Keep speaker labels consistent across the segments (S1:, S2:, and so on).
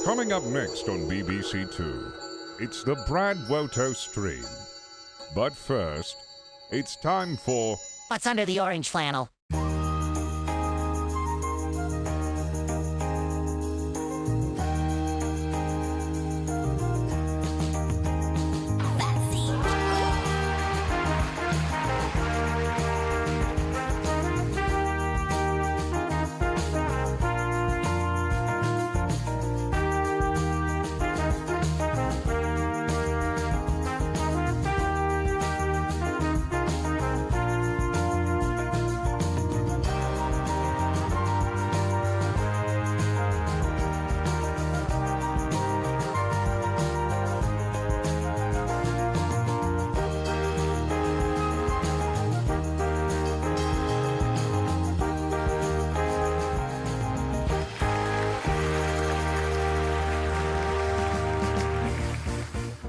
S1: Coming up next on BBC Two, it's the BradWOTO stream. But first, it's time for...
S2: What's under the orange flannel?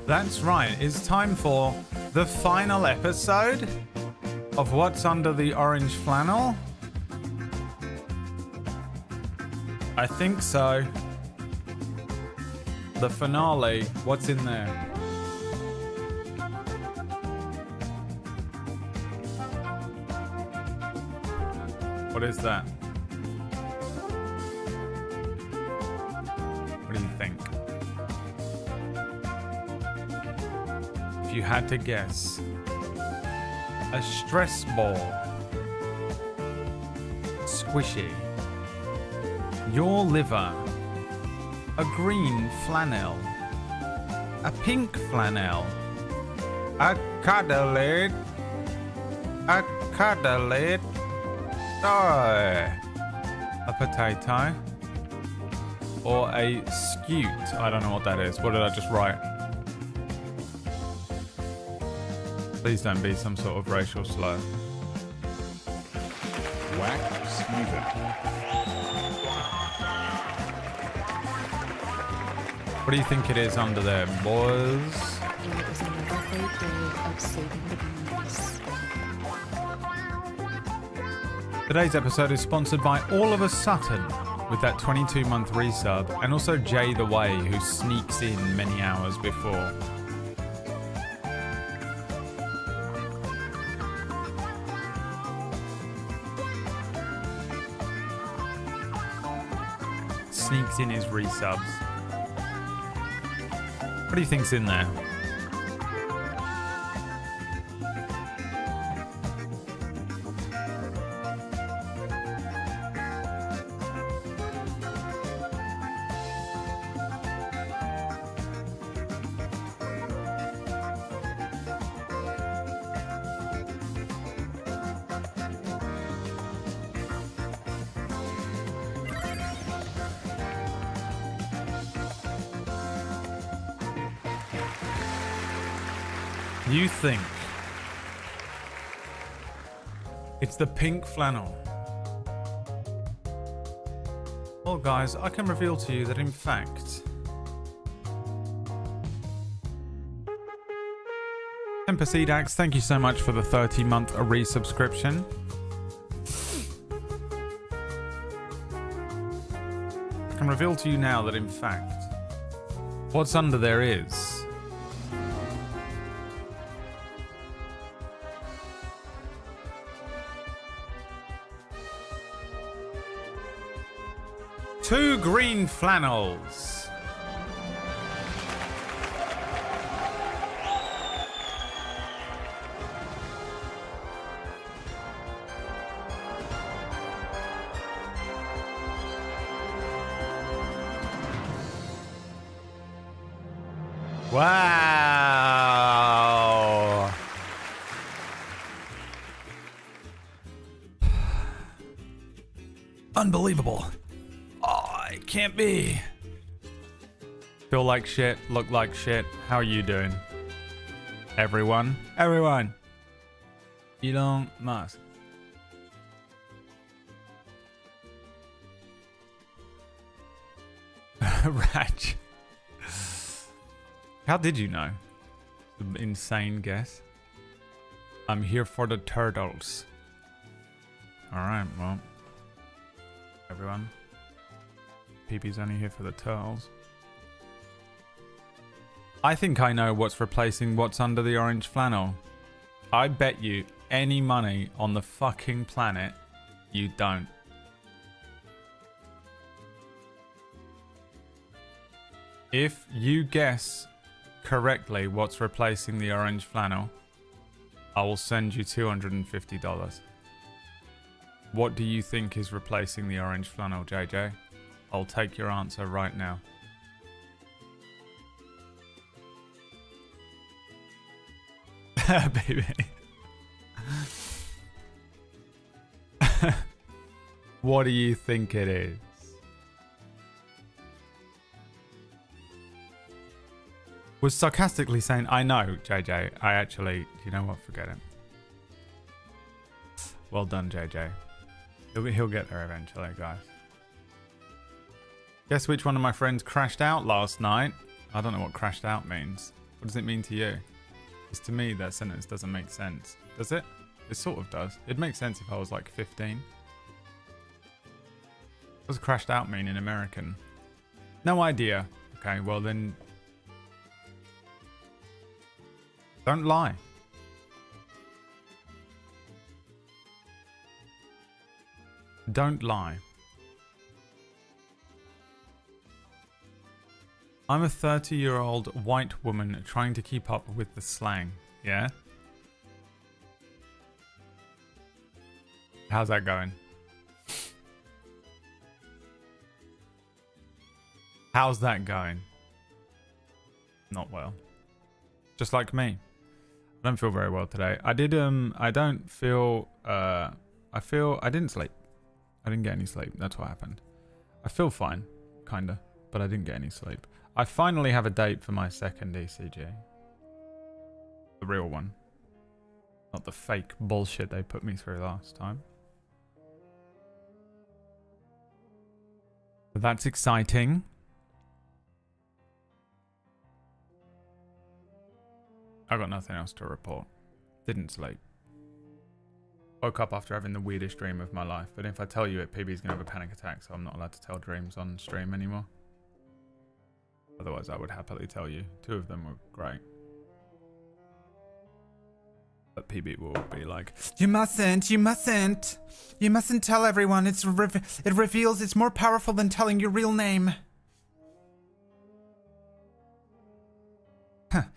S3: That's right, it's time for the final episode of What's Under the Orange Flannel. I think so. The finale, what's in there? What is that? What do you think? If you had to guess, a stress ball, squishy, your liver, a green flannel, a pink flannel, a cuddlet, a potato, or a scute. I don't know what that is. What did I just write? Please don't be some sort of racial slur.
S1: Whack Steven.
S3: What do you think it is under there, boys?
S4: It is another great day of saving the bees.
S3: Today's episode is sponsored by Oliver Sutton with that 22-month resub, and also Jay the Way, who sneaks in many hours before. Sneaks in his resubs. What do you think's in there? You think it's the pink flannel? Well, guys, I can reveal to you that in fact, Temper Seedax, thank you so much for the 30-month resubscription. I can reveal to you now that in fact, what's under there is two green flannels. Wow. Unbelievable. It can't be. Feel like shit, look like shit. How are you doing? Everyone? Everyone. Elon Musk. Raj. How did you know? Insane guess. I'm here for the turtles. Alright, well. Everyone. PP's only here for the turtles. I think I know what's replacing what's under the orange flannel. I bet you any money on the fucking planet you don't. If you guess correctly what's replacing the orange flannel, I will send you $250. What do you think is replacing the orange flannel, JJ? I'll take your answer right now. Baby. What do you think it is? Was sarcastically saying, I know, JJ. I actually, you know what? Forget it. Well done, JJ. He'll get there eventually, guys. Guess which one of my friends crashed out last night? I don't know what crashed out means. What does it mean to you? Because to me, that sentence doesn't make sense. Does it? It sort of does. It'd make sense if I was like 15. What does crashed out mean in American? No idea. Okay, well then... Don't lie. Don't lie. I'm a 30-year-old white woman trying to keep up with the slang. Yeah? How's that going? How's that going? Not well. Just like me. I don't feel very well today. I don't feel, I didn't sleep. I didn't get any sleep. That's what happened. I feel fine, kinda, but I didn't get any sleep. I finally have a date for my second ECG. The real one. Not the fake bullshit they put me through last time. But that's exciting. I got nothing else to report. Didn't sleep. Woke up after having the weirdest dream of my life. But if I tell you it, PB's going to have a panic attack, so I'm not allowed to tell dreams on stream anymore. Otherwise, I would happily tell you. 2 of them were great. But PB will be like, you mustn't tell everyone. It reveals it's more powerful than telling your real name.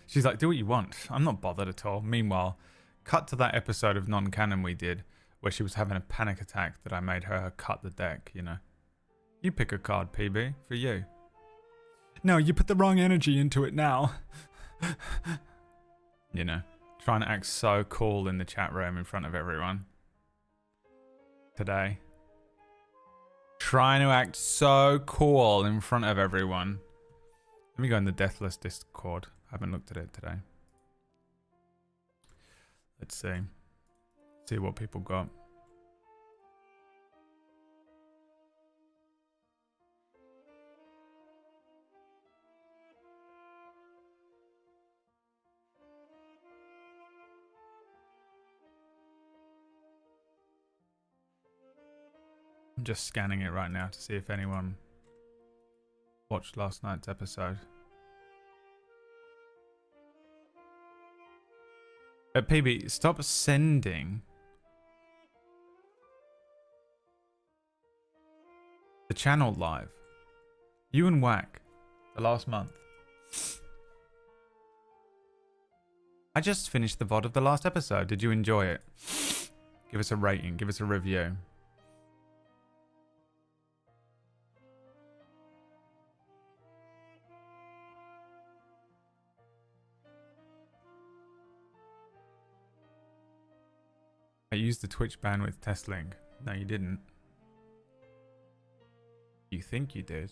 S3: She's like, do what you want. I'm not bothered at all. Meanwhile, cut to that episode of Non-Canon we did where she was having a panic attack that I made her cut the deck, you know. You pick a card, PB, for you. No, you put the wrong energy into it now. You know, trying to act so cool in the chat room in front of everyone. Today. Trying to act so cool in front of everyone. Let me go in the Deathless Discord. I haven't looked at it today. Let's see. See what people got. I'm just scanning it right now to see if anyone watched last night's episode. PB, stop sending the channel live. You and Whack, the last month. I just finished the VOD of the last episode. Did you enjoy it? Give us a rating. Give us a review. I used the Twitch bandwidth test link. No, you didn't. You think you did.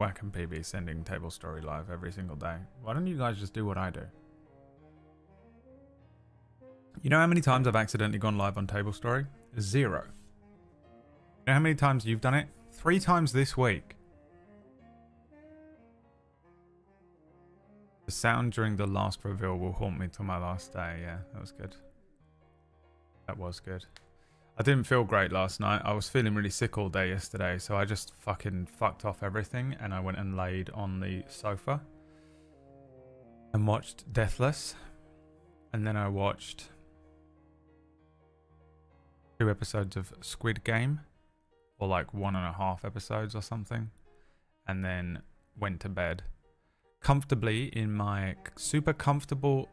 S3: Whack and PB sending Table Story live every single day. Why don't you guys just do what I do? You know how many times I've accidentally gone live on Table Story? 0. You know how many times you've done it? 3 times this week. The sound during the last reveal will haunt me till my last day. Yeah, that was good. That was good. I didn't feel great last night. I was feeling really sick all day yesterday, so I just fucking fucked off everything and I went and laid on the sofa and watched Deathless. And then I watched 2 episodes of Squid Game, or like 1.5 episodes or something, and then went to bed comfortably in my super comfortable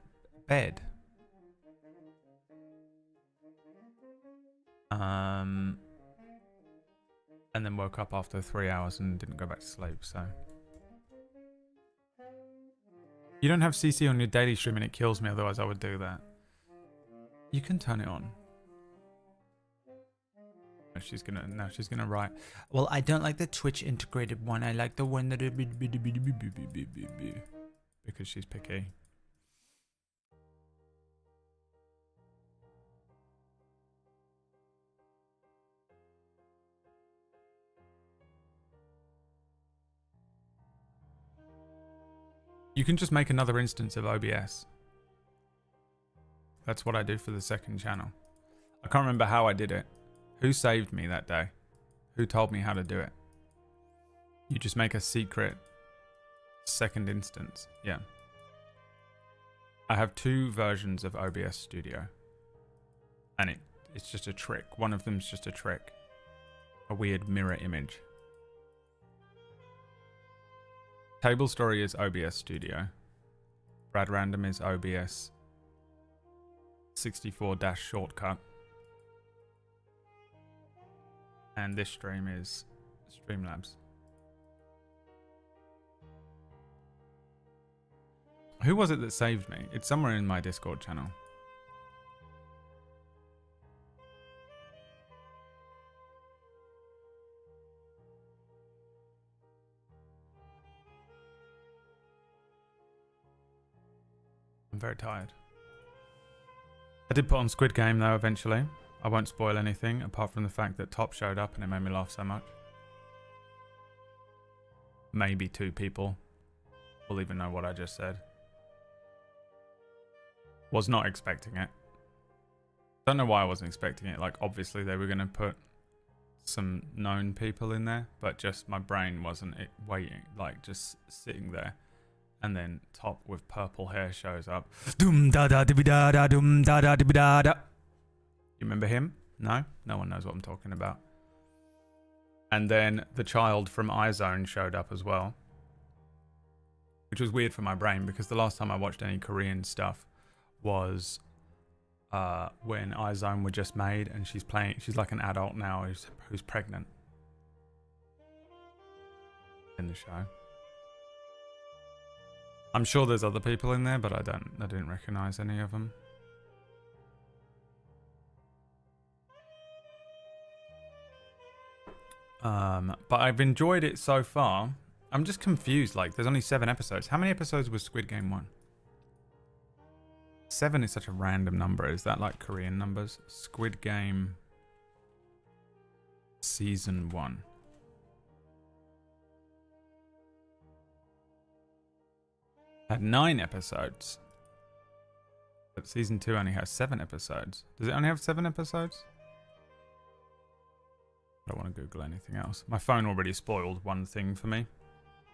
S3: bed. And then woke up after 3 hours and didn't go back to sleep, so. You don't have CC on your daily stream and it kills me, otherwise I would do that. You can turn it on. She's gonna write. Well, I don't like the Twitch integrated one. I like the one that because she's picky. You can just make another instance of OBS. That's what I do for the second channel. I can't remember how I did it. Who saved me that day? Who told me how to do it? You just make a secret second instance. Yeah. I have 2 versions of OBS Studio. And it's just a trick. One of them's just a trick. A weird mirror image. Table Story is OBS Studio. Brad Random is OBS 64-shortcut. And this stream is Streamlabs. Who was it that saved me? It's somewhere in my Discord channel. I'm very tired. I did put on Squid Game though eventually. I won't spoil anything apart from the fact that Top showed up and it made me laugh so much. Maybe 2 people will even know what I just said. Was not expecting it. Don't know why I wasn't expecting it. Like, obviously they were going to put some known people in there, but just my brain wasn't waiting, like just sitting there. And then Top with purple hair shows up. Doom da da da da da doom da da da da. You remember him? No? No one knows what I'm talking about. And then the child from iZone showed up as well. Which was weird for my brain because the last time I watched any Korean stuff was when iZone were just made and she's like an adult now who's pregnant in the show. I'm sure there's other people in there, but I didn't recognize any of them. But I've enjoyed it so far. I'm just confused. Like, there's only 7 episodes. How many episodes was Squid Game 1? 7 is such a random number. Is that like Korean numbers? Squid Game Season 1. Had 9 episodes. But Season 2 only has 7 episodes. Does it only have 7 episodes? I don't want to Google anything else. My phone already spoiled one thing for me.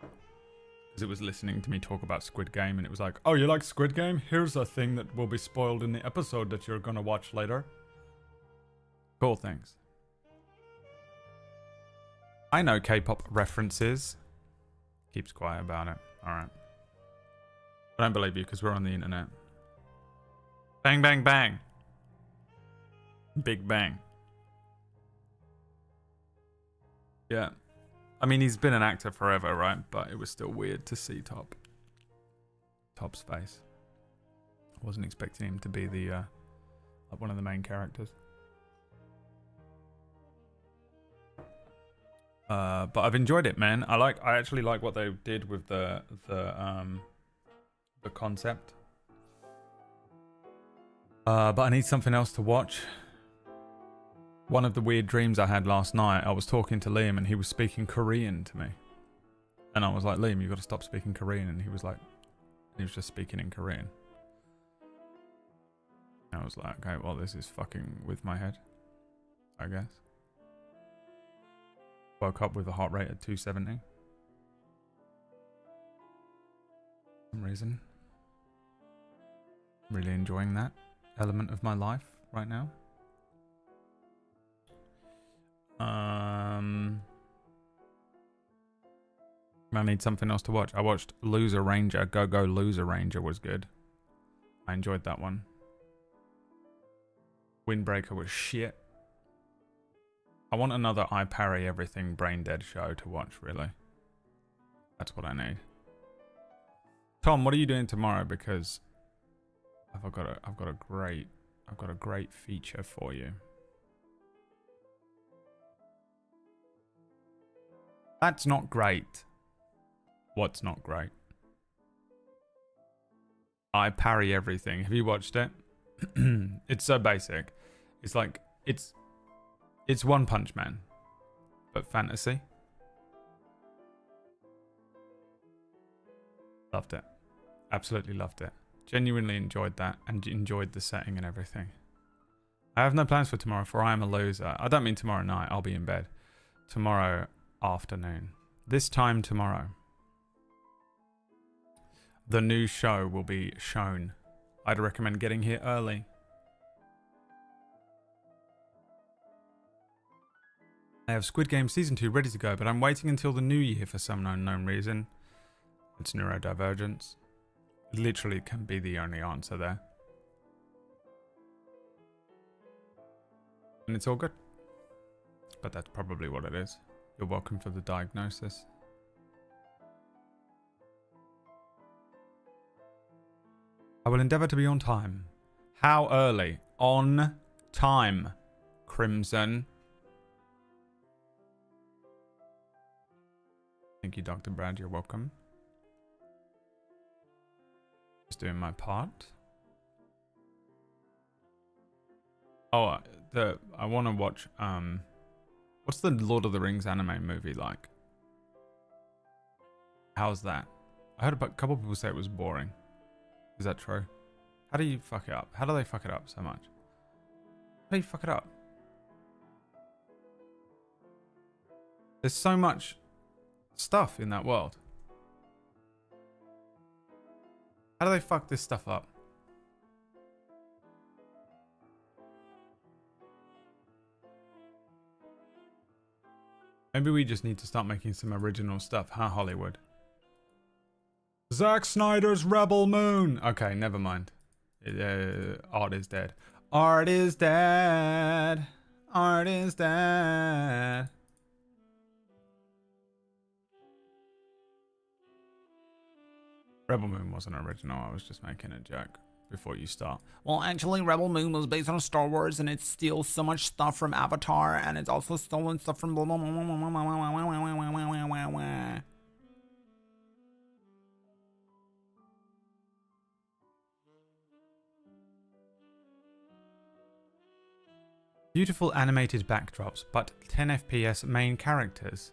S3: Because it was listening to me talk about Squid Game and it was like, oh, you like Squid Game? Here's a thing that will be spoiled in the episode that you're going to watch later. Cool, thanks. I know K-pop references. Keeps quiet about it. Alright. I don't believe you because we're on the internet. Bang, bang, bang. Big bang. Yeah. I mean, he's been an actor forever, right? But it was still weird to see Top's face. I wasn't expecting him to be the like one of the main characters. But I've enjoyed it, man. I actually like what they did with the concept. But I need something else to watch. One of the weird dreams I had last night, I was talking to Liam and he was speaking Korean to me. And I was like, Liam, you've got to stop speaking Korean. And he was just speaking in Korean. I was like, okay, well, this is fucking with my head. I guess. Woke up with a heart rate at 270. For some reason. Really enjoying that element of my life right now. I need something else to watch. I watched Loser Ranger. Go Loser Ranger was good. I enjoyed that one. Windbreaker was shit. I want another I Parry Everything Brain Dead show to watch, really. That's what I need. Tom, what are you doing tomorrow? Because I've got a great feature for you. That's not great. What's not great? I Parry Everything. Have you watched it? It's so basic. It's like it's One Punch Man, but fantasy. Loved it. Absolutely loved it. Genuinely enjoyed that and enjoyed the setting and everything. I have no plans for tomorrow, for I am a loser. I don't mean tomorrow night. I'll be in bed. Tomorrow afternoon. This time tomorrow. The new show will be shown. I'd recommend getting here early. I have Squid Game Season 2 ready to go, but I'm waiting until the new year for some unknown reason. It's neurodivergence. Literally can be the only answer there. And it's all good. But that's probably what it is. You're welcome for the diagnosis. I will endeavour to be on time. How early? On time. Crimson. Thank you, Dr. Brad. You're welcome. Just doing my part. Oh, I want to watch. What's the Lord of the Rings anime movie like? How's that? I heard a couple people say it was boring. Is that true? How do you fuck it up? How do they fuck it up so much? How do you fuck it up? There's so much stuff in that world. How do they fuck this stuff up? Maybe we just need to start making some original stuff, huh, Hollywood? Zack Snyder's Rebel Moon. Okay, never mind. Art is dead. Art is dead. Art is dead. Rebel Moon wasn't original. I was just making a joke before you start.
S5: Well, actually, Rebel Moon was based on Star Wars, and it steals so much stuff from Avatar, and it's also stolen stuff from blah, blah, blah, blah, blah, blah, blah, blah, blah.
S3: Beautiful animated backdrops, but 10 FPS main characters.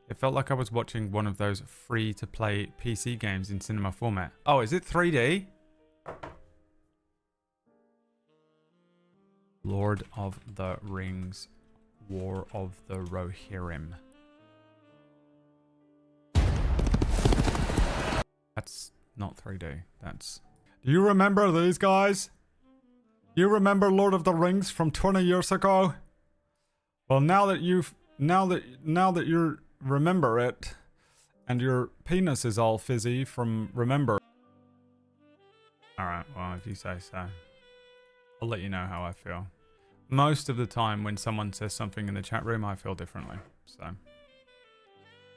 S3: It felt like I was watching one of those free-to-play PC games in cinema format. Oh, is it 3D? Lord of the Rings, War of the Rohirrim. That's not 3D. That's... Do you remember these guys? You remember Lord of the Rings from 20 years ago? Well, now that you remember it, and your penis is all fizzy from remember. Alright, well, if you say so. I'll let you know how I feel. Most of the time when someone says something in the chat room, I feel differently. So,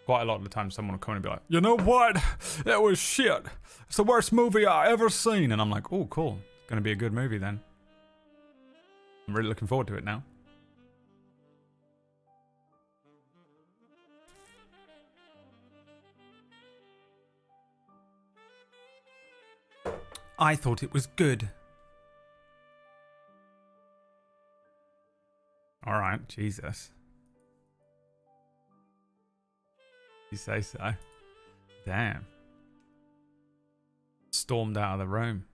S3: quite a lot of the time someone will come in and be like, you know what? That was shit. It's the worst movie I ever seen. And I'm like, oh, cool. It's going to be a good movie then. I'm really looking forward to it now. I thought it was good. Alright, Jesus. You say so. Damn. Stormed out of the room.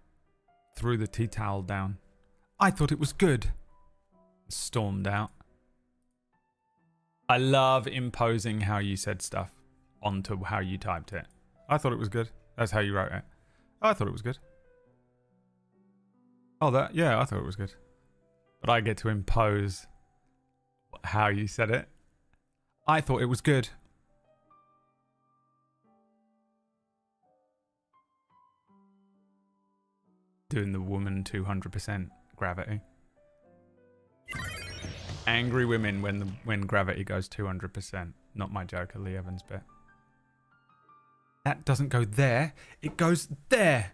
S3: Threw the tea towel down. I thought it was good. Stormed out. I love imposing how you said stuff onto how you typed it. I thought it was good. That's how you wrote it. I thought it was good. Oh, yeah, I thought it was good. But I get to impose how you said it. I thought it was good. Doing the woman 200% gravity. Angry women when gravity goes 200%. Not my joke, Lee Evans bit. That doesn't go there. It goes there.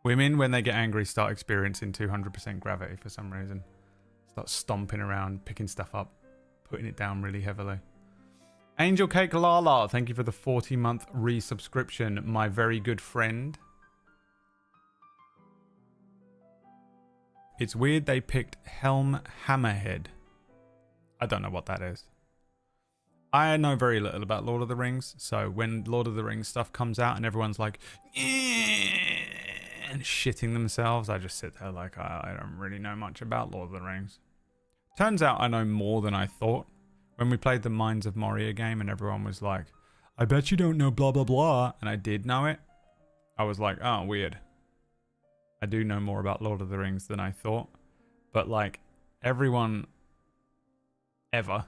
S3: Women, when they get angry, start experiencing 200% gravity for some reason. Start stomping around, picking stuff up, putting it down really heavily. Angel Cake Lala, thank you for the 40-month resubscription, my very good friend. It's weird they picked Helm Hammerhead. I don't know what that is. I know very little about Lord of the Rings, so when Lord of the Rings stuff comes out and everyone's like, and shitting themselves, I just sit there like, I don't really know much about Lord of the Rings. Turns out I know more than I thought. When we played the Mines of Moria game and everyone was like, I bet you don't know blah blah blah, and I did know it, I was like, oh, weird. I do know more about Lord of the Rings than I thought. But like, everyone ever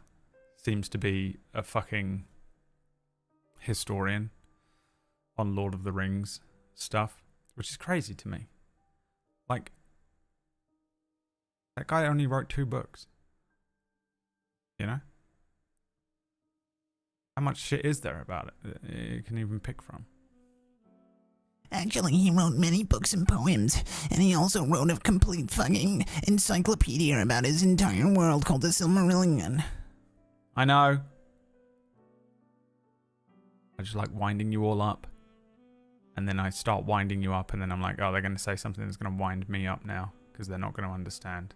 S3: seems to be a fucking historian on Lord of the Rings stuff, which is crazy to me. Like, that guy only wrote 2 books. You know? How much shit is there about it you can even pick from?
S6: Actually, he wrote many books and poems, and he also wrote a complete fucking encyclopedia about his entire world called the Silmarillion.
S3: I know. I just like winding you all up. And then I start winding you up, and then I'm like, oh, they're going to say something that's going to wind me up now, because they're not going to understand.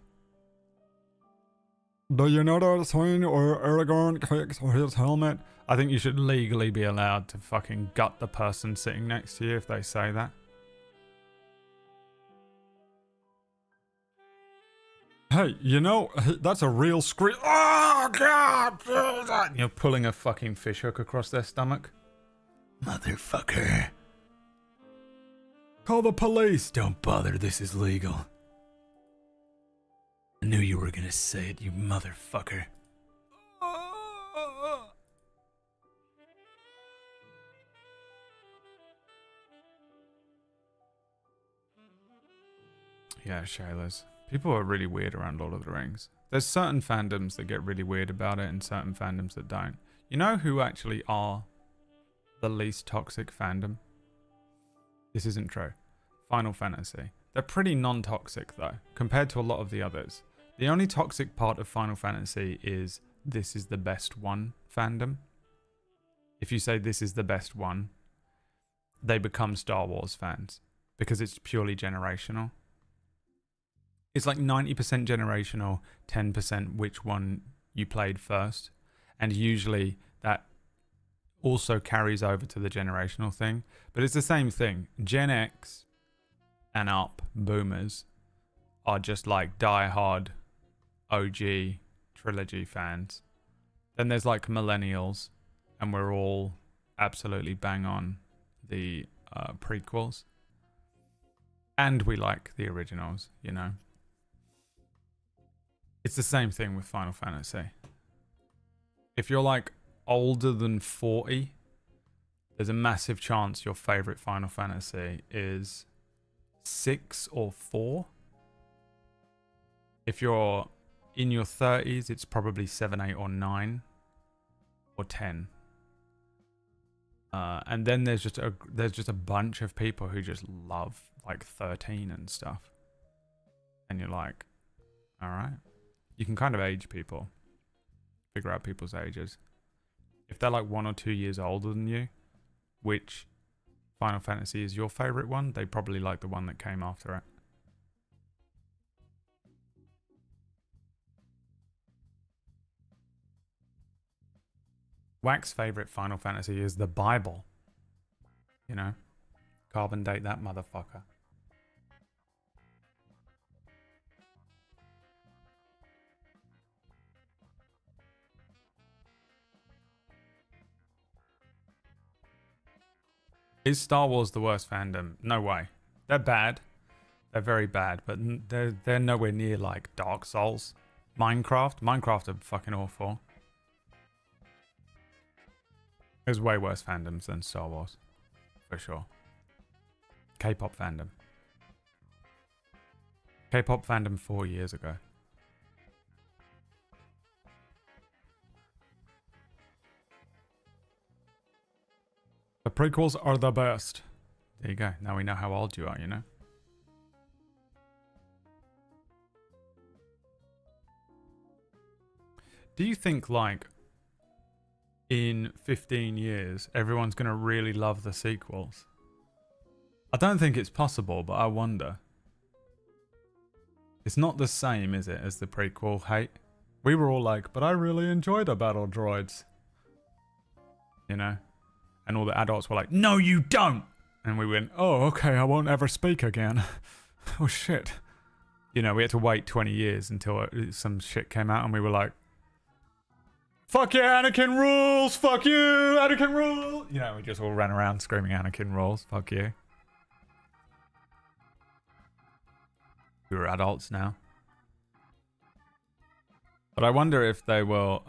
S3: Do you know that sign or Aragorn kicks his helmet? I think you should legally be allowed to fucking gut the person sitting next to you if they say that. Hey, you know, that's a real scream. Oh, God! You're pulling a fucking fishhook across their stomach.
S6: Motherfucker.
S3: Call the police.
S6: Don't bother, this is legal. I knew you were gonna say it, you motherfucker.
S3: Yeah, Shayla's. People are really weird around Lord of the Rings. There's certain fandoms that get really weird about it and certain fandoms that don't. You know who actually are the least toxic fandom? This isn't true. Final Fantasy. They're pretty non-toxic though, compared to a lot of the others. The only toxic part of Final Fantasy is this is the best one fandom. If you say this is the best one, they become Star Wars fans because it's purely generational. It's like 90% generational, 10% which one you played first. And usually that also carries over to the generational thing. But it's the same thing. Gen X and up boomers are just like die-hard OG trilogy fans. Then there's like millennials, and we're all absolutely bang on the prequels. And we like the originals, you know. It's the same thing with Final Fantasy. If you're like older than 40, there's a massive chance your favorite Final Fantasy is 6 or 4. If you're in your 30s, it's probably 7, 8, or 9, or 10. And then there's just a bunch of people who just love like 13 and stuff. And you're like, all right. You can kind of age people, figure out people's ages. If they're like 1 or 2 years older than you, which Final Fantasy is your favorite one, they probably like the one that came after it. Wax's favorite Final Fantasy is the Bible. You know? Carbon date that motherfucker. Is Star Wars the worst fandom? No way. They're bad. They're very bad, but they're nowhere near like Dark Souls. Minecraft are fucking awful. There's way worse fandoms than Star Wars. For sure. K-pop fandom. K-pop fandom 4 years ago. The prequels are the best. There you go. Now we know how old you are, you know? Do you think, like, in 15 years, everyone's going to really love the sequels? I don't think it's possible, but I wonder. It's not the same, is it, as the prequel hate? We were all like, but I really enjoyed the battle droids. You know? And all the adults were like, no, you don't! And we went, oh, okay, I won't ever speak again. Oh, shit. You know, we had to wait 20 years until some shit came out, and we were like, fuck yeah, Anakin rules! Fuck you, Anakin rules! You know, we just all ran around screaming Anakin rules. Fuck you. We're adults now. But I wonder if they will,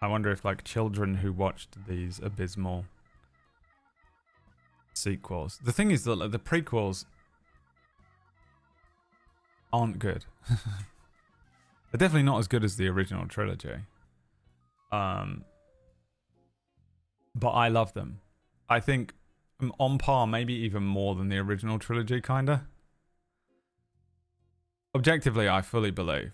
S3: I wonder if, like, children who watched these abysmal sequels. The thing is that, like, the prequels aren't good. They're definitely not as good as the original trilogy. But I love them. I think I'm on par, maybe even more than the original trilogy, kinda. Objectively, I fully believe.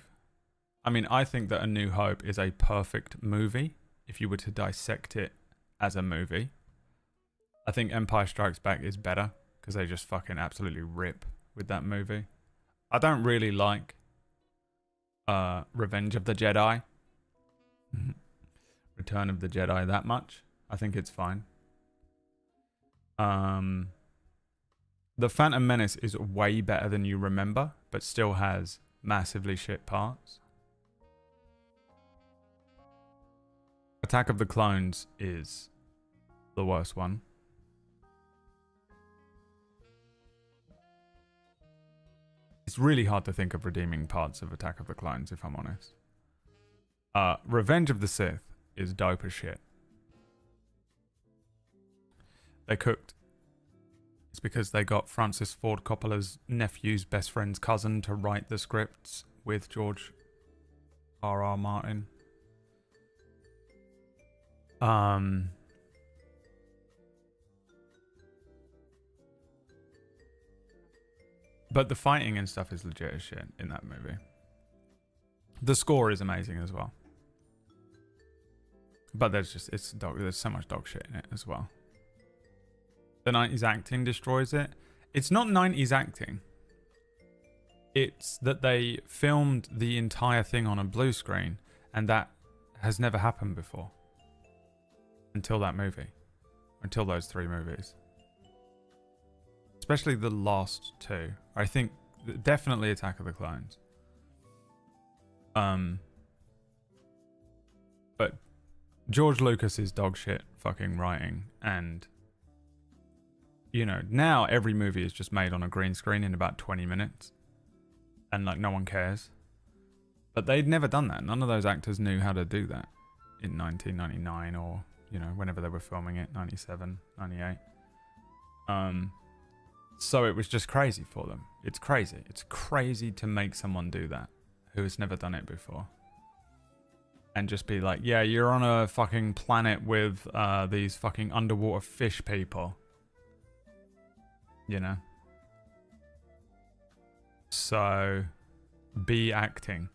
S3: I mean, I think that A New Hope is a perfect movie, if you were to dissect it as a movie. I think Empire Strikes Back is better, because they just fucking absolutely rip with that movie. I don't really like Revenge of the Jedi. Return of the Jedi that much. I think it's fine. The Phantom Menace is way better than you remember, but still has massively shit parts. Attack of the Clones is the worst one. It's really hard to think of redeeming parts of Attack of the Clones, if I'm honest. Revenge of the Sith is dope as shit. They cooked. It's because they got Francis Ford Coppola's nephew's best friend's cousin to write the scripts with George R.R. Martin. But the fighting and stuff is legit as shit in that movie. The score is amazing as well. But there's so much dog shit in it as well. The 90s acting destroys it. It's not 90s acting. It's that they filmed the entire thing on a blue screen, and that has never happened before. Until that movie. Until those 3 movies. Especially the last 2. I think definitely Attack of the Clones. But George Lucas is dog shit fucking writing, and you know, now every movie is just made on a green screen in about 20 minutes. And like no one cares. But they'd never done that. None of those actors knew how to do that in 1999 or, you know, whenever they were filming it, 97, 98. So it was just crazy for them. It's crazy. It's crazy to make someone do that who has never done it before. And just be like, yeah, you're on a fucking planet with these fucking underwater fish people. You know? So, be acting.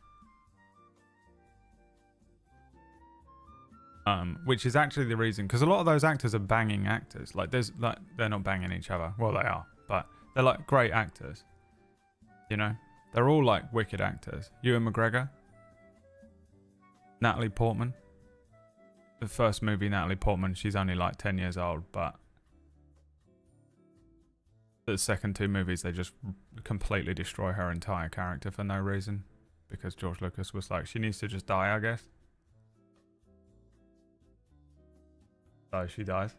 S3: Which is actually the reason, because a lot of those actors are banging actors. Like, they're not banging each other. Well, they are, but they're like great actors. You know? They're all like wicked actors. Ewan McGregor. Natalie Portman. The first movie, Natalie Portman, she's only like 10 years old, but the second 2 movies, they just completely destroy her entire character for no reason. Because George Lucas was like, she needs to just die, I guess. So she dies.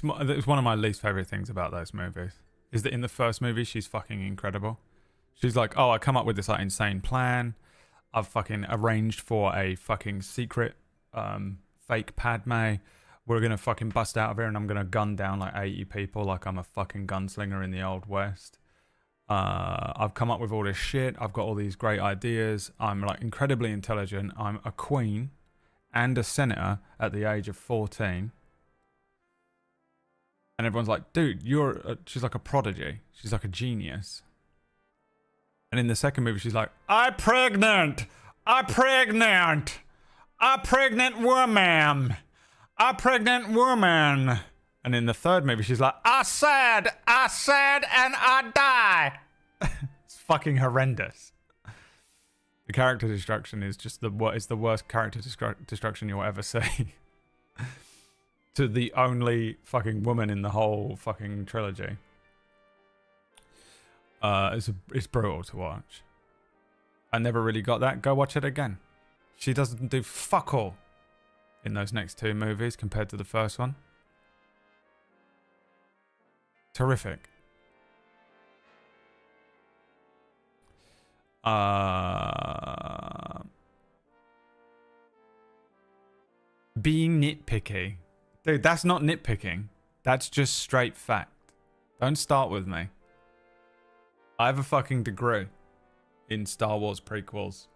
S3: it's one of my least favorite things about those movies is that in the first movie she's fucking incredible. She's like, oh, I come up with this like insane plan. I've fucking arranged for a fucking secret fake Padme. We're gonna fucking bust out of here and I'm gonna gun down like 80 people like I'm a fucking gunslinger in the Old West. I've come up with all this shit. I've got all these great ideas. I'm like incredibly intelligent. I'm a queen and a senator at the age of 14. And everyone's like, dude, she's like a prodigy. She's like a genius. And in the second movie, she's like, I'm pregnant woman. And in the third movie, she's like, I said, and I die. It's fucking horrendous. The character destruction is just the worst character destruction you'll ever see. To the only fucking woman in the whole fucking trilogy. It's brutal to watch. I never really got that. Go watch it again. She doesn't do fuck all in those next two movies compared to the first one. Terrific. Being nitpicky. Dude, that's not nitpicking. That's just straight fact. Don't start with me. I have a fucking degree in Star Wars prequels.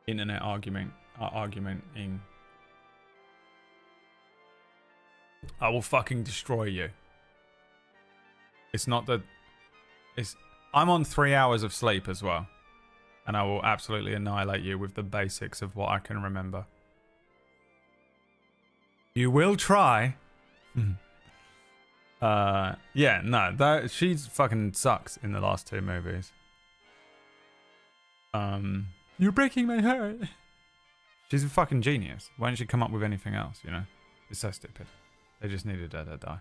S3: Internet argumenting. I will fucking destroy you. It's not that... I'm on 3 hours of sleep as well. And I will absolutely annihilate you with the basics of what I can remember. You will try. Yeah, no, she's fucking sucks in the last two movies. You're breaking my heart. She's a fucking genius. Why didn't she come up with anything else, you know? It's so stupid. They just needed her to die.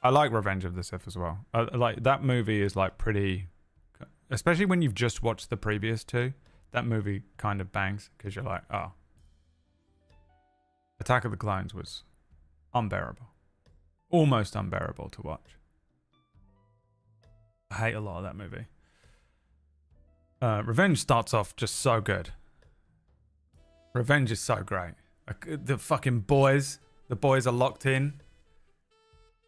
S3: I like Revenge of the Sith as well. Like, that movie is like pretty... Especially when you've just watched the previous two. That movie kind of bangs because you're like, oh. Attack of the Clones was unbearable. Almost unbearable to watch. I hate a lot of that movie. Revenge starts off just so good. Revenge is so great. The fucking boys. The boys are locked in.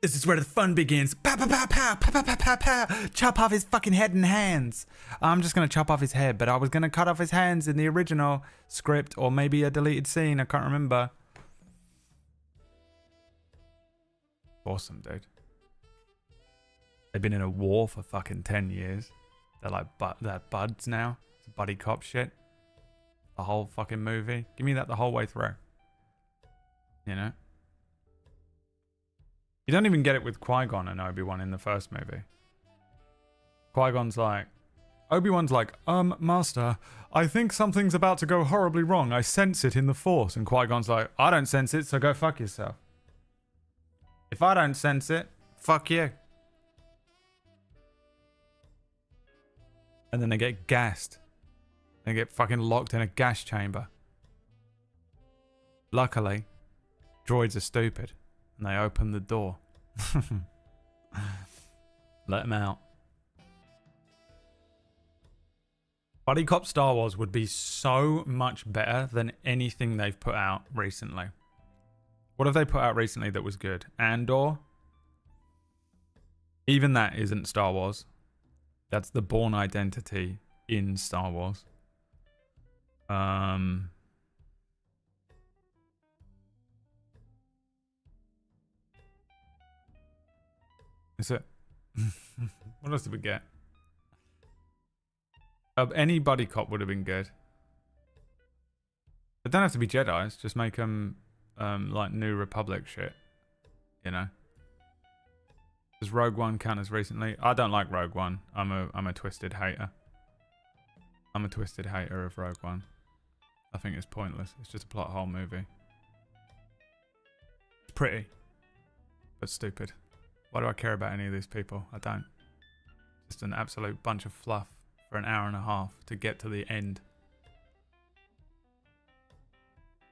S3: This is where the fun begins. Pow, pow, pow, pow, pow, pow, pow, pow, pow. Chop off his fucking head and hands. I'm just going to chop off his head, but I was going to cut off his hands in the original script or maybe a deleted scene. I can't remember. Awesome, dude. They've been in a war for fucking 10 years. They're like, they're buds now. It's buddy cop shit. The whole fucking movie. Give me that the whole way through. You know? You don't even get it with Qui-Gon and Obi-Wan in the first movie. Qui-Gon's like... Obi-Wan's like, Master, I think something's about to go horribly wrong. I sense it in the Force. And Qui-Gon's like, I don't sense it, so go fuck yourself. If I don't sense it, fuck you. And then they get gassed. They get fucking locked in a gas chamber. Luckily, droids are stupid. And they open the door. Let them out. Buddy Cop Star Wars would be so much better than anything they've put out recently. What have they put out recently that was good? Andor? Even that isn't Star Wars. That's the Bourne Identity in Star Wars. Is it? What else did we get? Any buddy cop would have been good. They don't have to be Jedis. Just make them like New Republic shit. You know? Does Rogue One count as recently? I don't like Rogue One. I'm a twisted hater. I'm a twisted hater of Rogue One. I think it's pointless. It's just a plot hole movie. It's pretty, but stupid. Why do I care about any of these people? I don't. Just an absolute bunch of fluff for an hour and a half to get to the end.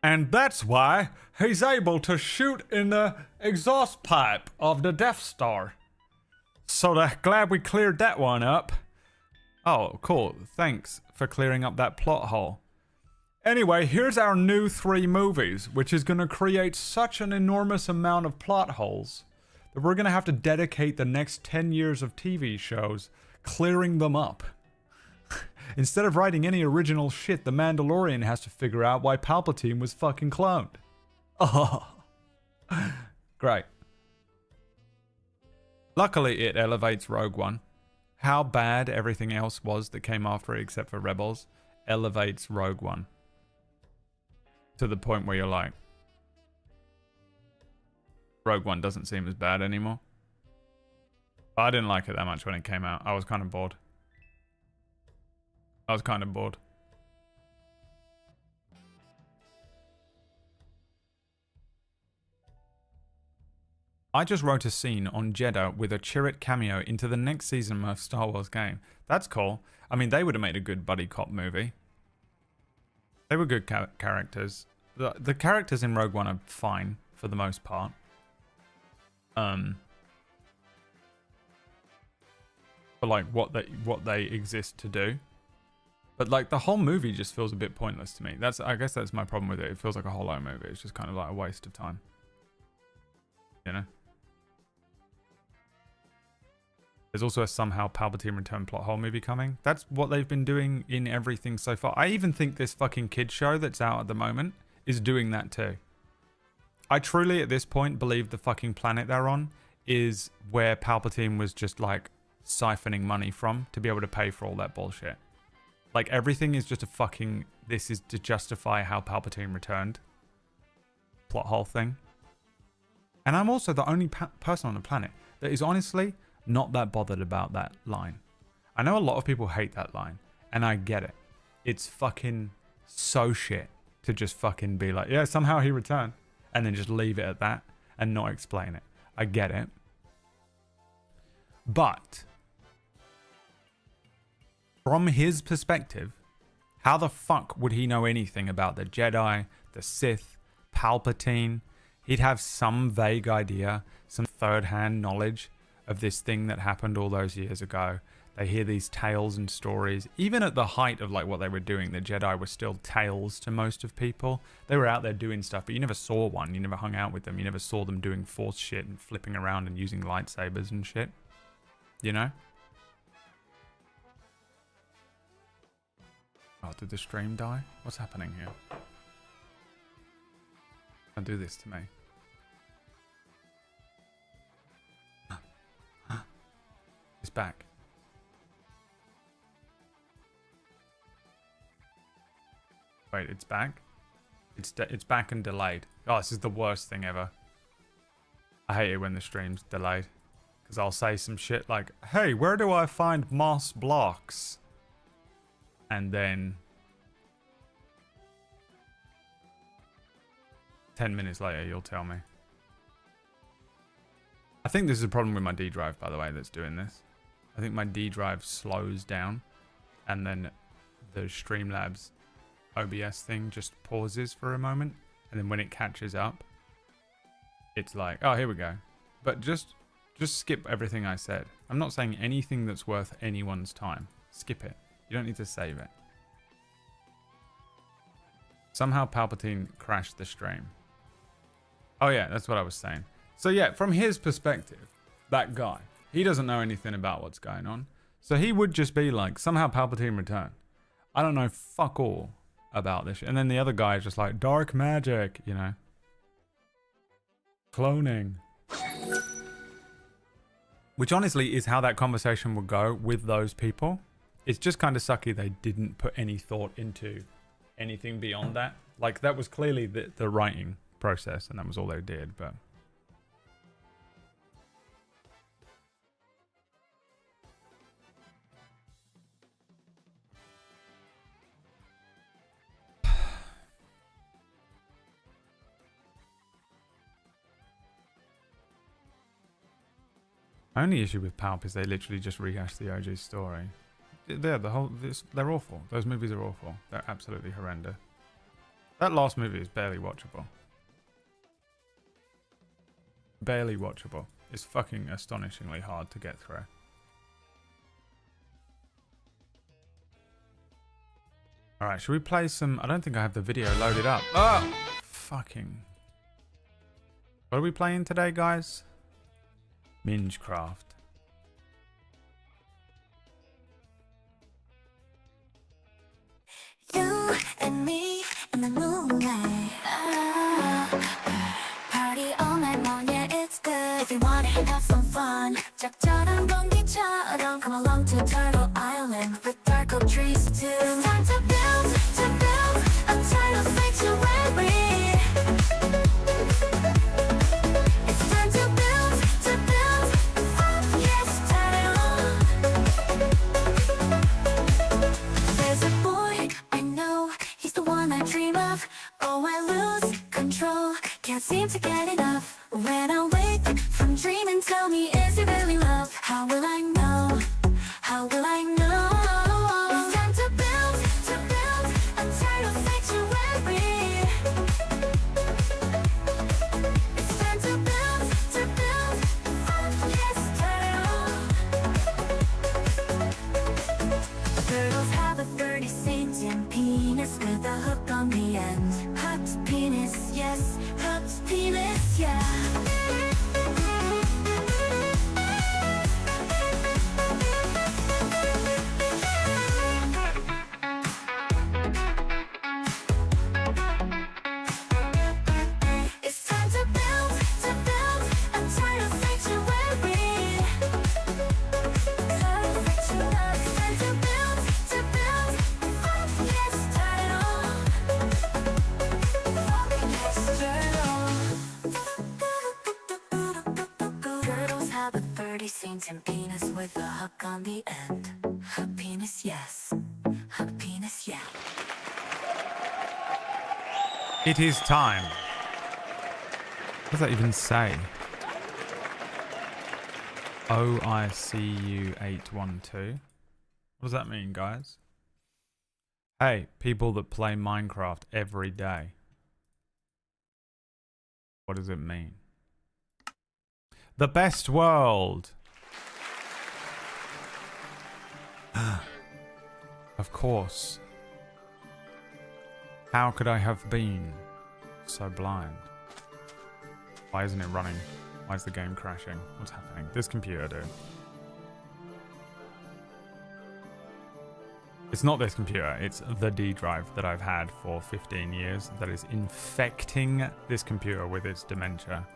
S3: And that's why he's able to shoot in the exhaust pipe of the Death Star. So glad we cleared that one up. Oh, cool. Thanks for clearing up that plot hole. Anyway, here's our new 3 movies, which is going to create such an enormous amount of plot holes that we're going to have to dedicate the next 10 years of TV shows clearing them up. Instead of writing any original shit, the Mandalorian has to figure out why Palpatine was fucking cloned. Oh, great. Luckily, it elevates Rogue One. How bad everything else was that came after it, except for Rebels, elevates Rogue One. To the point where you're like, Rogue One doesn't seem as bad anymore. But I didn't like it that much when it came out. I was kind of bored. I just wrote a scene on Jeddah with a Chirrut cameo into the next season of Star Wars game. That's cool. I mean, they would have made a good buddy cop movie. They were good characters. The characters in Rogue One are fine for the most part. For like what they exist to do. But like the whole movie just feels a bit pointless to me. I guess that's my problem with it. It feels like a hollow movie. It's just kind of like a waste of time. You know? There's also a somehow Palpatine return plot hole movie coming. That's what they've been doing in everything so far. I even think this fucking kids show that's out at the moment is doing that too. I truly at this point believe the fucking planet they're on is where Palpatine was just like siphoning money from to be able to pay for all that bullshit. Like everything is just a fucking, this is to justify how Palpatine returned plot hole thing. And I'm also the only person on the planet that is honestly not that bothered about that line. I know a lot of people hate that line, and I get it. It's fucking so shit to just fucking be like, yeah, somehow he returned, and then just leave it at that and not explain it. I get it. But from his perspective, how the fuck would he know anything about the Jedi, the Sith, Palpatine? He'd have some vague idea, some third-hand knowledge of this thing that happened all those years ago. They hear these tales and stories. Even at the height of like what they were doing, the Jedi were still tales to most of people. They were out there doing stuff, but you never saw one. You never hung out with them. You never saw them doing Force shit and flipping around and using lightsabers and shit. You know? Oh, did the stream die? What's happening here? Don't do this to me. It's back. Wait, it's back? It's back and delayed. Oh, this is the worst thing ever. I hate it when the stream's delayed. Because I'll say some shit like, hey, where do I find moss blocks? And then 10 minutes later, you'll tell me. I think this is a problem with my D drive, by the way, that's doing this. I think my D drive slows down and then the Streamlabs OBS thing just pauses for a moment. And then when it catches up, it's like, oh, here we go. But just skip everything I said. I'm not saying anything that's worth anyone's time. Skip it. You don't need to save it. Somehow Palpatine crashed the stream. Oh yeah, that's what I was saying. So yeah, from his perspective, that guy, he doesn't know anything about what's going on. So he would just be like, somehow Palpatine returned. I don't know fuck all about this. And then the other guy is just like, dark magic, you know. Cloning. Which honestly is how that conversation would go with those people. It's just kind of sucky they didn't put any thought into anything beyond that. Like that was clearly the writing process and that was all they did, but my only issue with Palp is they literally just rehash the OG story. They're awful. Those movies are awful. They're absolutely horrendous. That last movie is barely watchable. Barely watchable. It's fucking astonishingly hard to get through. Alright, should we play some... I don't think I have the video loaded up. Oh! Fucking... What are we playing today, guys? Minecraft.
S7: You and me and the moonlight. Party all night long, yeah, it's good. If you wanna have some fun, 적절한 공기처럼 come along to Turtle Island with dark oak trees too. It's time to build a tidal sanctuary. It's time to build, yes, tidal. There's a boy I know, he's the one I dream of. Oh, I lose control, can't seem to get enough. When I wake from dreaming, tell me, is it really love? How will I know? How will I know? It's time to build a tidal sanctuary. It's time to build, yes, tidal. Turtles have a 30-cent penis with a hook on the end. Hooked penis, yes, hooked penis, yeah. It's time to build a tidal sanctuary. Tidal sanctuary. It's time to build, yes, tidal. Yes, tidal. Turtles have a 30-cent penis with a hook on the end. Hook penis, yes. Hook penis, yeah.
S3: It is time. What does that even say? OICU 812. What does that mean, guys? Hey, people that play Minecraft every day. What does it mean? The best world. Of course. How could I have been so blind? Why isn't it running? Why is the game crashing? What's happening? This computer, dude. It's not this computer. It's the D drive that I've had for 15 years that is infecting this computer with its dementia.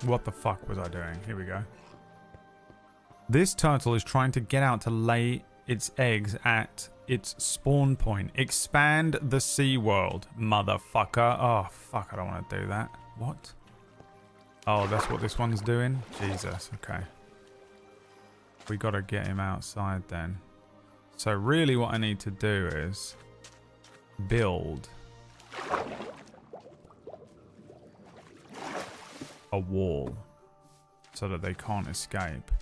S3: What the fuck was I doing? Here we go. This turtle is trying to get out to lay its eggs at its spawn point. Expand the sea world, motherfucker. Oh, fuck, I don't want to do that. What? Oh, that's what this one's doing? Jesus, okay. We gotta get him outside then. So really what I need to do is build a wall so that they can't escape.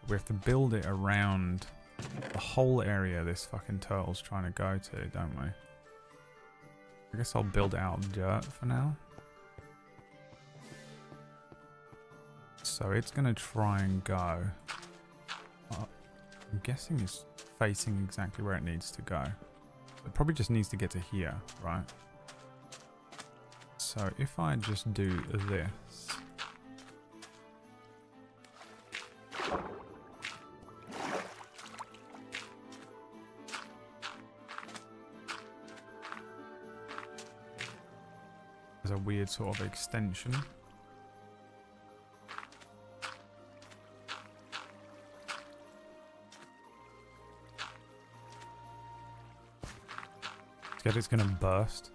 S3: We have to build it around the whole area this fucking turtle's trying to go to, don't we? I guess I'll build it out of dirt for now. So it's gonna try and go. I'm guessing it's facing exactly where it needs to go. It probably just needs to get to here, right? So if I just do this. There's a weird sort of extension. Scared it's gonna burst.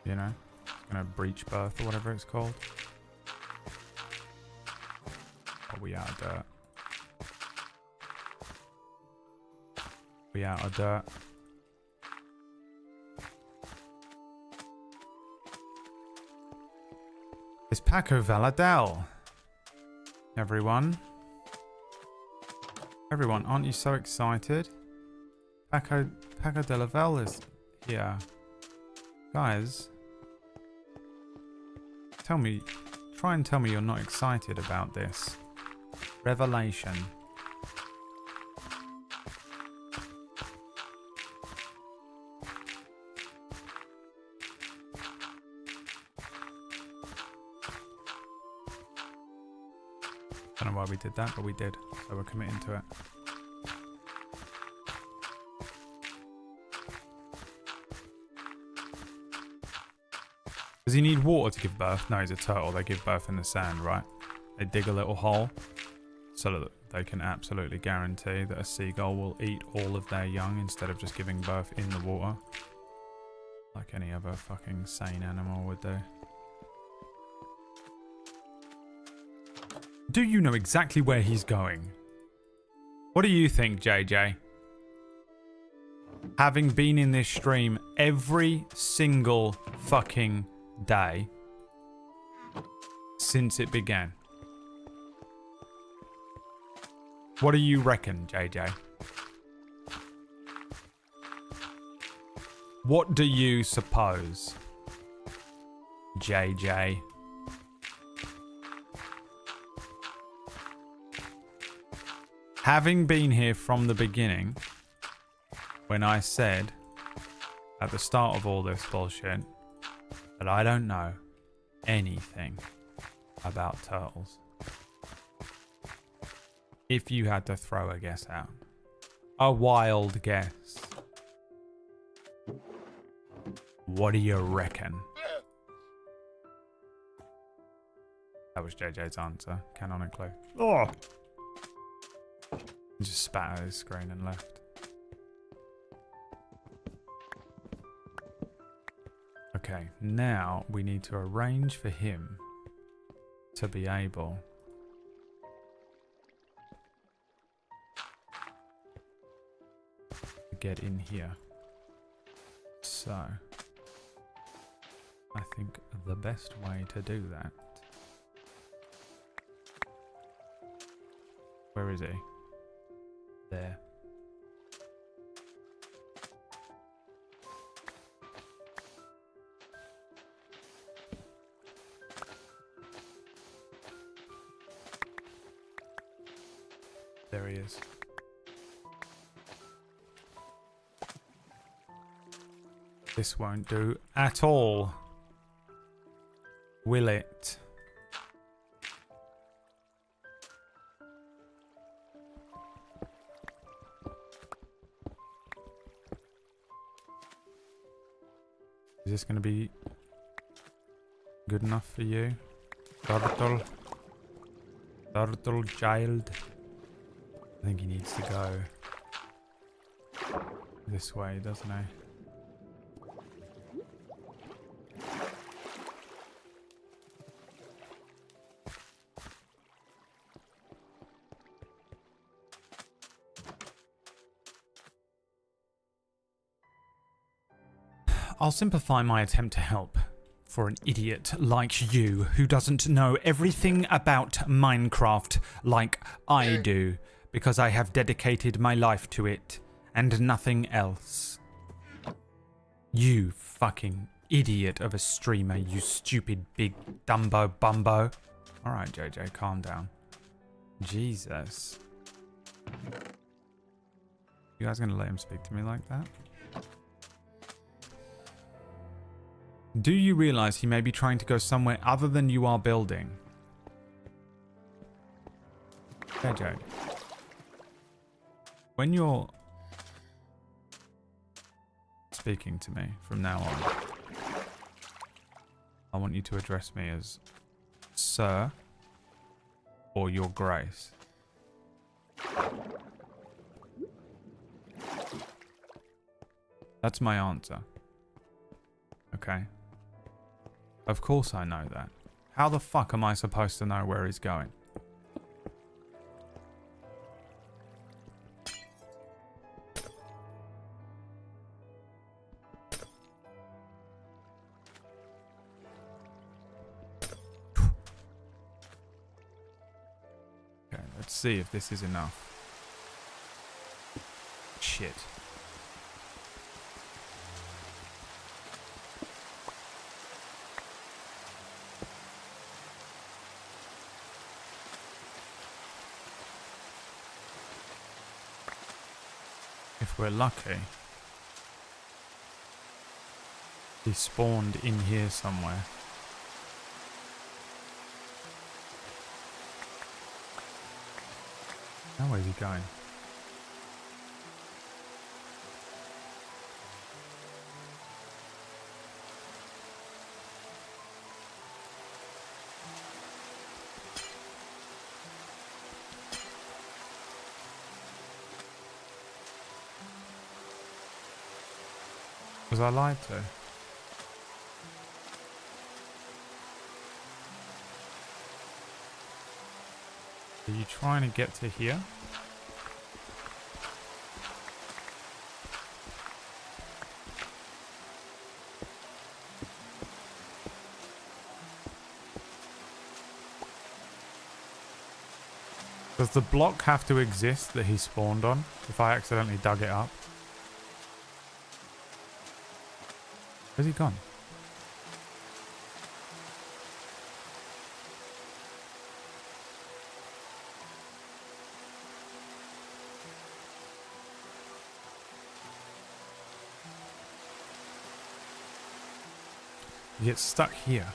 S3: You know? It's gonna breach birth or whatever it's called. Are we out of dirt? We out of dirt. Paco Valadel. Everyone. Everyone, aren't you so excited? Paco de la Vel is here. Guys. Try and tell me you're not excited about this. Revelation. Don't know why we did that, but we did. So we're committing to it. Does he need water to give birth? No, he's a turtle. They give birth in the sand, right? They dig a little hole so that they can absolutely guarantee that a seagull will eat all of their young instead of just giving birth in the water. Like any other fucking sane animal would do. Do you know exactly where he's going? What do you think, JJ? Having been in this stream every single fucking day since it began. What do you reckon, JJ? What do you suppose, JJ? Having been here from the beginning, when I said at the start of all this bullshit that I don't know anything about turtles. If you had to throw a guess out, a wild guess, what do you reckon? That was JJ's answer, canonically. Oh! He just spat at his screen and left. Okay, now we need to arrange for him to be able to get in here. So, I think the best way to do that... Where is he? There. There he is. This won't do at all. Will it? Is this going to be good enough for you? Turtle? Turtle child? I think he needs to go this way, doesn't he? I'll simplify my attempt to help for an idiot like you who doesn't know everything about Minecraft like I do, because I have dedicated my life to it and nothing else. You fucking idiot of a streamer, you stupid big Dumbo Bumbo. Alright, JJ, calm down. Jesus. You guys gonna let him speak to me like that? Do you realize he may be trying to go somewhere other than you are building? JJ. When you're speaking to me from now on, I want you to address me as Sir or Your Grace. That's my answer. Okay. Of course I know that. How the fuck am I supposed to know where he's going? see if this is enough. Shit. If we're lucky, he spawned in here somewhere. Now where's he going? Was I lied to? Are you trying to get to here? Does the block have to exist that he spawned on if I accidentally dug it up? Where's he gone? He gets stuck here.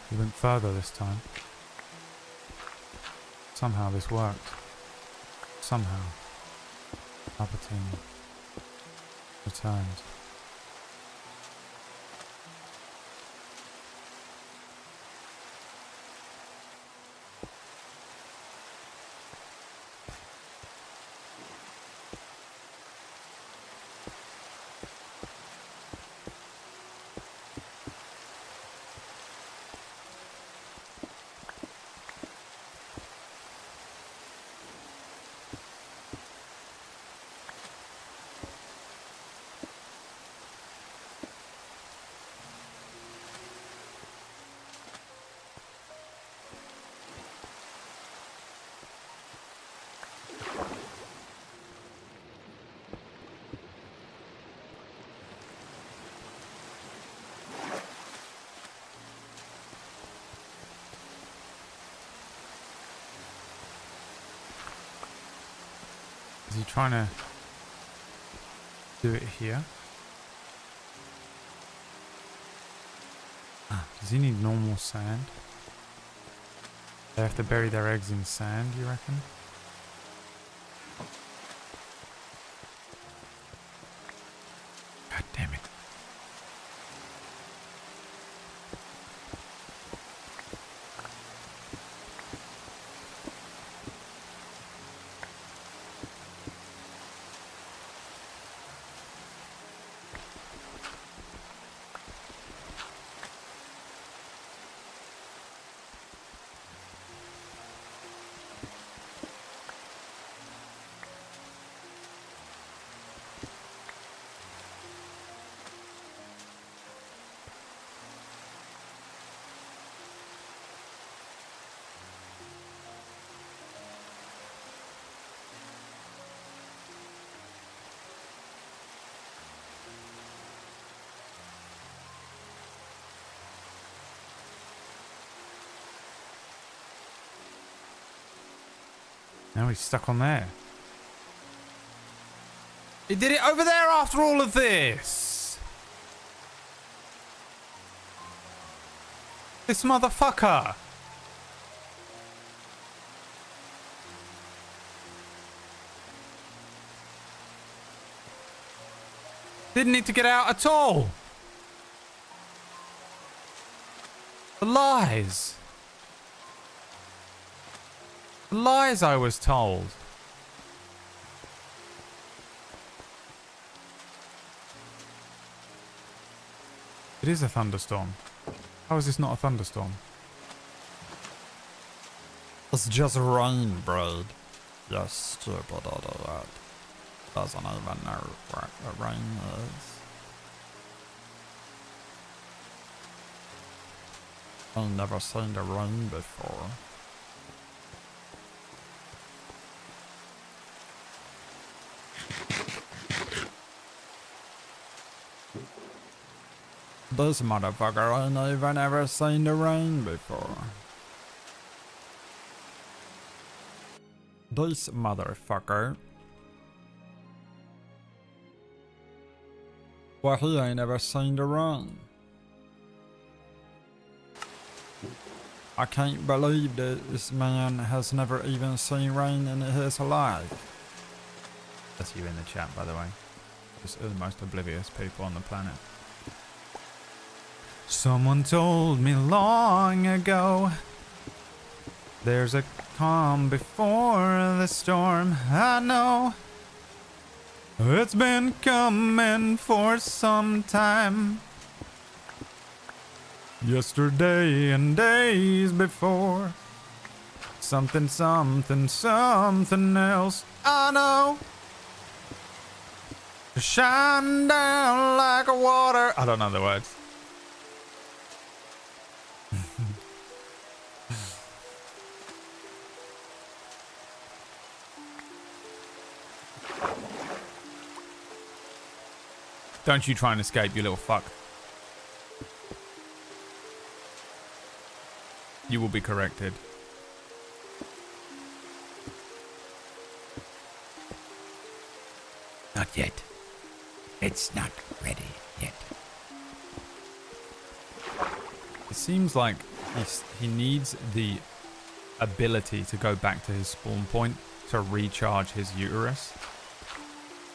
S3: He went further this time. Somehow this worked. Somehow. Palpatine returned. Is he trying to do it here? Does he need normal sand? They have to bury their eggs in sand, you reckon? God damn it. Now he's stuck on there. He did it over there after all of this. This motherfucker. Didn't need to get out at all. The lies. The lies I was told. It is a thunderstorm. How is this not a thunderstorm?
S5: It's just rain, Brad. You're stupid out of that. Doesn't even know what the rain is. I've never seen the rain before. This motherfucker ain't even ever seen the rain before. This motherfucker. Well, he ain't ever seen the rain. I can't believe that this man has never even seen rain in his life.
S3: That's you in the chat, by the way. Just the most oblivious people on the planet. Someone told me long ago, there's a calm before the storm. I know it's been coming for some time. Yesterday and days before. Something, something, something else. I know. Shine down like a water. I don't know the words. Don't you try and escape, you little fuck. You will be corrected.
S8: Not yet. It's not ready yet.
S3: It seems like he needs the ability to go back to his spawn point to recharge his uterus.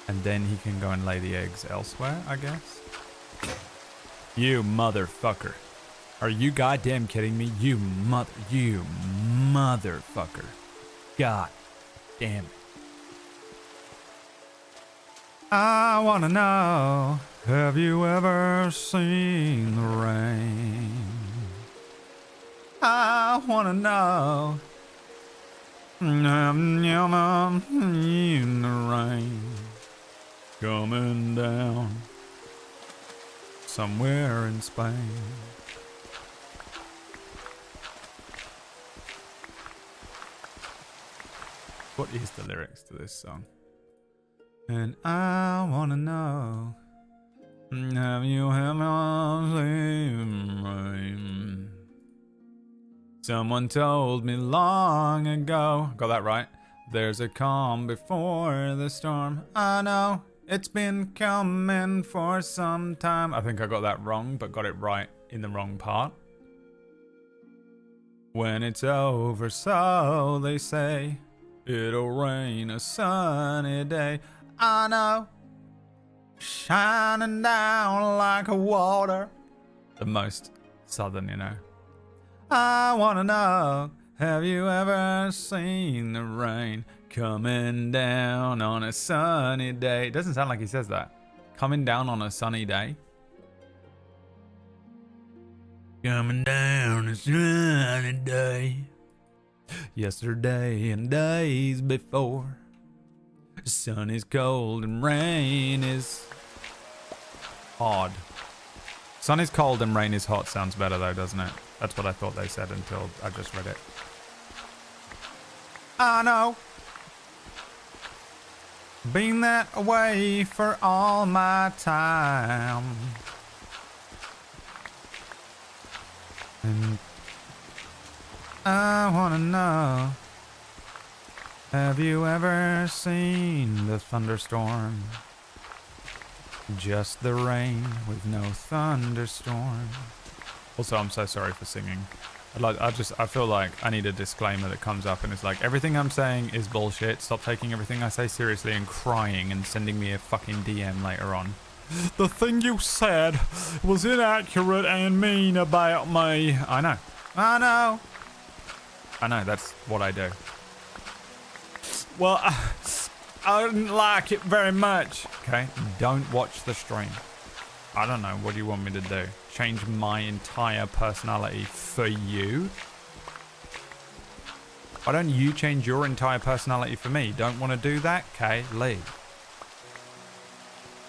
S3: And then he can go and lay the eggs elsewhere, I guess. You motherfucker. Are you goddamn kidding me? You motherfucker. God damn it. I wanna know, have you ever seen the rain? I wanna know, in the rain, coming down somewhere in Spain. What is the lyrics to this song? And I wanna know, have you ever seen rain? Someone told me long ago. Got that right. There's a calm before the storm. I know it's been coming for some time. I think I got that wrong, but got it right in the wrong part. When it's over, so they say, it'll rain a sunny day. I know, shining down like a water. The most southern, you know. I wanna know, have you ever seen the rain coming down on a sunny day? It doesn't sound like he says that. Coming down on a sunny day. Coming down a sunny day. Yesterday and days before. Sun is cold and rain is hard. Sun is cold and rain is hot sounds better though, doesn't it? That's what I thought they said until I just read it. I know. Been that way for all my time. And I wanna know, have you ever seen the thunderstorm? Just the rain with no thunderstorm. Also, I'm so sorry for singing. I feel like I need a disclaimer that comes up and it's like, everything I'm saying is bullshit. Stop taking everything I say seriously and crying and sending me a fucking DM later on. The thing you said was inaccurate and mean about me. I know. I know. I know, that's what I do. Well, I didn't like it very much. Okay, don't watch the stream. I don't know, what do you want me to do? Change my entire personality for you? Why don't you change your entire personality for me? Don't want to do that? Okay, leave.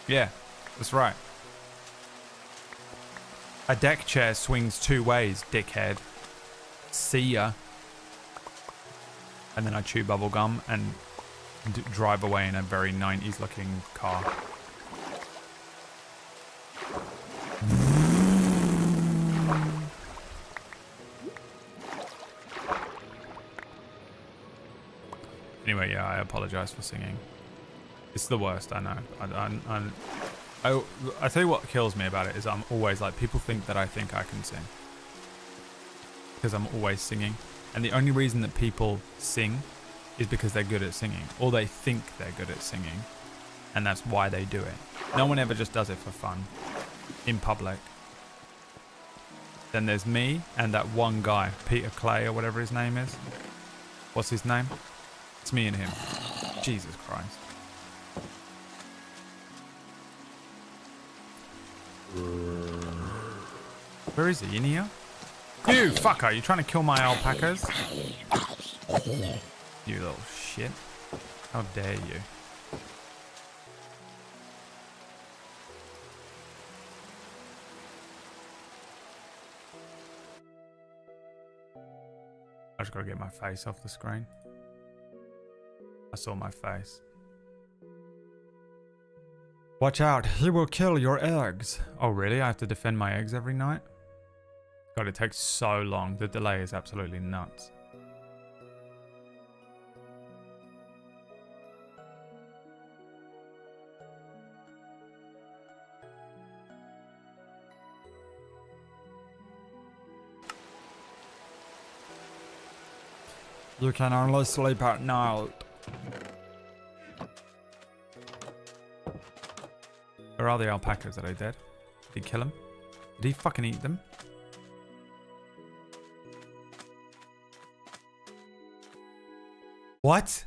S3: Yeah, that's right. A deck chair swings 2 ways, dickhead. See ya. And then I chew bubble gum and drive away in a very 90s looking car. Anyway, yeah, I apologize for singing. It's the worst, I know. I tell you what kills me about it is I'm always like, people think that I think I can sing. Because I'm always singing. And the only reason that people sing is because they're good at singing. Or they think they're good at singing. And that's why they do it. No one ever just does it for fun. In public. Then there's me and that one guy, Peter Clay or whatever his name is. What's his name? It's me and him. Jesus Christ. Where is he? In here? You fucker! You trying to kill my alpacas? You little shit. How dare you? I just gotta get my face off the screen. I saw my face. Watch out, he will kill your eggs. Oh really? I have to defend my eggs every night? God, it takes so long. The delay is absolutely nuts. You can only sleep at night. Where are the alpacas? Are they dead? Did he kill them? Did he fucking eat them? What?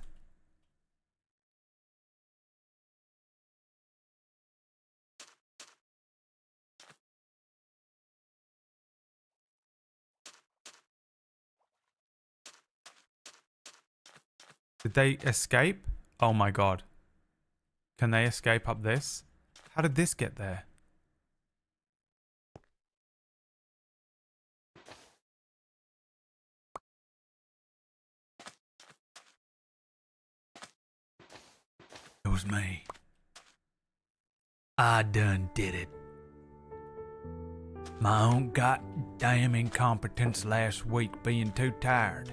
S3: Did they escape? Oh my god. Can they escape up this? How did this get there? It was me. I done did it. My own goddamn incompetence last week being too tired.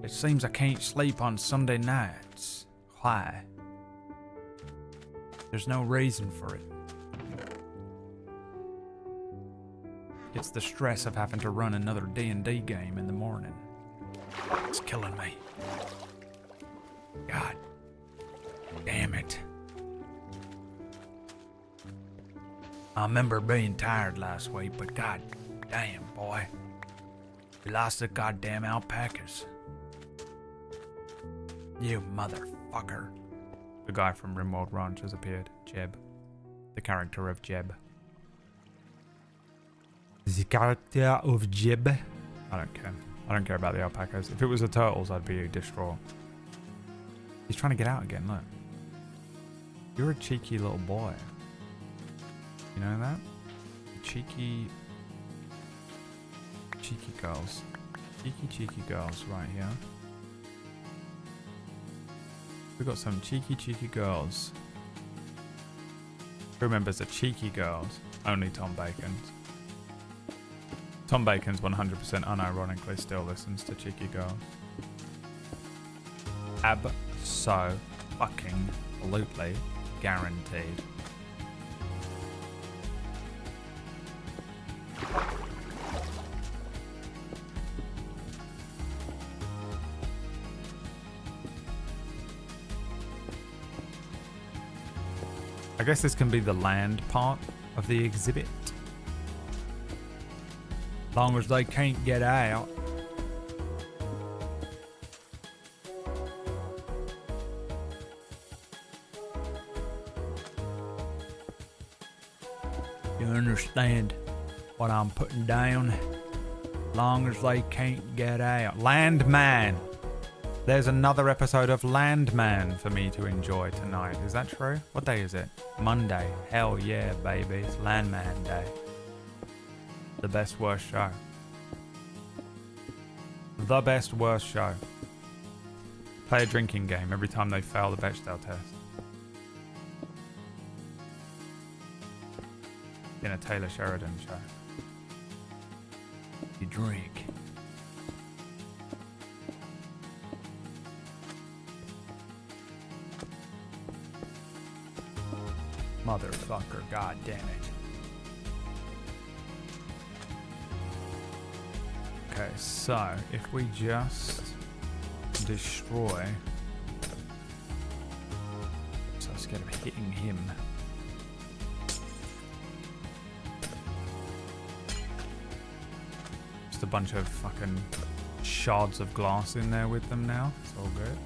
S3: It seems I can't sleep on Sunday nights. Why? There's no reason for it. It's the stress of having to run another D&D game in the morning. It's killing me. God damn it. I remember being tired last week, but god damn, boy. We lost the goddamn alpacas. You motherfucker. The guy from Rimworld Ranch has appeared. Jeb. The character of Jeb. The character of Jeb? I don't care. I don't care about the alpacas. If it was the turtles, I'd be distraught. He's trying to get out again, look. You're a cheeky little boy. You know that? Cheeky girls. Cheeky girls right here. We've got some cheeky girls. Who remembers the cheeky girls? Only Tom Bacon's. Tom Bacon's 100% unironically still listens to cheeky girls. Abso-fucking-lutely guaranteed. I guess this can be the land part of the exhibit. Long as they can't get out. You understand what I'm putting down? Long as they can't get out. Landman. There's another episode of Landman for me to enjoy tonight. Is that true? What day is it? Monday. Hell yeah, baby. It's Landman Day. The best worst show. The best worst show. Play a drinking game every time they fail the Bechdel test. In a Taylor Sheridan show. You drink. Motherfucker, god damn it. Okay, so if we just destroy, so scared of hitting him. Just a bunch of fucking shards of glass in there with them now. It's all good.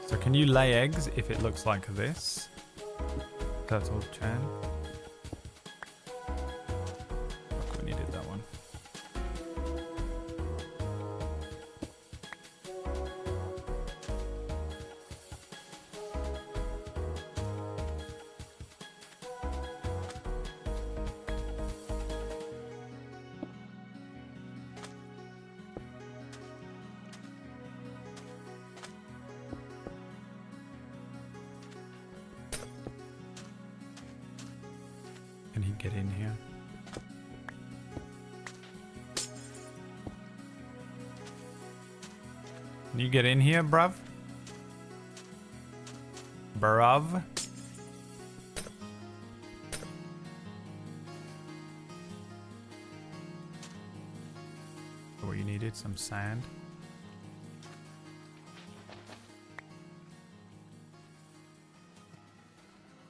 S3: So can you lay eggs if it looks like this? Turtle Chan. We needed that one. Can he get in here? Can you get in here, bruv? Bruv? What you needed? Some sand?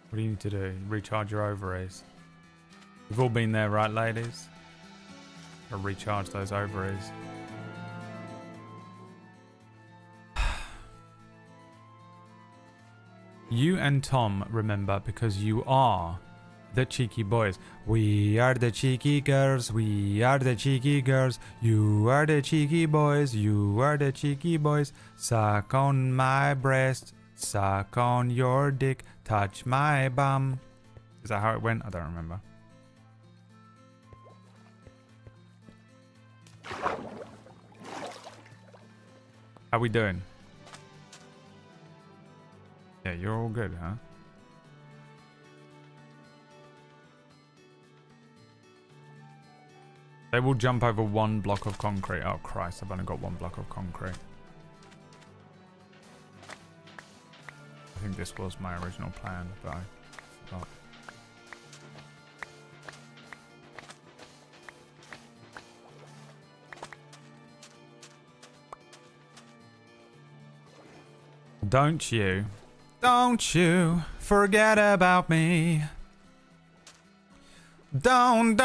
S3: What do you need to do? Recharge your ovaries. We've all been there, right, ladies? Or recharge those ovaries. You and Tom remember because you are the cheeky boys. We are the cheeky girls. We are the cheeky girls. You are the cheeky boys. You are the cheeky boys. Suck on my breast. Suck on your dick. Touch my bum. Is that how it went? I don't remember. How we doing? Yeah, you're all good, huh? They will jump over one block of concrete. Oh Christ, I've only got one block of concrete. I think this was my original plan, but I forgot. Don't you forget about me. Don't.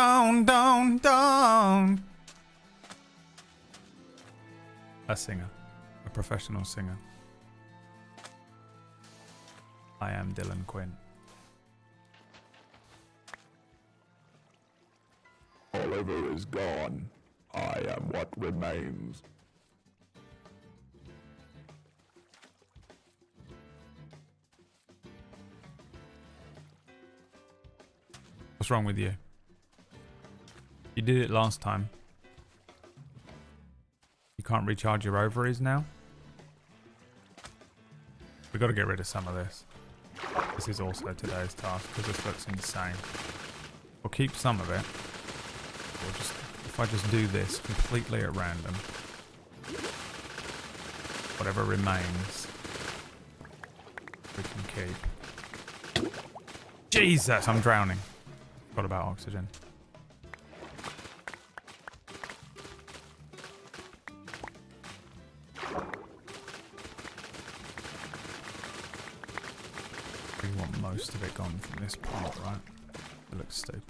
S3: A singer. A professional singer. I am Dylan Quinn.
S1: Oliver is gone. I am what remains.
S3: What's wrong with you? You did it last time. You can't recharge your ovaries now? We gotta get rid of some of this. This is also today's task because this looks insane. We'll keep some of it. We'll just, if I just do this completely at random, whatever remains, we can keep. Jesus, I'm drowning. Forgot about oxygen. most of it gone from this part, right? It looks stupid.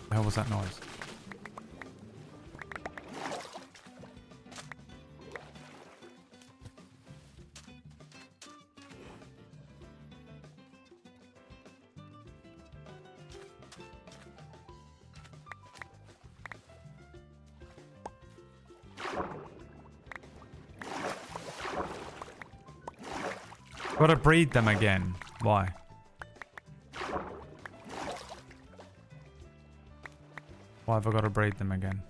S3: The hell was that noise? Gotta breed them again. Why? Why have I gotta breed them again?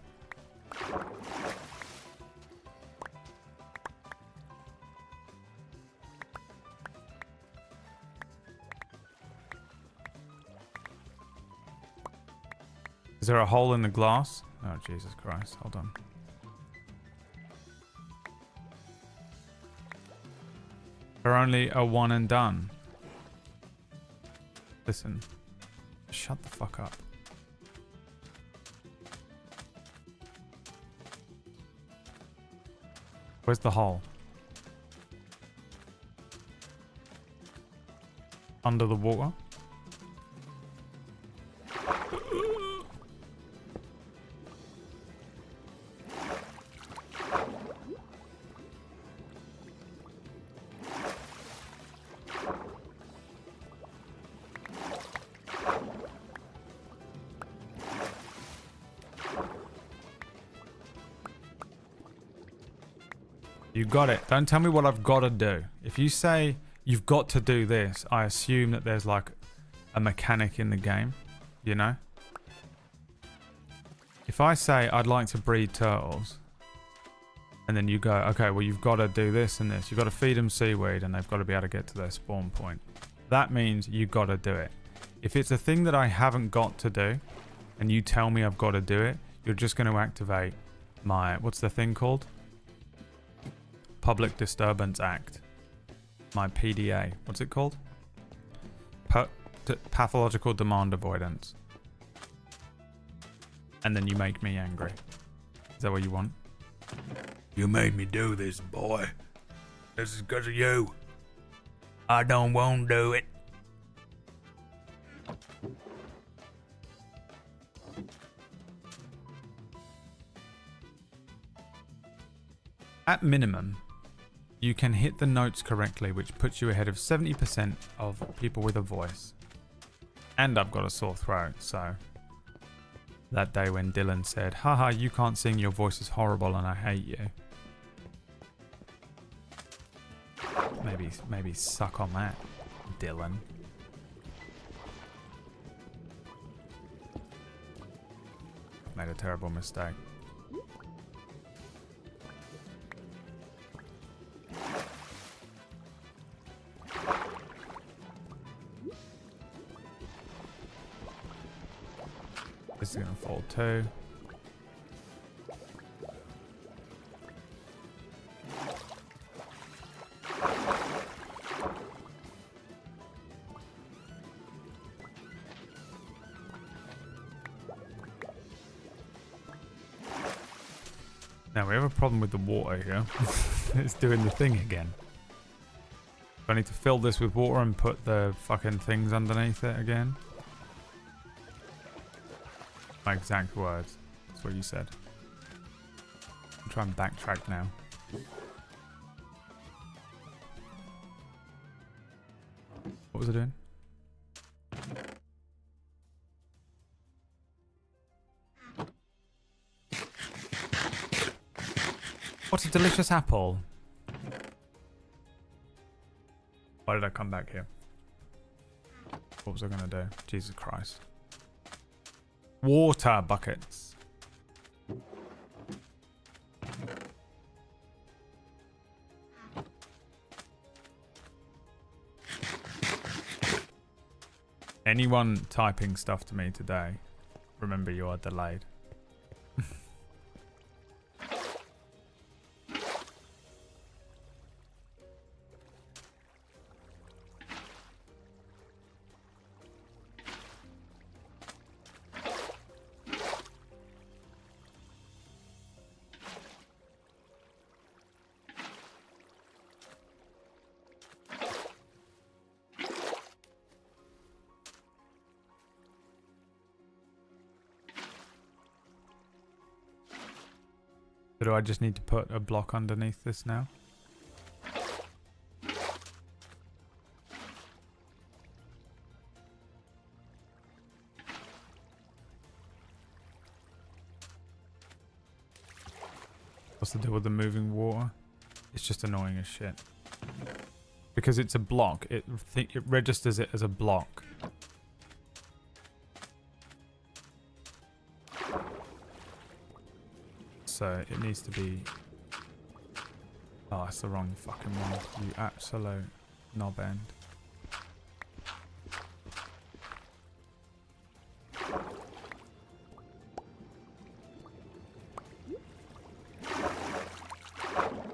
S3: Is there a hole in the glass? Oh, Jesus Christ. Hold on. They're only a one and done. Listen. Shut the fuck up. Where's the hole? Under the water? You got it. Don't tell me what I've got to do. If you say you've got to do this, I assume that there's like a mechanic in the game, you know? If I say I'd like to breed turtles, and then you go, okay, well, you've got to do this and this. You've got to feed them seaweed and they've got to be able to get to their spawn point. That means you've got to do it. If it's a thing that I haven't got to do, and you tell me I've got to do it, you're just going to activate my, what's the thing called? Public Disturbance Act. My PDA. What's it called? Pathological Demand Avoidance. And then you make me angry. Is that what you want?
S8: You made me do this, boy. This is because of you. I don't want to do it.
S3: At minimum, you can hit the notes correctly, which puts you ahead of 70% of people with a voice. And I've got a sore throat, so... That day when Dylan said, haha, you can't sing, your voice is horrible and I hate you. Maybe suck on that, Dylan. Made a terrible mistake. This is gonna fall too. Now we have a problem with the water here. It's doing the thing again. I need to fill this with water and put the fucking things underneath it again. My exact words. That's what you said. I'm trying to backtrack now. What was I doing? What a delicious apple. Why did I come back here? What was I going to do? Jesus Christ. Water buckets. Anyone typing stuff to me today, remember you are delayed. do I just need to put a block underneath this now? What's the deal with the moving water? It's just annoying as shit. Because it's a block, it registers it as a block. So it needs to be... Oh, it's the wrong fucking one. You absolute knob end.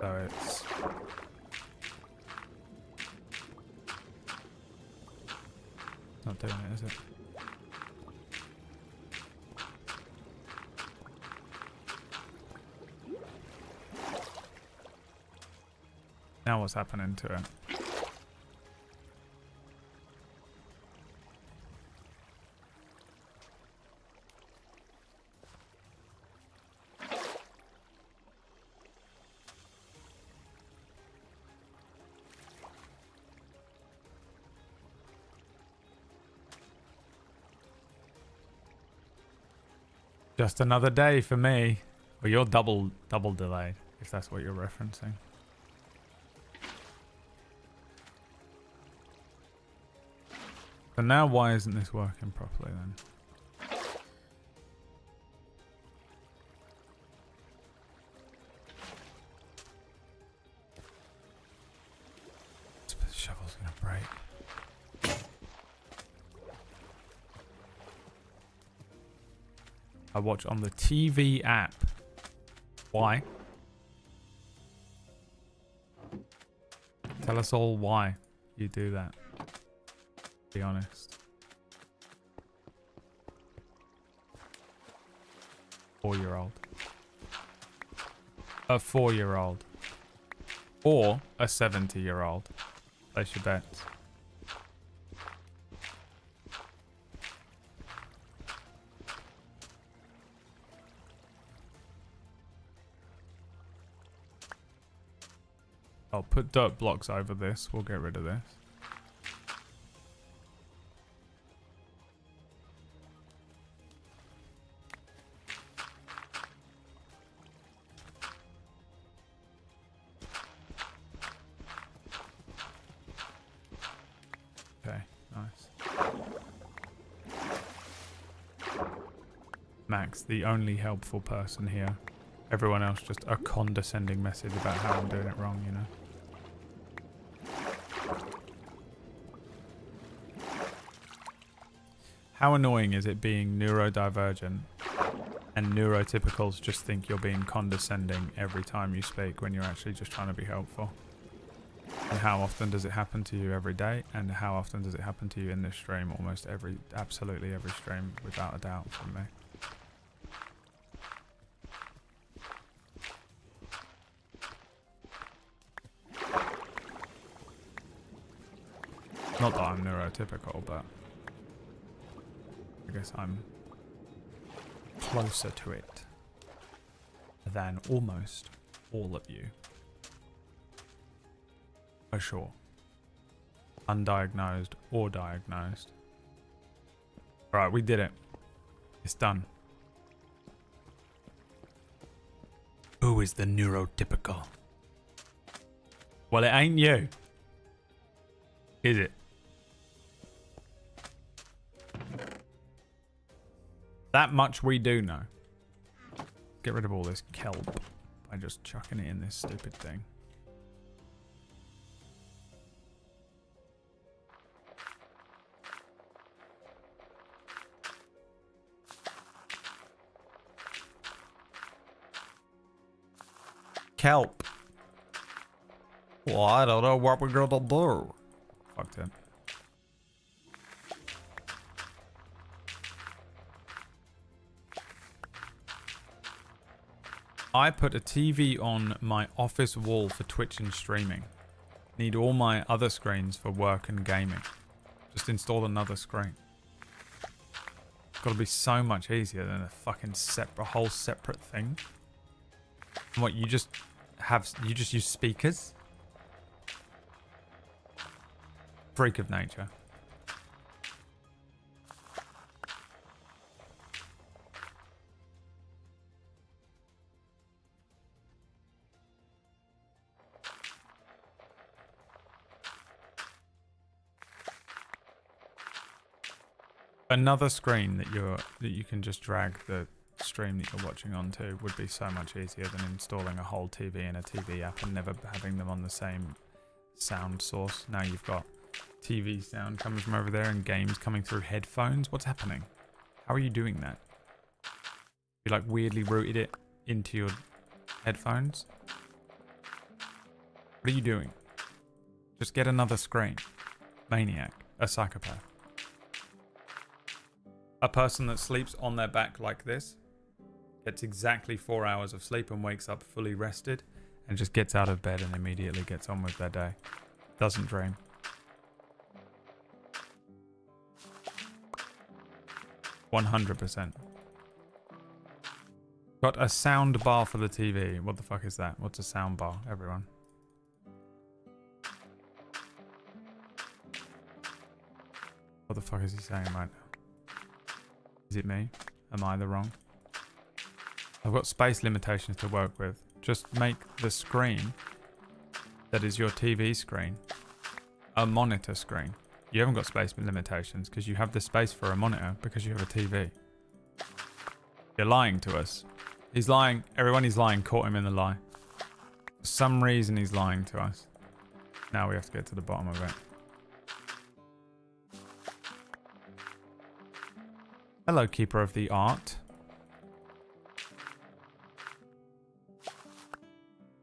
S3: So it's... Not doing it, is it? Now what's happening to it? Just another day for me. Well, you're double delayed, if that's what you're referencing. So now why isn't this working properly then? The shovel's gonna break. I watch on the TV app. Why? Tell us all why you do that. Be honest. 4-year-old. A 4-year-old. Or a 70-year-old. Place your bets. I'll put dirt blocks over this. We'll get rid of this. Okay, nice. Max, the only helpful person here. Everyone else just a condescending message about how I'm doing it wrong, you know? How annoying is it being neurodivergent and neurotypicals just think you're being condescending every time you speak when you're actually just trying to be helpful? And how often does it happen to you every day? And how often does it happen to you in this stream? Almost absolutely every stream, without a doubt, from me. Not that I'm neurotypical, but I guess I'm closer to it than almost all of you. For sure. Undiagnosed or diagnosed. Alright, we did it. It's done.
S8: Who is the neurotypical?
S3: Well, it ain't you. Is it? That much we do know. Get rid of all this kelp by just chucking it in this stupid thing. Kelp.
S5: Well, I don't know what we're gonna do.
S3: Fucked it. I put a TV on my office wall for Twitch and streaming. Need all my other screens for work and gaming. Just install another screen. It's gotta be so much easier than a fucking whole separate thing. What, you just use speakers? Freak of nature. Another screen that you can just drag the stream that you're watching onto would be so much easier than installing a whole TV and a TV app and never having them on the same sound source. Now you've got TV sound coming from over there and games coming through headphones. What's happening? How are you doing that? You like weirdly routed it into your headphones? What are you doing? Just get another screen. Maniac. A psychopath. A person that sleeps on their back like this gets exactly 4 hours of sleep and wakes up fully rested and just gets out of bed and immediately gets on with their day. Doesn't dream. %100%. Got a sound bar for the TV. What the fuck is that? What's a sound bar, everyone? What the fuck is he saying right now? Is it me? Am I the wrong? I've got space limitations to work with. Just make the screen that is your TV screen a monitor screen. You haven't got space limitations because you have the space for a monitor because you have a TV. You're lying to us. He's lying. Everyone, he's lying. Caught him in the lie. For some reason, he's lying to us. Now we have to get to the bottom of it. Hello, Keeper of the Art.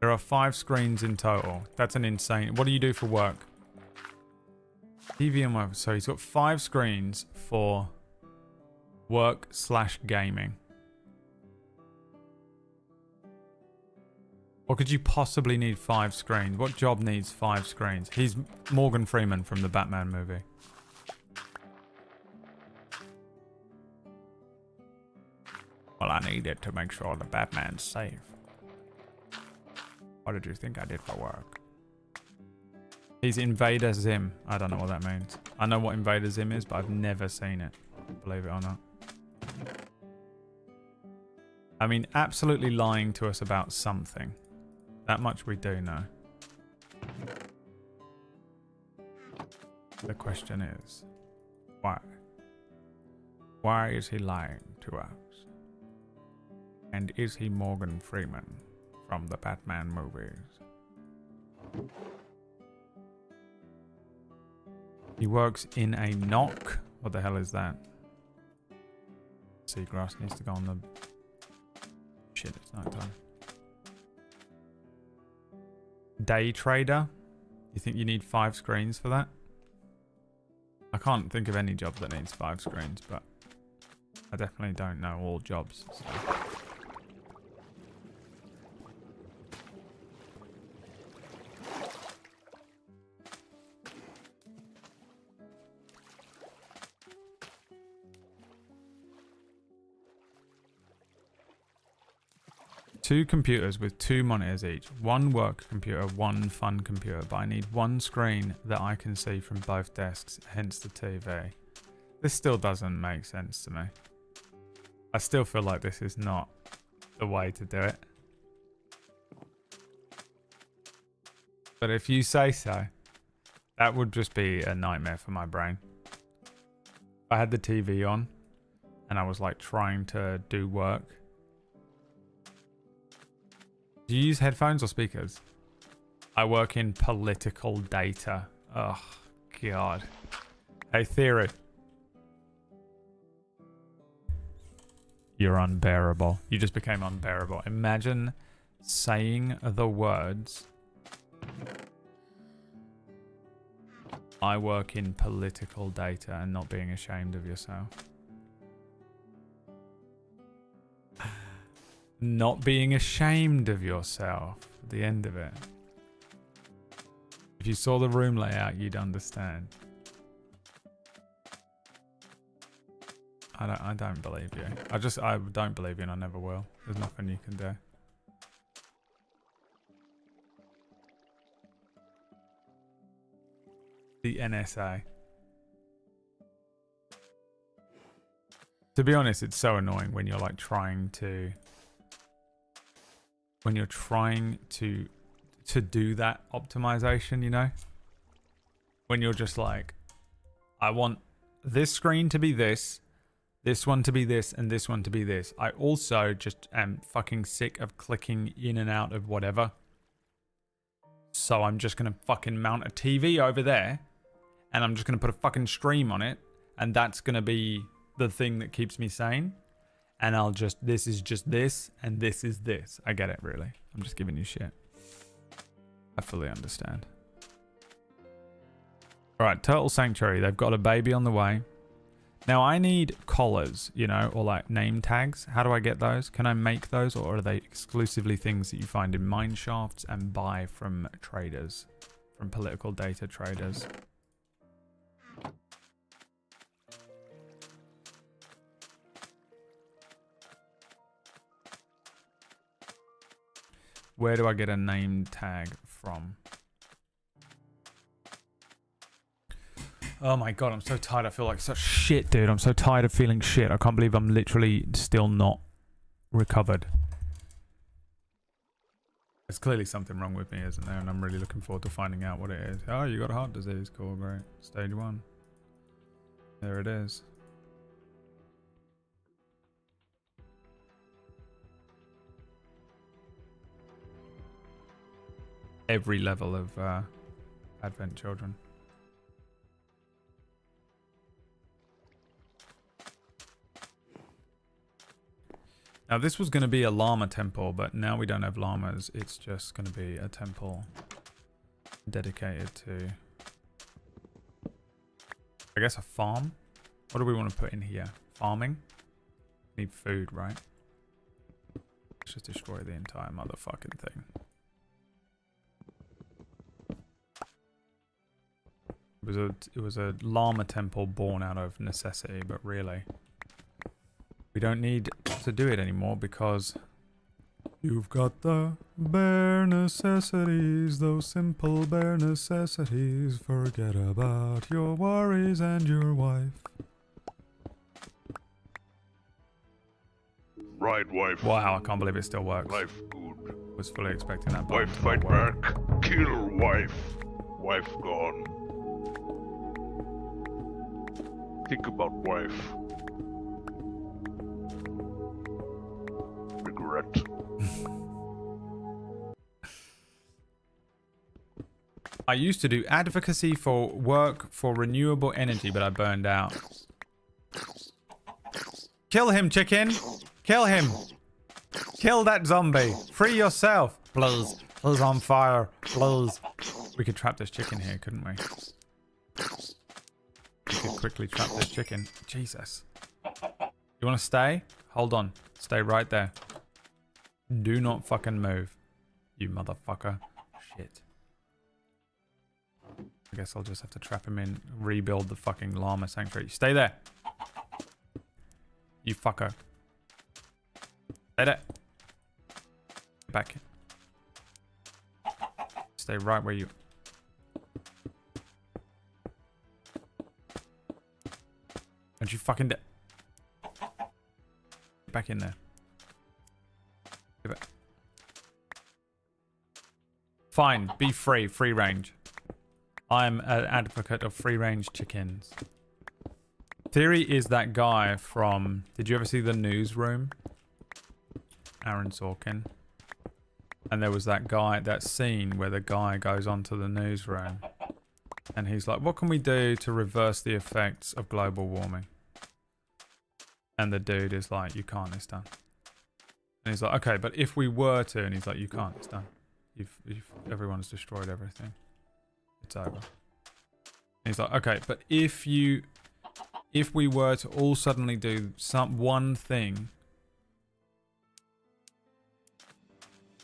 S3: There are 5 screens in total. That's an insane... What do you do for work? TV and web. So he's got 5 screens for work/gaming. What could you possibly need 5 screens? What job needs 5 screens? He's Morgan Freeman from the Batman movie. Well, I need it to make sure the Batman's safe. What did you think I did for work? He's Invader Zim. I don't know what that means. I know what Invader Zim is, but I've never seen it. Believe it or not. I mean, absolutely lying to us about something. That much we do know. The question is, why? Why is he lying to us? And is he Morgan Freeman from the Batman movies? He works in a knock. What the hell is that? Seagrass needs to go on the... Shit, it's night time. Day trader? You think you need 5 screens for that? I can't think of any job that needs 5 screens, but I definitely don't know all jobs. So. 2 computers with 2 monitors each. 1 work computer, 1 fun computer. But I need 1 screen that I can see from both desks, hence the TV. This still doesn't make sense to me. I still feel like this is not the way to do it. But if you say so, that would just be a nightmare for my brain. I had the TV on and I was like trying to do work. Do you use headphones or speakers? I work in political data. Oh, God. Hey, Theory. You're unbearable. You just became unbearable. Imagine saying the words, I work in political data, and not being ashamed of yourself. Not being ashamed of yourself at the end of it. If you saw the room layout, you'd understand. I don't believe you. I don't believe you and I never will. There's nothing you can do. The NSA. To be honest, it's so annoying when you're like trying to do that optimization, you know? When you're just like, I want this screen to be this one to be this, and this one to be this. I also just am fucking sick of clicking in and out of whatever. So I'm just gonna fucking mount a TV over there, and I'm just gonna put a fucking stream on it, and that's gonna be the thing that keeps me sane. And I'll just, this is just this, and this is this. I get it, really. I'm just giving you shit. I fully understand. Alright, Turtle Sanctuary. They've got a baby on the way. Now, I need collars, you know, or like name tags. How do I get those? Can I make those, or are they exclusively things that you find in mine shafts and buy from traders, from political data traders? Where do I get a name tag from? Oh my god, I'm so tired. I feel like such shit, dude. I'm so tired of feeling shit. I can't believe I'm literally still not recovered. There's clearly something wrong with me, isn't there? And I'm really looking forward to finding out what it is. Oh, you got a heart disease. Cool, great. Stage 1. There it is. Every level of Advent Children. Now this was going to be a llama temple, but now we don't have llamas. It's just going to be a temple dedicated to, I guess, a farm. What do we want to put in here? Farming? Need food, right? Let's just destroy the entire motherfucking thing. It was a llama temple born out of necessity, but really, we don't need to do it anymore because you've got the bare necessities, those simple bare necessities. Forget about your worries and your wife.
S1: Right, wife.
S3: Wow, I can't believe it still works.
S1: Life good.
S3: Was fully expecting that.
S1: Wife fight back. Kill wife. Wife gone. Think about wife. Regret.
S3: I used to do advocacy for work for renewable energy, but I burned out. Kill him, chicken! Kill him! Kill that zombie! Free yourself! Please. Please, on fire. Please. We could trap this chicken here, couldn't we? We could quickly trap this chicken. Jesus. You want to stay? Hold on. Stay right there. Do not fucking move. You motherfucker. Shit. I guess I'll just have to trap him in. Rebuild the fucking llama sanctuary. Stay there. You fucker. Stay there. Get back. Stay right where you... Don't you fucking... Get back in there. Get back. Fine. Be free. Free range. I'm an advocate of free range chickens. Theory is that guy from... Did you ever see The Newsroom? Aaron Sorkin. And there was that guy, that scene where the guy goes onto the newsroom. And he's like, what can we do to reverse the effects of global warming? And the dude is like, you can't, it's done. And he's like, okay, but if we were to... And he's like, you can't, it's done. Everyone's destroyed everything. It's over. And he's like, okay, but if we were to all suddenly do one thing,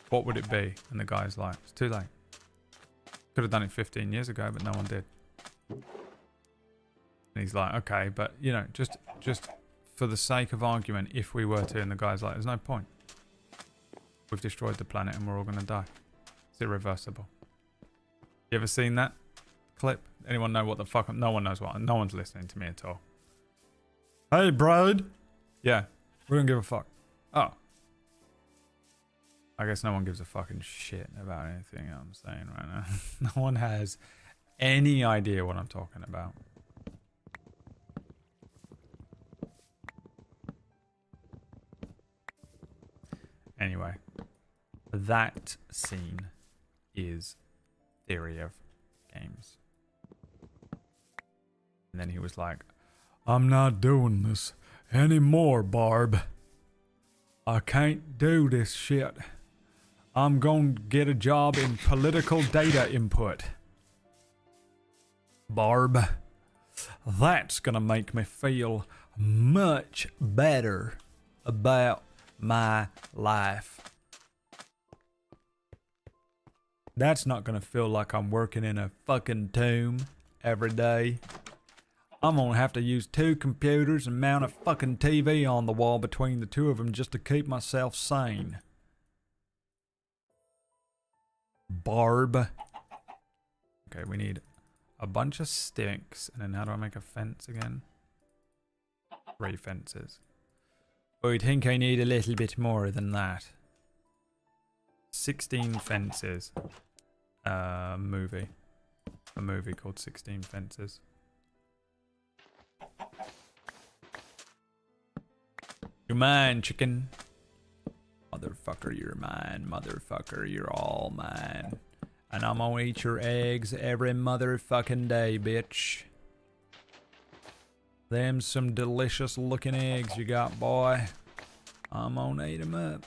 S3: what would it be? And the guy's like, it's too late. Could have done it 15 years ago, but no one did. And he's like, okay, but you know, just for the sake of argument, if we were to, and the guy's like, there's no point. We've destroyed the planet and we're all gonna die. It's irreversible. You ever seen that? clip? Anyone know what the fuck? No one knows what. No one's listening to me at all. Hey, Brad. Yeah, we don't give a fuck. Oh. I guess no one gives a fucking shit about anything I'm saying right now. No one has any idea what I'm talking about. Anyway, that scene is Theory of Games. And then he was like, I'm not doing this anymore, Barb. I can't do this shit. I'm going to get a job in political data input. Barb, that's going to make me feel much better about my life. That's not going to feel like I'm working in a fucking tomb every day. I'm going to have to use 2 computers and mount a fucking TV on the wall between the 2 of them just to keep myself sane. Barb. Okay, we need a bunch of sticks. And then how do I make a fence again? 3 fences. I think I need a little bit more than that. 16 fences. A movie called 16 Fences. You're mine, chicken. Motherfucker, you're mine. Motherfucker, you're all mine. And I'm gonna eat your eggs every motherfucking day, bitch. Them some delicious looking eggs you got, boy. I'm gonna eat them up.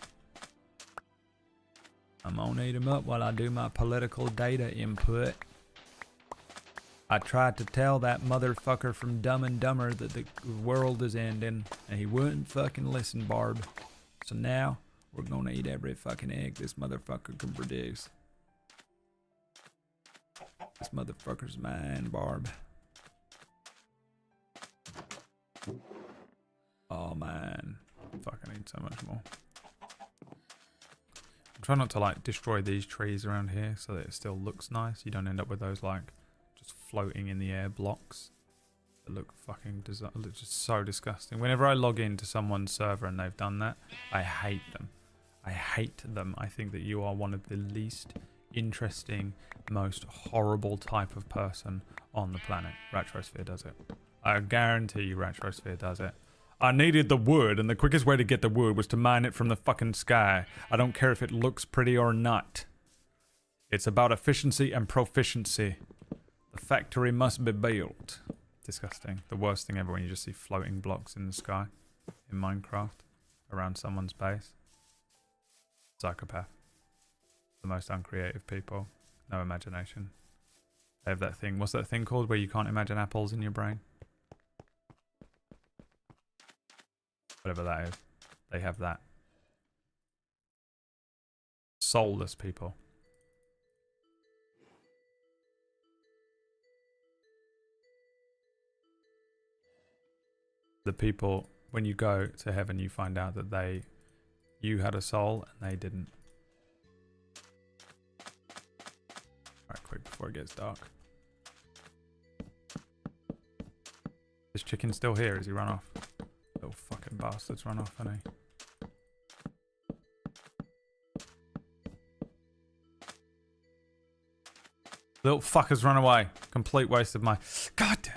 S3: I'm gonna eat them up while I do my political data input. I tried to tell that motherfucker from Dumb and Dumber that the world is ending, and he wouldn't fucking listen, Barb. So now, we're gonna eat every fucking egg this motherfucker can produce. This motherfucker's mine, Barb. Oh man. Fuck, I need so much more. Try not to like destroy these trees around here so that it still looks nice. You don't end up with those like just floating in the air blocks that look fucking look just so disgusting. Whenever I log into someone's server and they've done that, I hate them. I hate them. I think that you are one of the least interesting, most horrible type of person on the planet. Retrosphere does it. I guarantee you Retrosphere does it. I needed the wood, and the quickest way to get the wood was to mine it from the fucking sky. I don't care if it looks pretty or not. It's about efficiency and proficiency. The factory must be built. Disgusting. The worst thing ever when you just see floating blocks in the sky in Minecraft around someone's base. Psychopath. The most uncreative people. No imagination. They have that thing. What's that thing called where you can't imagine apples in your brain? Whatever that is. They have that. Soulless people. The people, when you go to heaven, you find out that you had a soul and they didn't. Alright, quick before it gets dark. This chicken's still here. Has he run off? Little fucking bastards run off, hasn't he? Little fuckers run away. Complete waste of my goddamn time.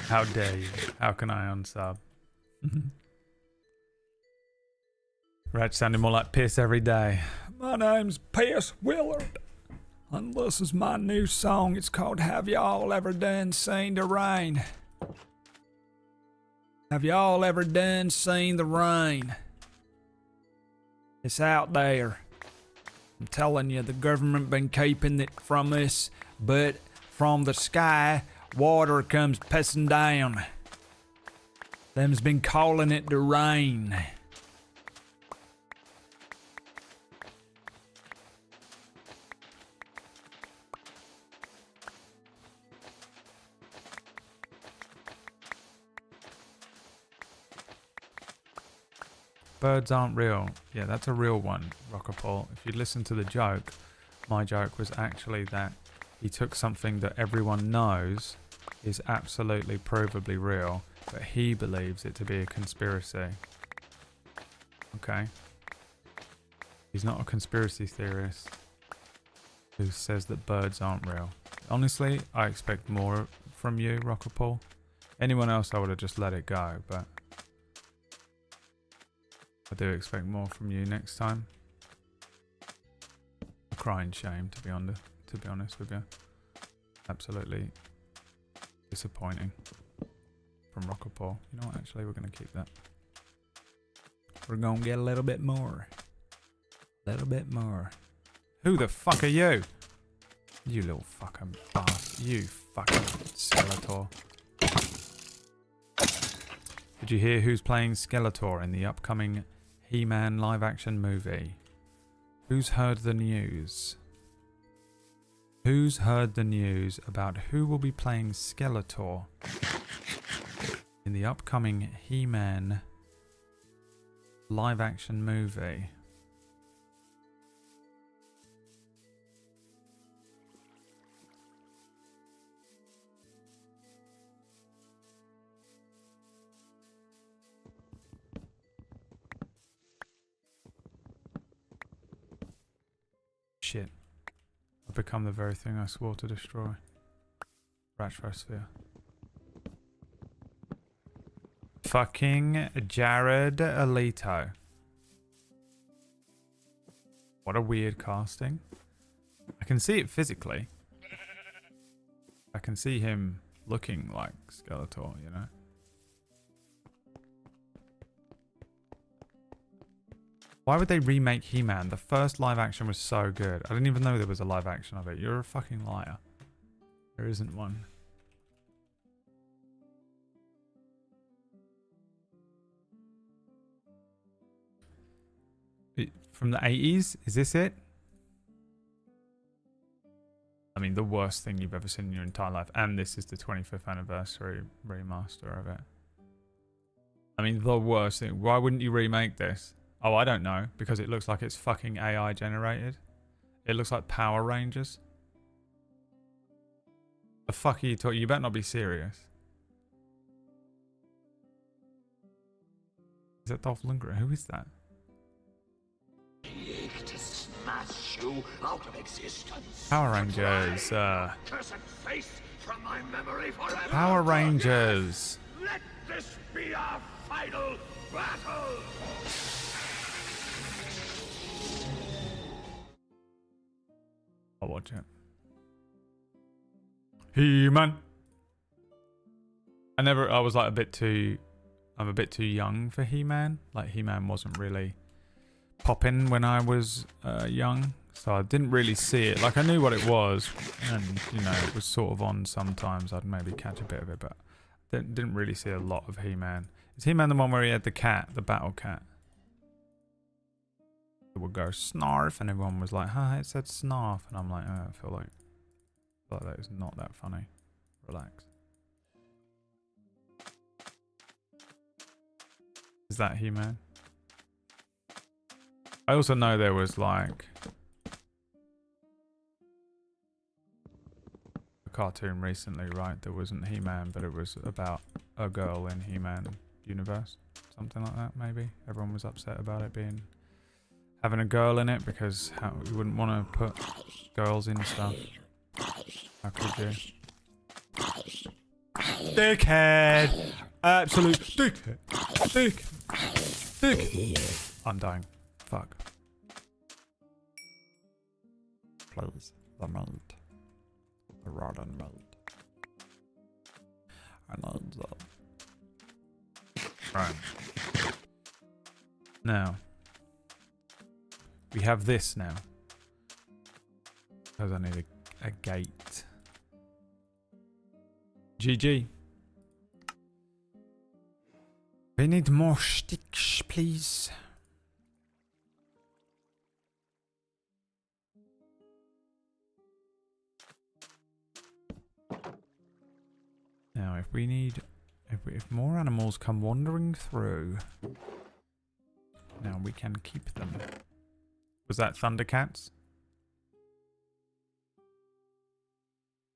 S3: How dare you? How can I unsub? Ratch sounding more like piss every day. My name's Piss Willard. And this is my new song. It's called Have Y'all Ever Done Seen the Rain? Have y'all ever done seen the rain? It's out there. I'm telling you, the government been keeping it from us, but from the sky, water comes pissing down. Them's been calling it the rain. Birds aren't real. Yeah, that's a real one, Rockapole. If you listen to the joke, my joke was actually that he took something that everyone knows is absolutely provably real, but he believes it to be a conspiracy. Okay? He's not a conspiracy theorist who says that birds aren't real. Honestly, I expect more from you, Rockapole. Anyone else, I would have just let it go, but I do expect more from you next time. A crying shame, to be honest with you. Absolutely disappointing from Rockapole. You know what? Actually, we're going to keep that. We're going to get a little bit more. A little bit more. Who the fuck are you? You little fucking bastard. You fucking Skeletor. Did you hear who's playing Skeletor in the upcoming He-Man live-action movie? Who's heard the news? Who's heard the news about who will be playing Skeletor in the upcoming He-Man live-action movie? Shit. I've become the very thing I swore to destroy. Retrosphere. Fucking Jared Alito. What a weird casting. I can see it physically. I can see him looking like Skeletor, you know? Why would they remake He-Man? The first live action was so good. I didn't even know there was a live action of it. You're a fucking liar. There isn't one. From the 80s? Is this it? I mean, the worst thing you've ever seen in your entire life. And this is the 25th anniversary remaster of it. I mean, the worst thing. Why wouldn't you remake this? Oh, I don't know. Because it looks like it's fucking AI generated. It looks like Power Rangers. The fuck are you talking? You better not be serious. Is that Dolph Lundgren? Who is that?
S9: To smash you out of existence.
S3: Power Rangers.
S9: Cursed face from my memory forever.
S3: Power Rangers.
S9: Let this be our final battle.
S3: I'll watch it. He-Man. I was like I'm a bit too young for He-Man. Like He-Man wasn't really popping when I was young. So I didn't really see it. Like I knew what it was. And, you know, it was sort of on sometimes. I'd maybe catch a bit of it. But didn't really see a lot of He-Man. Is He-Man the one where he had the cat? The battle cat? It would go snarf and everyone was like, huh, it said snarf. And I'm like, oh, I feel like that is not that funny. Relax. Is that He-Man? I also know there was like a cartoon recently, right? There wasn't He-Man, but it was about a girl in He-Man universe. Something like that, maybe. Everyone was upset about it having a girl in it because you wouldn't want to put girls in stuff. How could you? Dickhead! Absolute dickhead! Dick! I'm dying. Fuck. Please, the melt. The rotten melt. I need that. Right. Now. We have this now. Because I need a gate. GG. We need more sticks, please. Now, if we need... If more animals come wandering through... Now we can keep them. Was that Thundercats?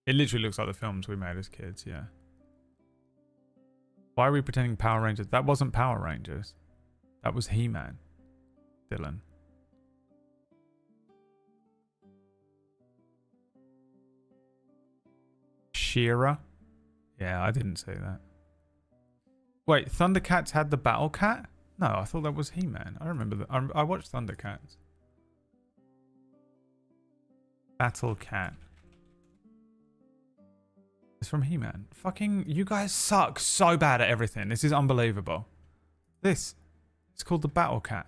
S3: It literally looks like the films we made as kids, yeah. Why are we pretending Power Rangers? That wasn't Power Rangers. That was He-Man. Dylan. She-Ra? Yeah, I didn't say that. Wait, Thundercats had the Battle Cat? No, I thought that was He-Man. I remember that. I watched Thundercats. Battle Cat. It's from He-Man. Fucking, you guys suck so bad at everything. This is unbelievable. This. It's called the Battle Cat.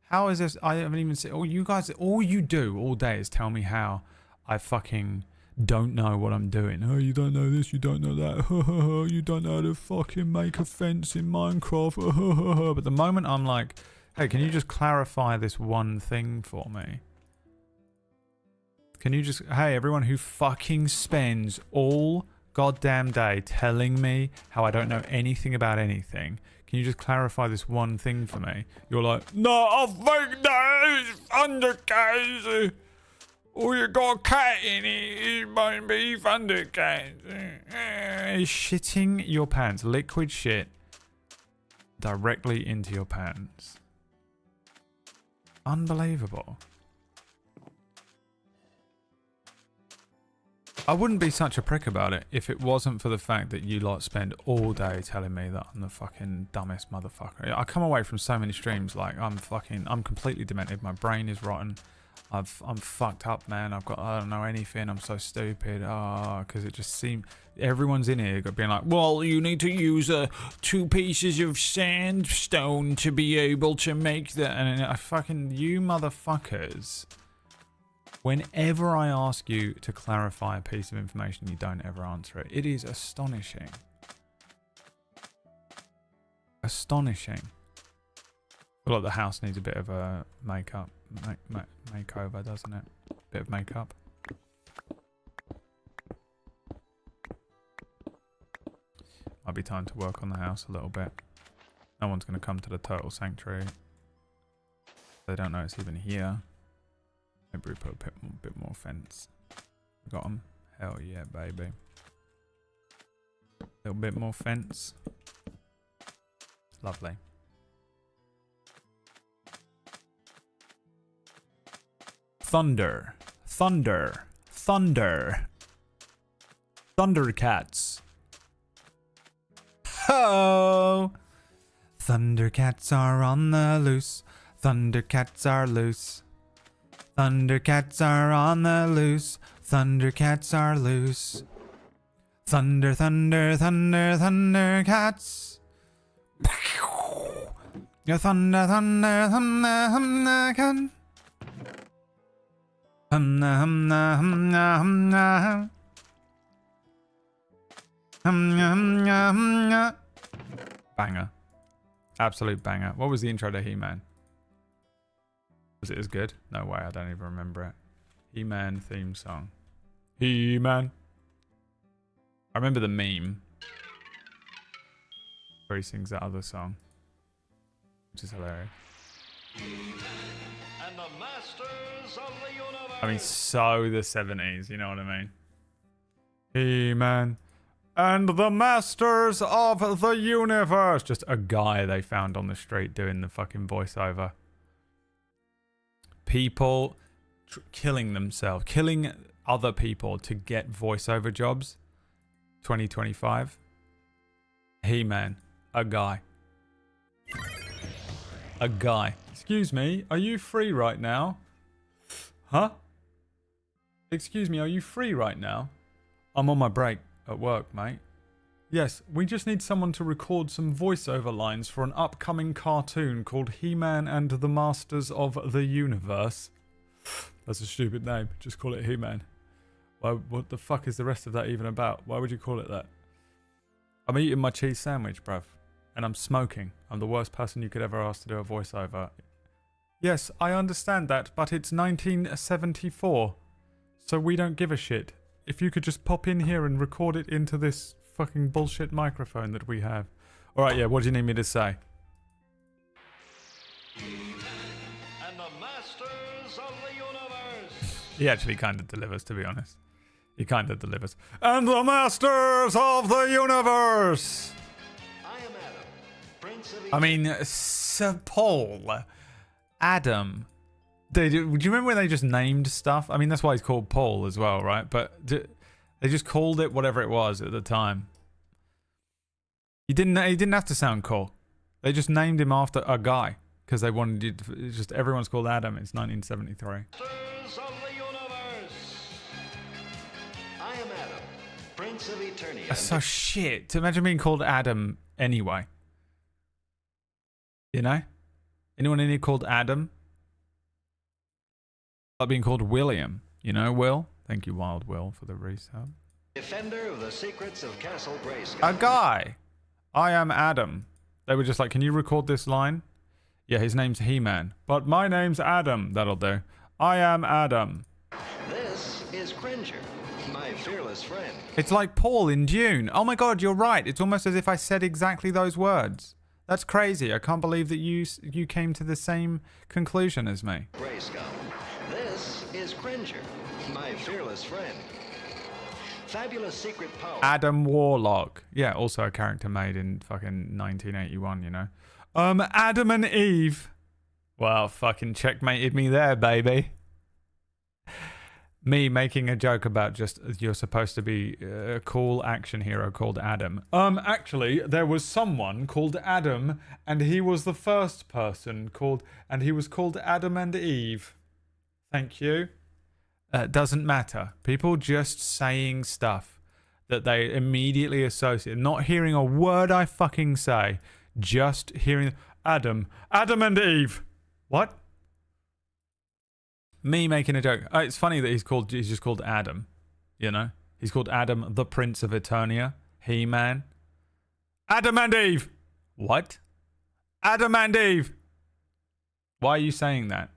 S3: How is this? I haven't even seen. Oh, you guys, all you do all day is tell me how I fucking don't know what I'm doing. Oh, you don't know this, you don't know that. You don't know how to fucking make a fence in Minecraft. But the moment I'm like, hey, can you just clarify this one thing for me? Can you just, hey, everyone who fucking spends all goddamn day telling me how I don't know anything about anything, can you just clarify this one thing for me? You're like, no, I think that is Thundercats. Oh, you got a cat in it. It might be Thundercats. Shitting your pants. Liquid shit directly into your pants. Unbelievable. I wouldn't be such a prick about it if it wasn't for the fact that you lot spend all day telling me that I'm the fucking dumbest motherfucker. I come away from so many streams like I'm completely demented. My brain is rotten. I'm fucked up, man. I don't know anything. I'm so stupid. Because it just seemed everyone's in here being like, well, you need to use 2 pieces of sandstone to be able to make that. And I fucking, you motherfuckers. Whenever I ask you to clarify a piece of information, you don't ever answer it. It is astonishing. Astonishing. I feel like the house needs a bit of a makeover, doesn't it? Bit of makeup. Might be time to work on the house a little bit. No one's going to come to the Turtle Sanctuary. They don't know it's even here. Maybe we put a bit more fence. Got them? Hell yeah, baby. A little bit more fence. Lovely. Thunder. Thunder. Thunder. Thundercats. Ho! Thundercats are on the loose. Thundercats are loose. Thundercats are on the loose. Thundercats are loose. Thunder, thunder, thunder, Thundercats. Thunder, thunder, thunder, Thundercat. Humna, humna, humna, humna. Humna, humna, humna. Banger. Absolute banger. What was the intro to He-Man? Was it as good? No way, I don't even remember it. He-Man theme song. He-Man. I remember the meme where he sings that other song, which is hilarious.
S9: And the masters of the universe.
S3: I mean, so the 70s, you know what I mean? He-Man and the masters of the universe. Just a guy they found on the street doing the fucking voiceover. People killing themselves, killing other people to get voiceover jobs. 2025. He-Man, a guy. A guy. Excuse me, are you free right now? Huh? Excuse me, are you free right now? I'm on my break at work, mate. Yes, we just need someone to record some voiceover lines for an upcoming cartoon called He-Man and the Masters of the Universe. That's a stupid name. Just call it He-Man. What the fuck is the rest of that even about? Why would you call it that? I'm eating my cheese sandwich, bruv. And I'm smoking. I'm the worst person you could ever ask to do a voiceover. Yes, I understand that, but it's 1974. So we don't give a shit. If you could just pop in here and record it into this fucking bullshit microphone that we have. Alright, yeah, what do you need me to say?
S9: masters of the universe.
S3: He actually kind of delivers, to be honest. He kind of delivers. And the masters of the universe.
S9: I am Adam, Prince of
S3: I mean, Sir Paul, Adam. Do you remember when they just named stuff? I mean, that's why he's called Paul as well, right? But they just called it whatever it was at the time. He didn't have to sound cool. They just named him after a guy because they wanted it. It's just everyone's called Adam. It's 1973.
S9: Masters of the universe. I am Adam, Prince of Eternia.
S3: That's so shit. To imagine being called Adam anyway. You know? Anyone in here called Adam? Like being called William. You know, Will? Thank you, Wild Will, for the resub.
S9: Defender of the secrets of Castle Grayskull.
S3: A guy. I am Adam. They were just like, can you record this line? Yeah, his name's He-Man. But my name's Adam. That'll do. I am Adam.
S9: This is Cringer, my fearless friend.
S3: It's like Paul in Dune. Oh my god, you're right. It's almost as if I said exactly those words. That's crazy. I can't believe that you came to the same conclusion as me.
S9: Grayskull. This is Cringer, my fearless friend. Fabulous secret power.
S3: Adam Warlock. Yeah, also a character made in fucking 1981, you know. Adam and Eve. Well, fucking checkmated me there, baby. Me making a joke about just you're supposed to be a cool action hero called Adam. Actually, there was someone called Adam, and he was the first person called, and he was called Adam and Eve. Thank you. Doesn't matter. People just saying stuff that they immediately associate. Not hearing a word I fucking say. Just hearing Adam and Eve. What? Me making a joke. It's funny that he's just called Adam. You know? He's called Adam, the Prince of Eternia. He-Man. Adam and Eve. What? Adam and Eve. Why are you saying that?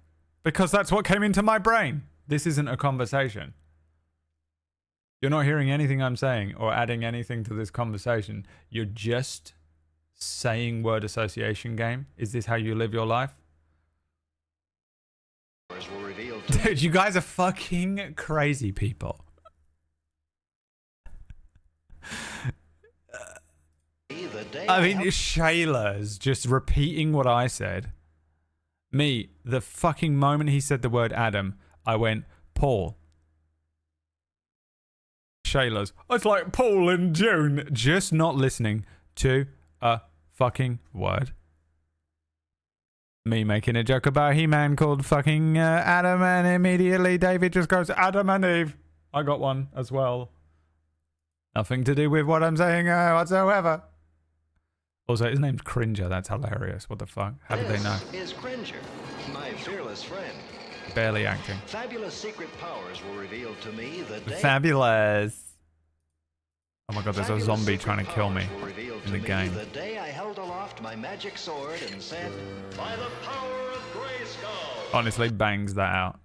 S3: Because that's what came into my brain. This isn't a conversation. You're not hearing anything I'm saying or adding anything to this conversation. You're just saying word association game. Is this how you live your life? Dude, you guys are fucking crazy people. I mean, Shayla's just repeating what I said. Me, the fucking moment he said the word Adam, I went, Paul. Shayla's, it's like Paul in June. Just not listening to a fucking word. Me making a joke about He-Man called fucking Adam, and immediately David just goes, Adam and Eve. I got one as well. Nothing to do with what I'm saying whatsoever. Also, his name's Cringer. That's hilarious. What the fuck? How did they know?
S9: This is Cringer, my fearless friend.
S3: Barely acting.
S9: Fabulous secret powers were revealed to me the day.
S3: Fabulous. Oh my god, there's a zombie trying to kill me in the game.
S9: The day I held aloft my magic sword and said, by the power of Grayskull.
S3: Honestly, bangs that out.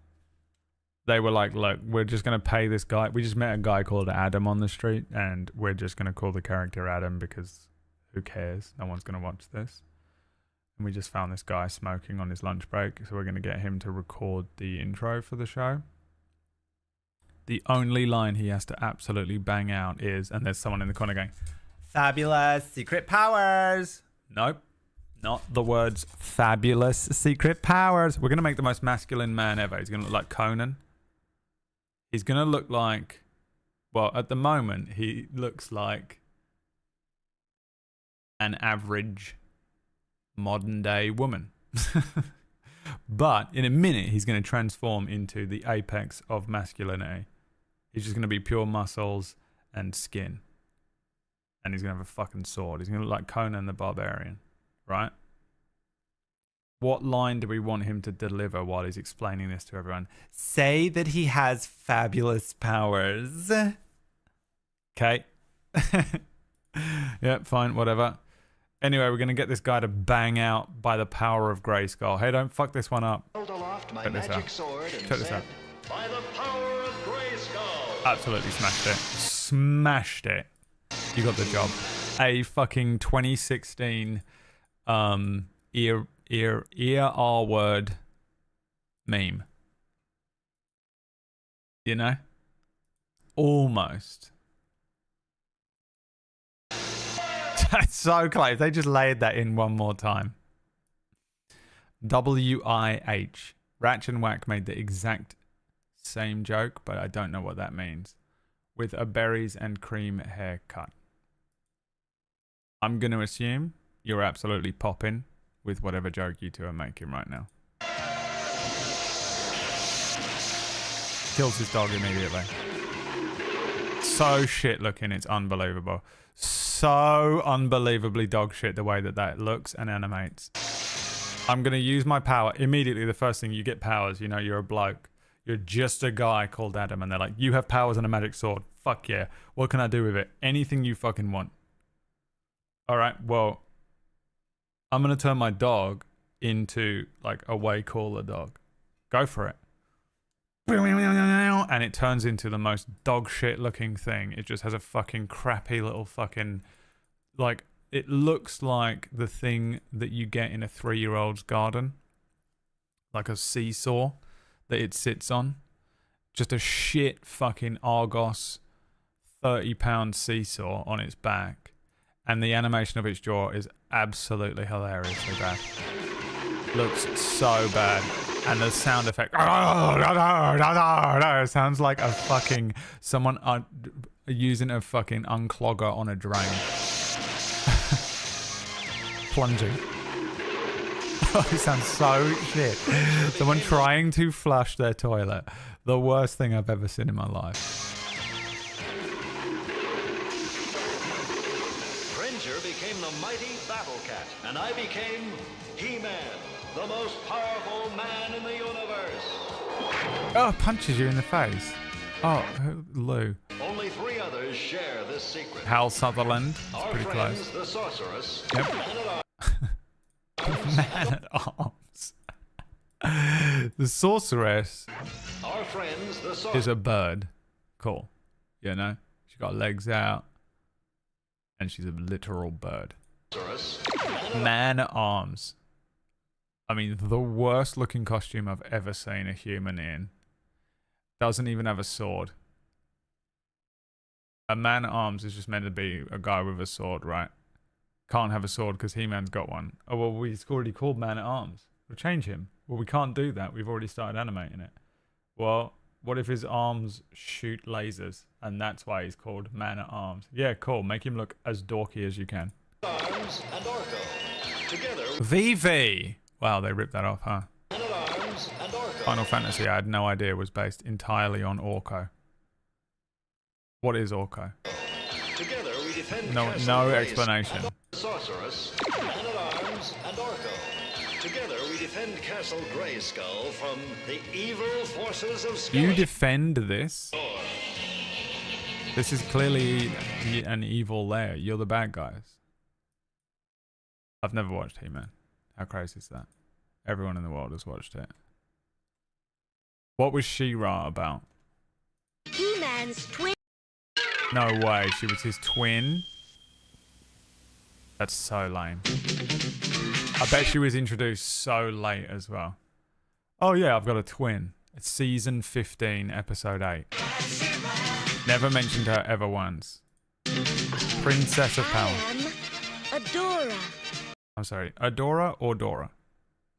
S3: They were like, look, we're just going to pay this guy. We just met a guy called Adam on the street, and we're just going to call the character Adam because who cares? No one's going to watch this. And we just found this guy smoking on his lunch break, so we're going to get him to record the intro for the show. The only line he has to absolutely bang out is, and there's someone in the corner going, fabulous secret powers. Nope. Not the words fabulous secret powers. We're going to make the most masculine man ever. He's going to look like Conan. He's going to look like, well, at the moment, he looks like an average modern day woman. But in a minute, he's going to transform into the apex of masculinity. He's just going to be pure muscles and skin. And he's going to have a fucking sword. He's going to look like Conan the Barbarian. Right? What line do we want him to deliver while he's explaining this to everyone? Say that he has fabulous powers. Okay. Yeah, fine, whatever. Anyway, we're going to get this guy to bang out by the power of Grayskull. Hey, don't fuck this one up. Check this out. Check this out.
S9: By the power of Grayskull.
S3: Absolutely smashed it. Smashed it. You got the job. A fucking 2016 ear R word meme. You know? Almost. That's so close. They just laid that in one more time. WIH. Ratch and Whack made the exact same joke, but I don't know what that means. With a berries and cream haircut. I'm going to assume you're absolutely popping with whatever joke you two are making right now. Kills his dog immediately. So shit looking, it's unbelievable. So unbelievably dog shit the way that that looks and animates. I'm going to use my power. Immediately, the first thing, you get powers. You know, you're a bloke. You're just a guy called Adam. And they're like, you have powers and a magic sword. Fuck yeah. What can I do with it? Anything you fucking want. Alright, well, I'm going to turn my dog into, like, a way cooler dog. Go for it. And it turns into the most dog shit looking thing. It just has a fucking crappy little fucking, like, it looks like the thing that you get in a 3-year-old's garden. Like a seesaw that it sits on. Just a shit fucking Argos 30-pound seesaw on its back. And the animation of its jaw is absolutely hilariously bad. Looks so bad. And the sound effect. It sounds like a fucking... someone using a fucking unclogger on a drain. Plunging. Oh, it sounds so shit. Someone trying to flush their toilet. The worst thing I've ever seen in my life.
S9: Became the mighty Battle Cat, and I became He-Man, the most powerful man in the universe.
S3: Oh, punches you in the face. Oh, Lou.
S9: Only 3 others share this secret.
S3: Hal Sutherland. It's
S9: Our
S3: pretty
S9: friends,
S3: close.
S9: the Sorceress.
S3: Yep. Man at Arms. The Sorceress.
S9: Our friends, the
S3: is a bird. Cool. You know? She got legs out. And she's a literal bird. Man at Arms. I mean, the worst looking costume I've ever seen a human in. Doesn't even have a sword. A man at Arms is just meant to be a guy with a sword, right? Can't have a sword because He-Man's got one. Oh, well, he's already called Man at Arms. We'll change him. Well, we can't do that. We've already started animating it. Well, what if his arms shoot lasers? And that's why he's called Man at Arms. Yeah, cool. Make him look as dorky as you can.
S9: Arms and Orko. Together.
S3: VV. Wow, they ripped that off, huh?
S9: Man at Arms and Orko.
S3: Final Fantasy, I had no idea, was based entirely on Orko. What is Orko?
S9: Together we defend
S3: No explanation.
S9: Sorceress, Man at Arms, and Orko. Together we defend Castle Grayskull from the evil forces of Skeleton.
S3: You defend this? This is clearly an evil lair. You're the bad guys. I've never watched He-Man. How crazy is that? Everyone in the world has watched it. What was She-Ra about?
S7: He-Man's twin.
S3: No way, she was his twin? That's so lame. I bet she was introduced so late as well. Oh yeah, I've got a twin. It's season 15, episode 8. Never mentioned her ever once. Princess of Power.
S7: I am Adora.
S3: I'm sorry, Adora or Dora?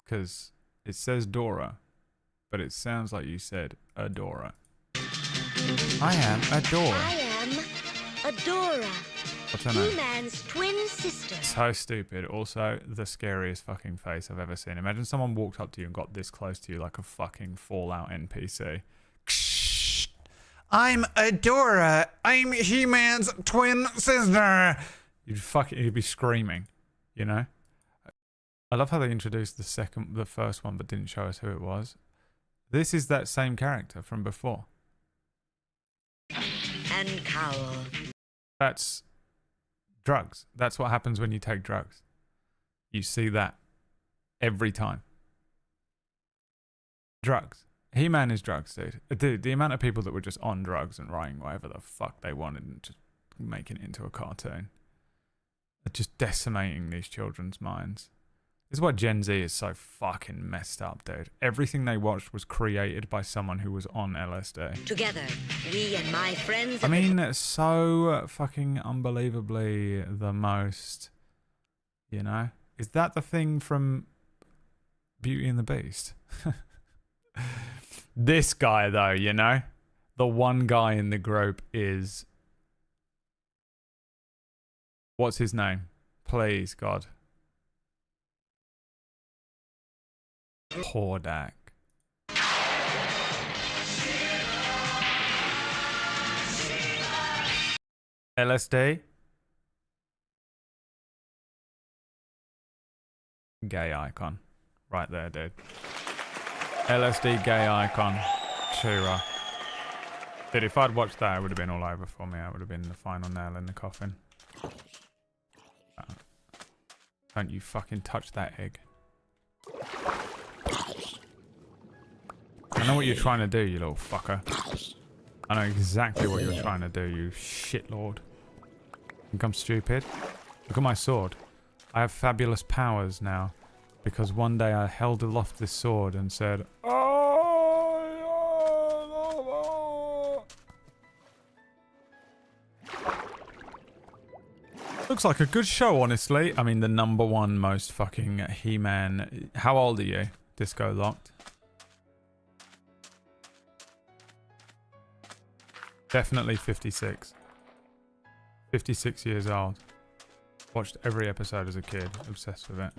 S3: Because it says Dora, but it sounds like you said Adora. I am Adora.
S7: I am Adora.
S3: What's her name?
S7: He-Man's twin sister.
S3: So stupid. Also, the scariest fucking face I've ever seen. Imagine someone walked up to you and got this close to you like a fucking Fallout NPC. I'm Adora. I'm He-Man's twin sister. You'd be screaming, you know? I love how they introduced the first one, but didn't show us who it was. This is that same character from before.
S7: And Cowl.
S3: That's drugs. That's what happens when you take drugs. You see that every time. Drugs. He-Man is drugs, dude. Dude, the amount of people that were just on drugs and writing whatever the fuck they wanted and just making it into a cartoon. Just decimating these children's minds. This is why Gen Z is so fucking messed up, dude. Everything they watched was created by someone who was on LSD.
S2: Together, we and my friends.
S3: I mean, so fucking unbelievably the most, you know? Is that the thing from Beauty and the Beast? This guy, though, you know? The one guy in the group is... What's his name? Please, God. Poor Dak. LSD? Gay icon. Right there, dude. LSD gay icon. Shira. Dude, if I'd watched that, it would have been all over for me. It would have been the final nail in the coffin. Don't you fucking touch that egg. I know what you're trying to do, you little fucker. I know exactly what you're trying to do, you shitlord. Think I'm stupid? Look at my sword. I have fabulous powers now. Because one day I held aloft this sword and said, oh, looks like a good show, honestly. I mean, the #1 most fucking He-Man. How old are you? Disco Locked. Definitely 56. 56 years old. Watched every episode as a kid. Obsessed with it.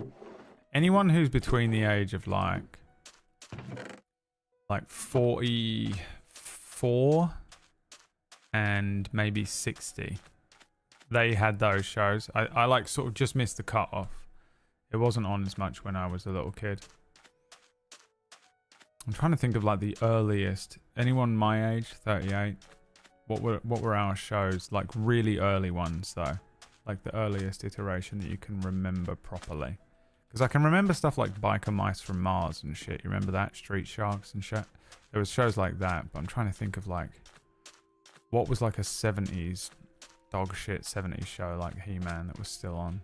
S3: Anyone who's between the age of like 44 and maybe 60. They had those shows. I like sort of just missed the cutoff. It wasn't on as much when I was a little kid. I'm trying to think of like the earliest. Anyone my age, 38. What were our shows? Like really early ones though. Like the earliest iteration that you can remember properly. Because I can remember stuff like Biker Mice from Mars and shit. You remember that? Street Sharks and shit. There was shows like that, but I'm trying to think of like what was like a 70s dog shit 70s show like He-Man that was still on.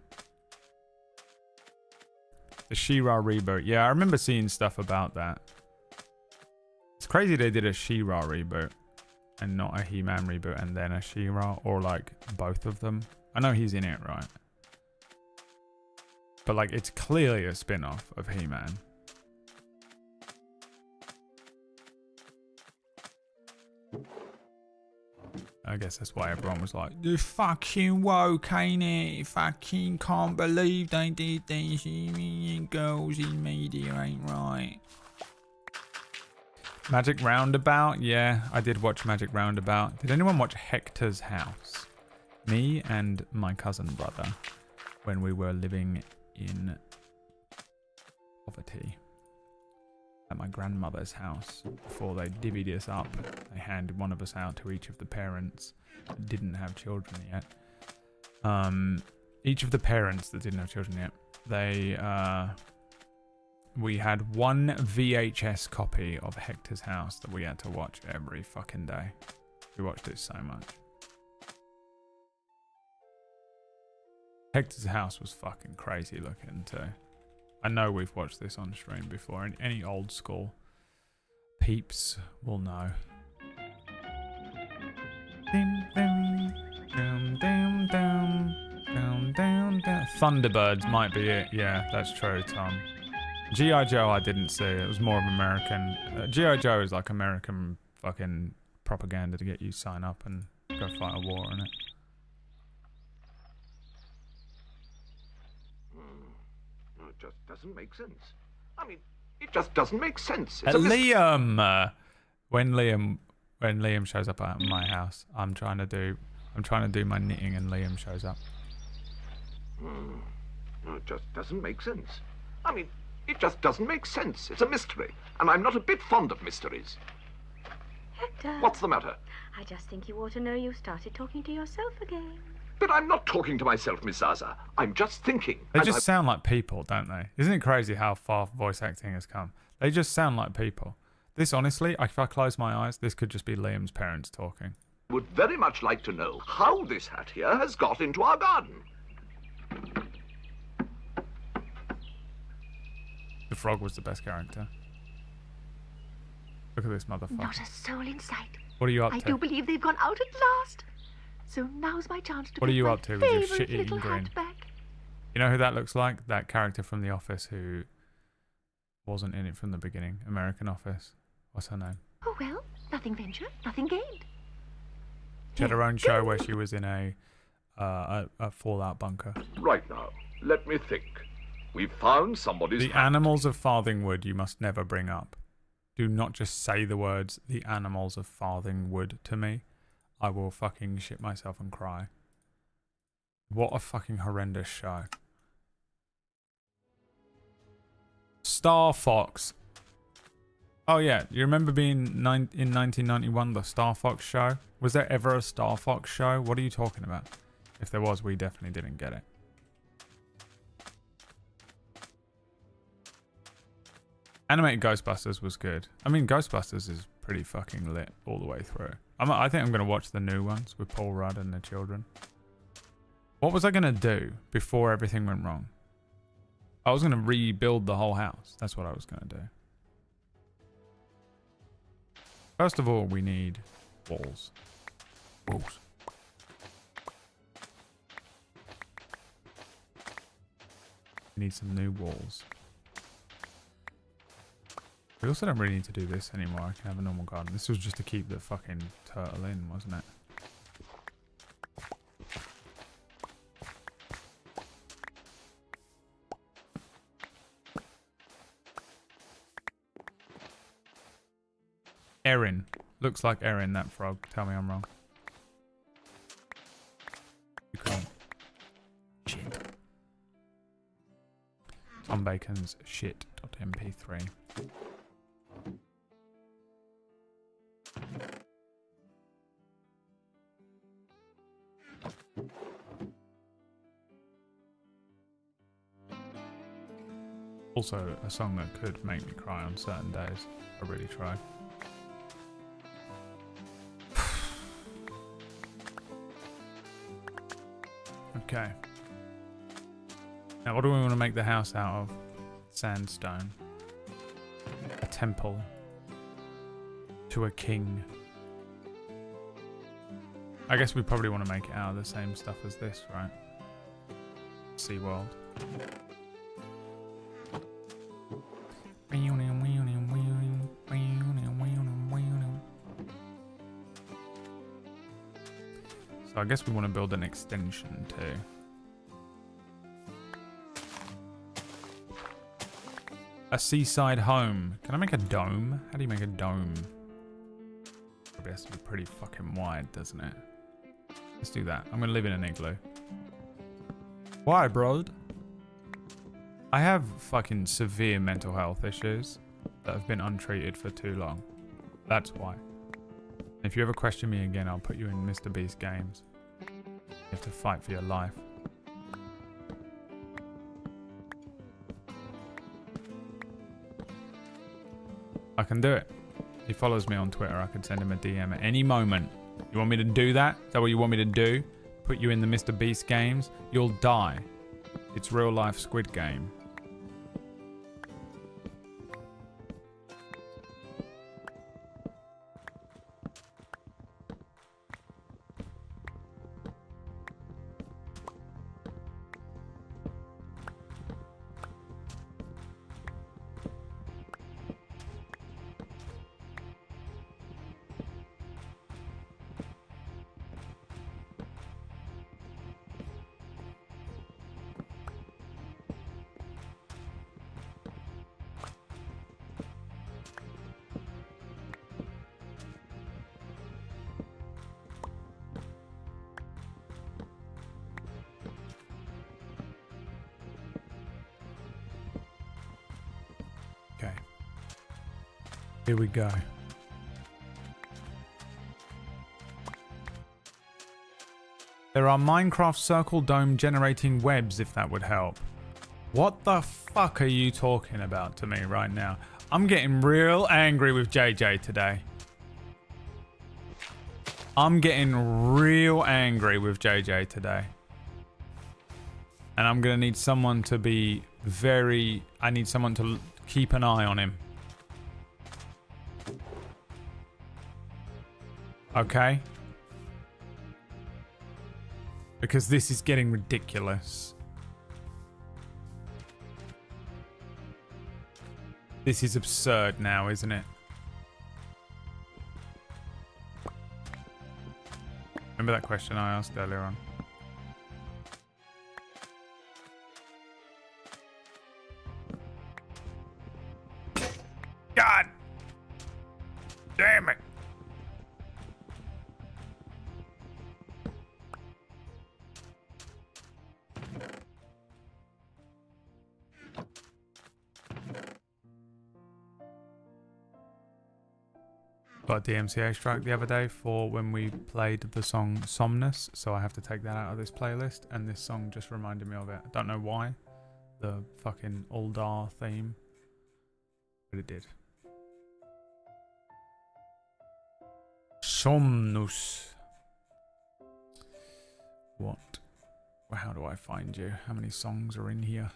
S3: The She-Ra reboot. Yeah, I remember seeing stuff about that. It's crazy they did a She-Ra reboot and not a He-Man reboot and then a She-Ra, or like both of them. I know he's in it, right? But like it's clearly a spin-off of He-Man. I guess that's why everyone was like, "The fucking woke, ain't it? Fucking can't believe they did this. Girls in media ain't right." Magic Roundabout? Yeah, I did watch Magic Roundabout. Did anyone watch Hector's House? Me and my cousin brother, when we were living in poverty at my grandmother's house before they divvied us up. They handed one of us out to each of the parents that didn't have children yet. Each of the parents that didn't have children yet, we had one VHS copy of Hector's House that we had to watch every fucking day. We watched it so much. Hector's House was fucking crazy looking too. I know we've watched this on stream before, and any old school peeps will know. Thunderbirds might be it. Yeah, that's true, Tom. G.I. Joe I didn't see. It was more of American. G.I. Joe is like American fucking propaganda to get you sign up and go fight a war in it.
S10: It just doesn't make sense. I mean, it just doesn't make sense.
S3: Liam, when Liam shows up at my house, I'm trying to do my knitting, and Liam shows up.
S10: It just doesn't make sense. I mean, it just doesn't make sense. It's a mystery, and I'm not a bit fond of mysteries.
S11: Hector.
S10: What's the matter?
S11: I just think you ought to know you've started talking to yourself again.
S10: But I'm not talking to myself, Miss Zaza. I'm just thinking.
S3: They just sound like people, don't they? Isn't it crazy how far voice acting has come? They just sound like people. This, honestly, if I close my eyes, this could just be Liam's parents talking.
S10: Would very much like to know how this hat here has got into our garden.
S3: frog was the best character. Look at this motherfucker.
S11: Not a soul in sight.
S3: What are you up
S11: I
S3: to?
S11: do believe they've gone out at last. So now's my chance to
S3: What are
S11: get
S3: you
S11: my
S3: up to with your
S11: favourite
S3: shit-eating
S11: little
S3: grin?
S11: hat back.
S3: You know who that looks like? That character from The Office who wasn't in it from the beginning. American Office. What's her name?
S11: Oh well, nothing ventured, nothing gained.
S3: She had her own show where she was in a fallout bunker.
S10: Right now, let me think. We've found somebody's
S3: The animals of Farthingwood you must never bring up. Do not just say the words, the animals of Farthingwood, to me. I will fucking shit myself and cry. What a fucking horrendous show. Star Fox. Oh yeah, you remember being in 1991, the Star Fox show? Was there ever a Star Fox show? What are you talking about? If there was, we definitely didn't get it. Animated Ghostbusters was good. I mean, Ghostbusters is pretty fucking lit all the way through. I think I'm going to watch the new ones with Paul Rudd and the children. What was I going to do before everything went wrong? I was going to rebuild the whole house. That's what I was going to do. First of all, we need walls. Walls. We need some new walls. We also don't really need to do this anymore. I can have a normal garden. This was just to keep the fucking turtle in, wasn't it? Erin. Looks like Erin, that frog. Tell me I'm wrong. You can't. Shit. Tom Bacon's shit.mp3. Also, a song that could make me cry on certain days. I really try. Okay. Now, what do we want to make the house out of? Sandstone. A temple. To a king. I guess we probably want to make it out of the same stuff as this, right? SeaWorld. So I guess we want to build an extension too. A seaside home. Can I make a dome? How do you make a dome? Probably has to be pretty fucking wide, doesn't it? Let's do that. I'm going to live in an igloo. Why, bro? I have fucking severe mental health issues that have been untreated for too long. That's why. If you ever question me again, I'll put you in Mr. Beast games. You have to fight for your life. I can do it. He follows me on Twitter. I can send him a DM at any moment. You want me to do that? Is that what you want me to do? Put you in the Mr. Beast games? You'll die. It's real life Squid Game. Okay. Here we go. There are Minecraft circle dome generating webs if that would help. What the fuck are you talking about to me right now? I'm getting real angry with JJ today. I'm getting real angry with JJ today. And I'm going to need someone to be very... I need someone to keep an eye on him. Okay? Because this is getting ridiculous. This is absurd now, isn't it? Remember that question I asked earlier on? God! Damn it! Got a DMCA strike the other day for when we played the song Somnus, so I have to take that out of this playlist, and this song just reminded me of it. I don't know why. The fucking Uldar theme. But it did. Somnus. What? Well, how do I find you? How many songs are in here?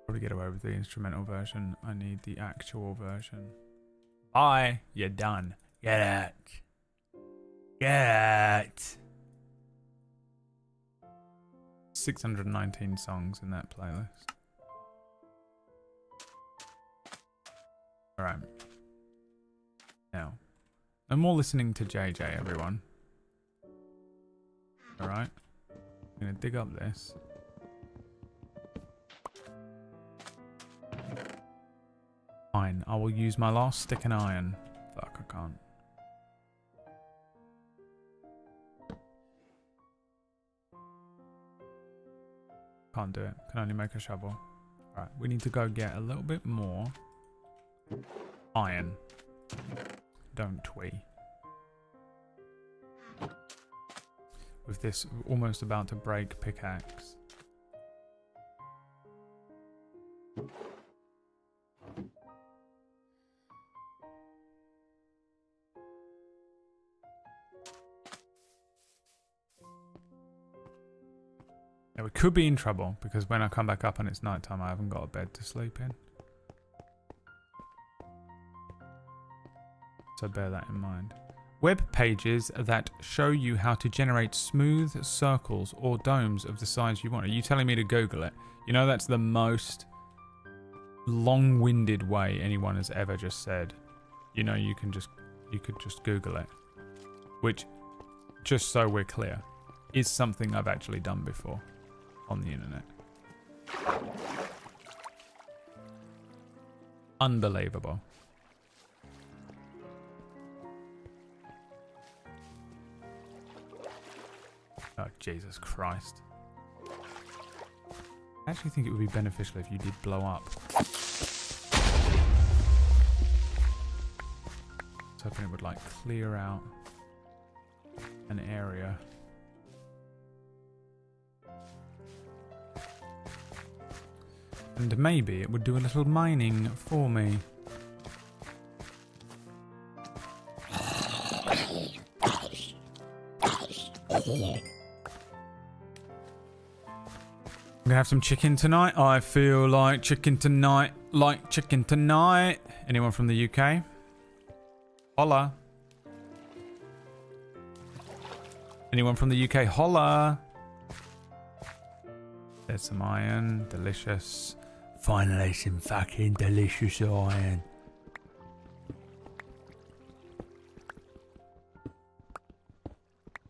S3: Probably get away with the instrumental version. I need the actual version. Bye. You're done. Get out. Get out. 619 songs in that playlist. Alright. Now, no more listening to JJ, everyone. Alright. I'm gonna dig up this. Fine, I will use my last stick and iron. Fuck, I can't. Can't do it. Can only make a shovel. Alright, we need to go get a little bit more iron. Don't we? With this almost about to break pickaxe. Yeah, we could be in trouble because when I come back up and it's nighttime, I haven't got a bed to sleep in. So bear that in mind. Web pages that show you how to generate smooth circles or domes of the size you want. Are you telling me to Google it? You know, that's the most long-winded way anyone has ever just said. You know, you could just Google it. Which, just so we're clear, is something I've actually done before on the internet. Unbelievable. Oh, Jesus Christ. I actually think it would be beneficial if you did blow up. I was hoping it would like clear out an area. And maybe it would do a little mining for me. I'm gonna have some chicken tonight. I feel like chicken tonight. Like chicken tonight. Anyone from the UK? Holla. Anyone from the UK? Holla. There's some iron. Delicious. Finally some fucking delicious iron.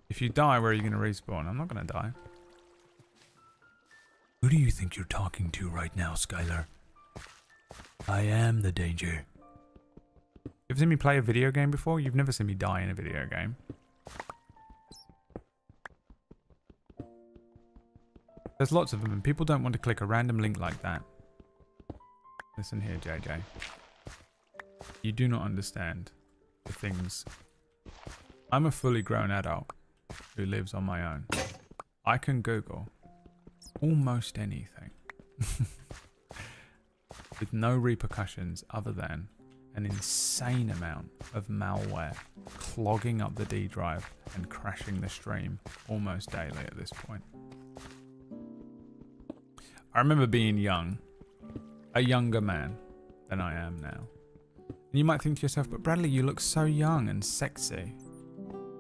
S3: If you die, where are you going to respawn? I'm not going to die. Who do you think you're talking to right now, Skylar? I am the danger. You ever seen me play a video game before? You've never seen me die in a video game. There's lots of them, and people don't want to click a random link like that. Listen here, JJ. You do not understand the things. I'm a fully grown adult who lives on my own. I can Google almost anything with no repercussions other than an insane amount of malware clogging up the D drive and crashing the stream almost daily at this point. remember being young. A younger man than I am now. And you might think to yourself, but Bradley, you look so young and sexy.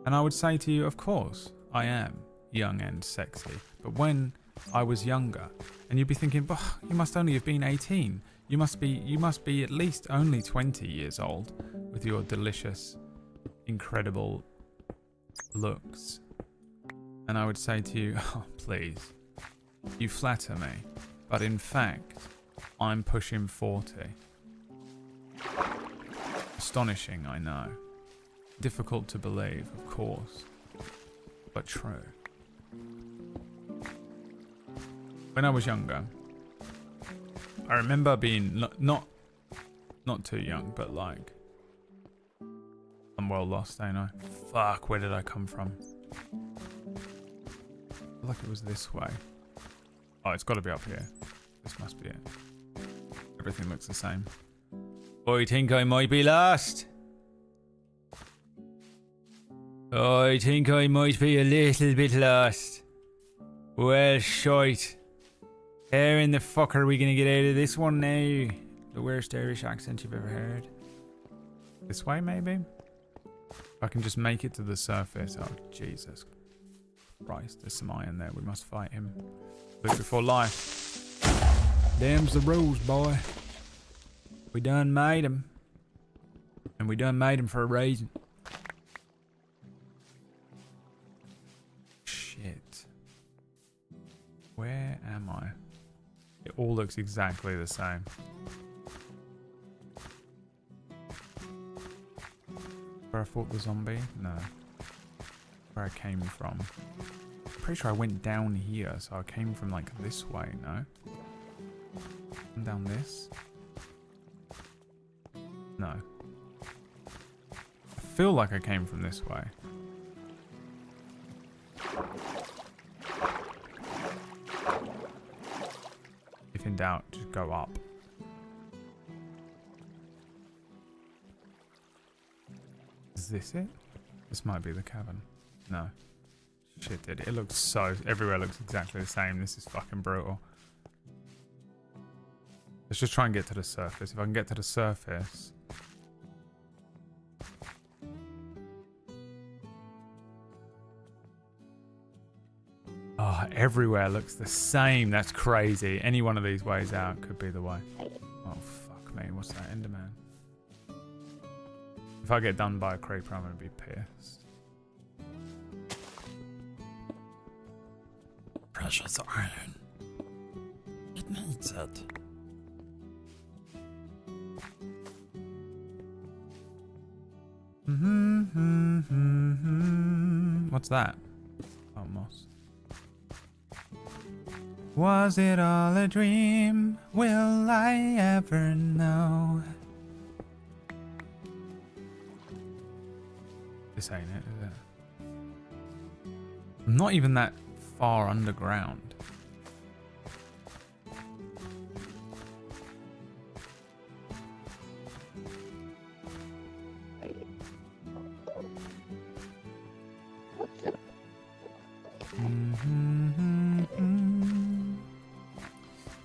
S3: And I would say to you, of course, I am young and sexy. But when I was younger, and you'd be thinking, bah, you must only have been 18. You must be at least only 20 years old with your delicious, incredible looks. And I would say to you, oh, please, you flatter me. But in fact, I'm pushing 40. Astonishing, I know. Difficult to believe, of course, but true. When I was younger, I remember being not too young, but like, I'm well lost, ain't I? Fuck, where did I come from? I feel like it was this way. Oh, it's got to be up here. This must be it. Everything looks the same. I think I might be lost. I think I might be a little bit lost. Well, shite. How in the fuck are we gonna get out of this one now? The worst Irish accent you've ever heard. This way, maybe? If I can just make it to the surface. Oh, Jesus Christ. There's some iron there. We must fight him. Live before life. Them's the rules, boy. We done made him. And we done made him for a reason. Shit. Where am I? It all looks exactly the same. Where I fought the zombie? No. Where I came from. I'm pretty sure I went down here, so I came from like this way, no? And down this? No. I feel like I came from this way. If in doubt, just go up. Is this it? This might be the cavern. No. Shit, dude. It looks so... Everywhere looks exactly the same. This is fucking brutal. Let's just try and get to the surface. If I can get to the surface... Oh, everywhere looks the same. That's crazy. Any one of these ways out could be the way. Oh, fuck me. What's that? Enderman. If I get done by a creeper, I'm going to be pissed.
S8: Precious iron. It needs it.
S3: What's that? Oh, moss. Was it all a dream? Will I ever know? This ain't it, is it? I'm not even that far underground.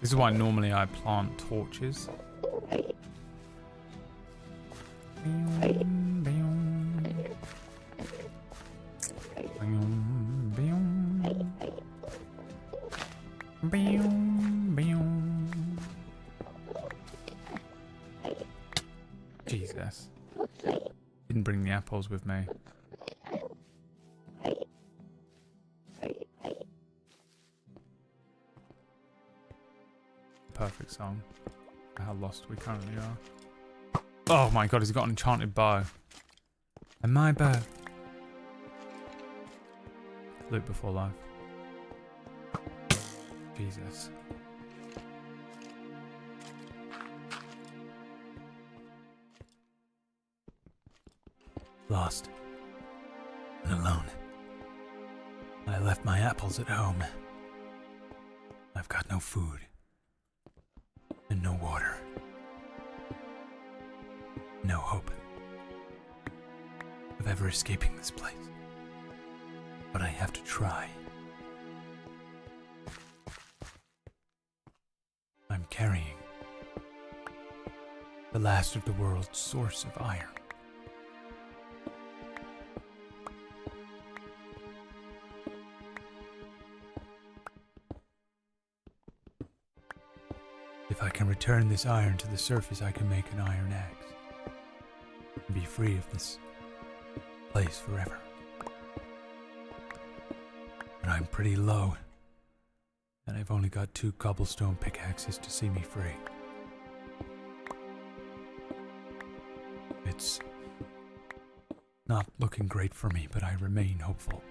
S3: This is why normally I plant torches. Jesus. Didn't bring the apples with me. Perfect song. How lost we currently are. Oh my god, he's got an enchanted bow. And my bow. Loot before life. Jesus.
S8: Lost. And alone. I left my apples at home. I've got no food. And no water. No hope of ever escaping this place. But I have to try. carrying the last of the world's source of iron. If I can return this iron to the surface, I can make an iron axe and be free of this place forever. But I'm pretty low, and I've only got 2 cobblestone pickaxes to see me free. It's not looking great for me, but I remain hopeful.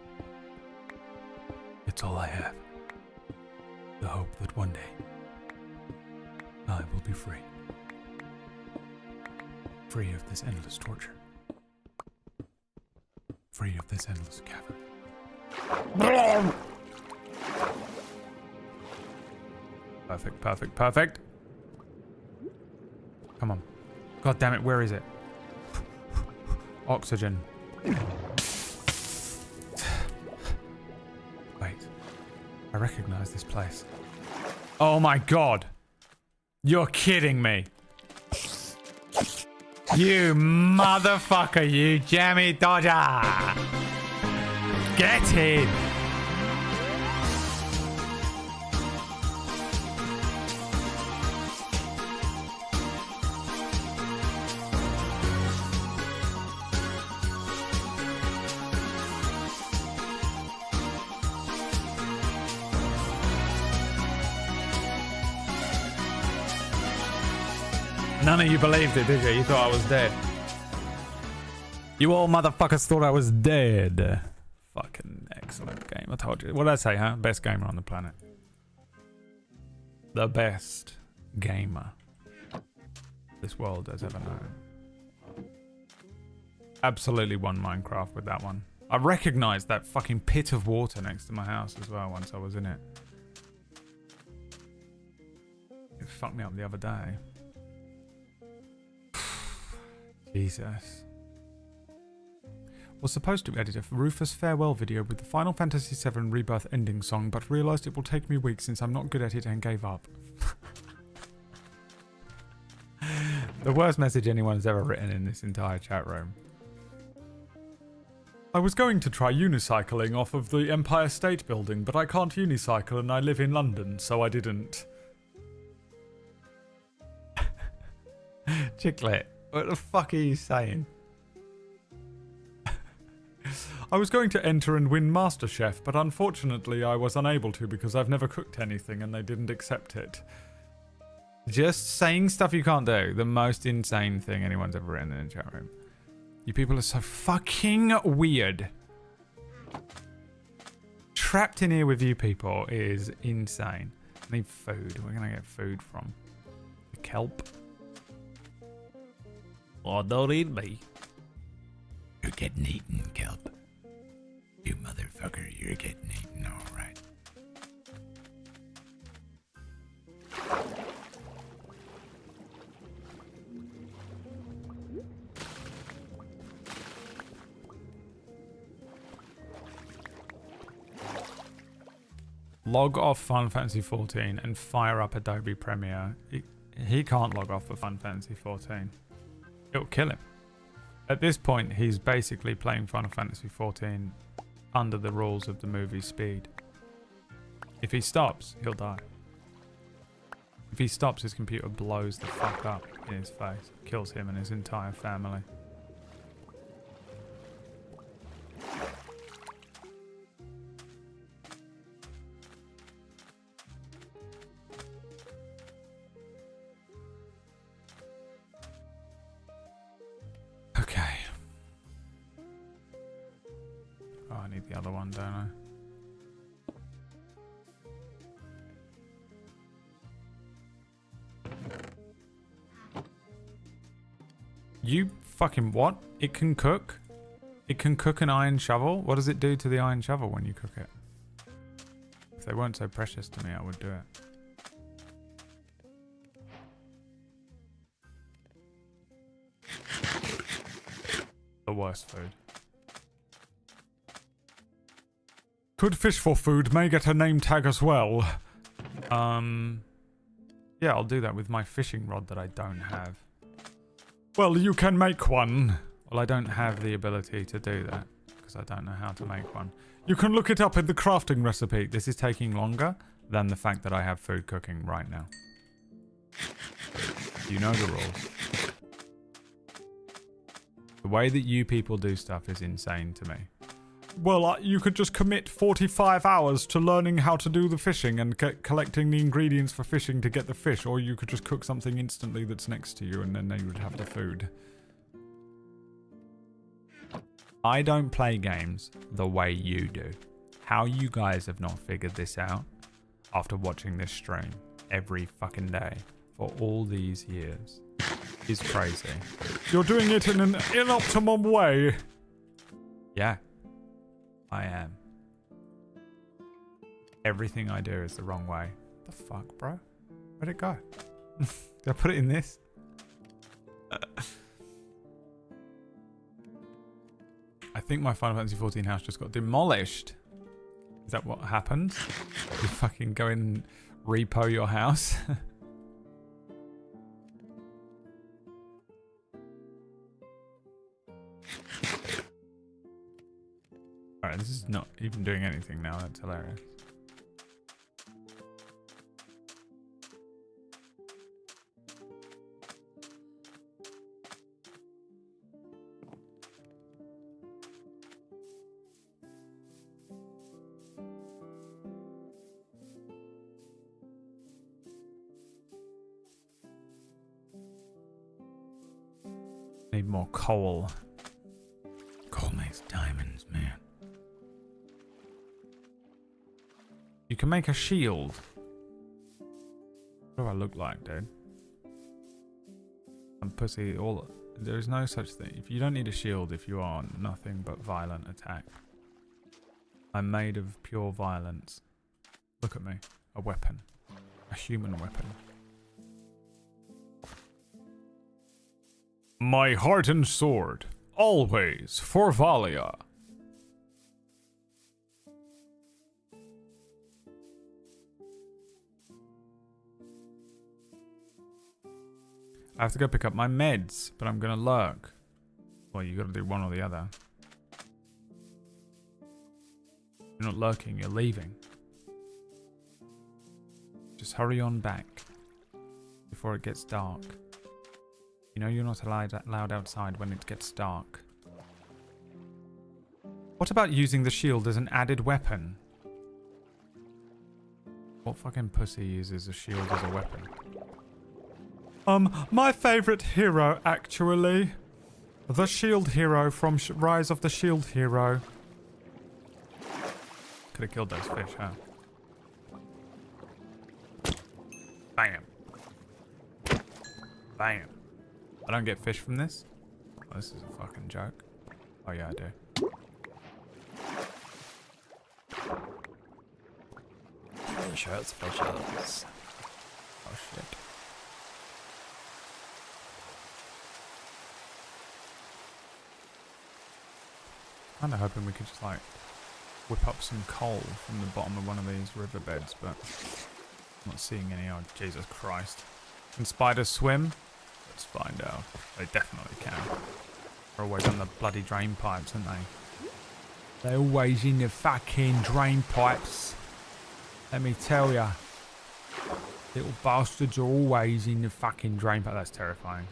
S8: It's all I have. The hope that one day I will be free. Free of this endless torture. Free of this endless cavern.
S3: Perfect, perfect, perfect. Come on. God damn it, where is it? Oxygen. Wait. I recognize this place. Oh my god. You're kidding me. You motherfucker, you jammy dodger. Get in. None of you believed it, did you? You thought I was dead. You all motherfuckers thought I was dead. Fucking excellent game. I told you. What did I say, huh? Best gamer on the planet. The best gamer this world has ever known. Absolutely won Minecraft with that one. I recognized that fucking pit of water next to my house as well once I was in it. It fucked me up the other day. Jesus. Was supposed to edit a Rufus farewell video with the Final Fantasy VII Rebirth ending song, but realised it will take me weeks since I'm not good at it and gave up. The worst message anyone's ever written in this entire chat room. I was going to try unicycling off of the Empire State Building, but I can't unicycle and I live in London, so I didn't. Chicklet. What the fuck are you saying? I was going to enter and win MasterChef, but unfortunately I was unable to because I've never cooked anything and they didn't accept it. Just saying stuff you can't do. The most insane thing anyone's ever written in a chat room. You people are so fucking weird. Trapped in here with you people is insane. I need food. Where can I get food from? The kelp? Oh, don't eat me.
S8: You're getting eaten, kelp. You motherfucker, you're getting eaten, alright.
S3: Log off Final Fantasy 14 and fire up Adobe Premiere. He can't log off for Final Fantasy 14. It'll kill him. At this point, he's basically playing Final Fantasy 14 under the rules of the movie Speed. If he stops, he'll die. If he stops, his computer blows the fuck up in his face. Kills him and his entire family. Okay. Oh, I need the other one, don't I? You fucking what? It can cook? It can cook an iron shovel? What does it do to the iron shovel when you cook it? If they weren't so precious to me, I would do it. The worst food. Could fish for food may get a name tag as well. Yeah, Yeah, I'll do that with my fishing rod that I don't have. Well, you can make one. Well, I don't have the ability to do that because I don't know how to make one. You can look it up in the crafting recipe. This is taking longer than the fact that I have food cooking right now. You know the rules. The way that you people do stuff is insane to me. Well, you could just commit 45 hours to learning how to do the fishing and collecting the ingredients for fishing to get the fish, or you could just cook something instantly that's next to you and then you would have the food. I don't play games the way you do. How you guys have not figured this out after watching this stream every fucking day for all these years is crazy. You're doing it in an inoptimum way. Yeah. I am. Everything I do is the wrong way. What the fuck, bro? Where'd it go? Did I put it in this? I think my Final Fantasy 14 house just got demolished. Is that what happened? You fucking go in and repo your house? Alright, this is not even doing anything now. That's hilarious. Need more coal. Coal makes diamonds, man. You can make a shield. What do I look like, dude? I'm pussy. There is no such thing. If you don't need a shield if you are nothing but violent attack. I'm made of pure violence. Look at me. A weapon. A human weapon. My heart and sword. Always for Valia. I have to go pick up my meds, but I'm gonna lurk. Well, you gotta do one or the other. You're not lurking, you're leaving. Just hurry on back before it gets dark. You know you're not allowed outside when it gets dark. What about using the shield as an added weapon? What fucking pussy uses a shield as a weapon? My favorite hero, actually. The shield hero from Rise of the Shield Hero. Could have killed those fish, huh? Bam. Bam. I don't get fish from this? Oh, this is a fucking joke. Oh yeah, I do.
S8: Shirts, shirts.
S3: Oh shit. Kinda hoping we could just like whip up some coal from the bottom of one of these riverbeds, but I'm not seeing any. Oh Jesus Christ. Can spiders swim? Let's find out. They definitely can. They're always on the bloody drain pipes, aren't they? They're always in the fucking drain pipes. Let me tell ya. Little bastards are always in the fucking drain pipe. That's terrifying.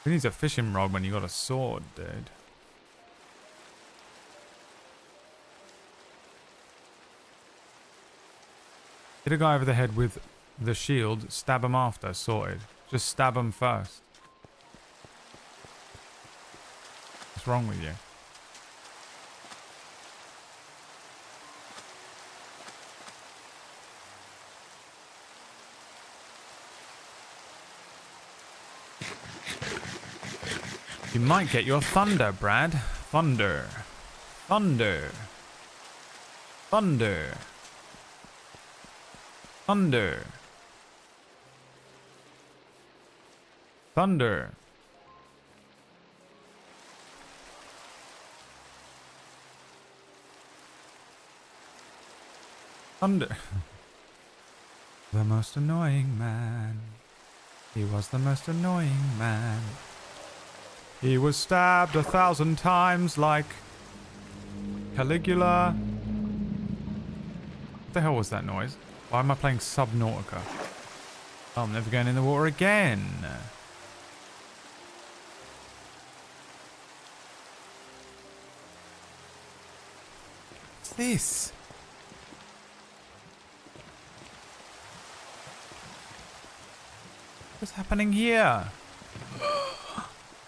S3: Who needs a fishing rod when you got a sword, dude? Hit a guy over the head with the shield, stab him after, sorted. Just stab him first. What's wrong with you? You might get your thunder, Brad. Thunder. Thunder. Thunder. Thunder. Thunder. Thunder. The most annoying man. He was the most annoying man. He was stabbed 1,000 times like Caligula. What the hell was that noise? Why am I playing Subnautica? Oh, I'm never going in the water again. What's this? What's happening here?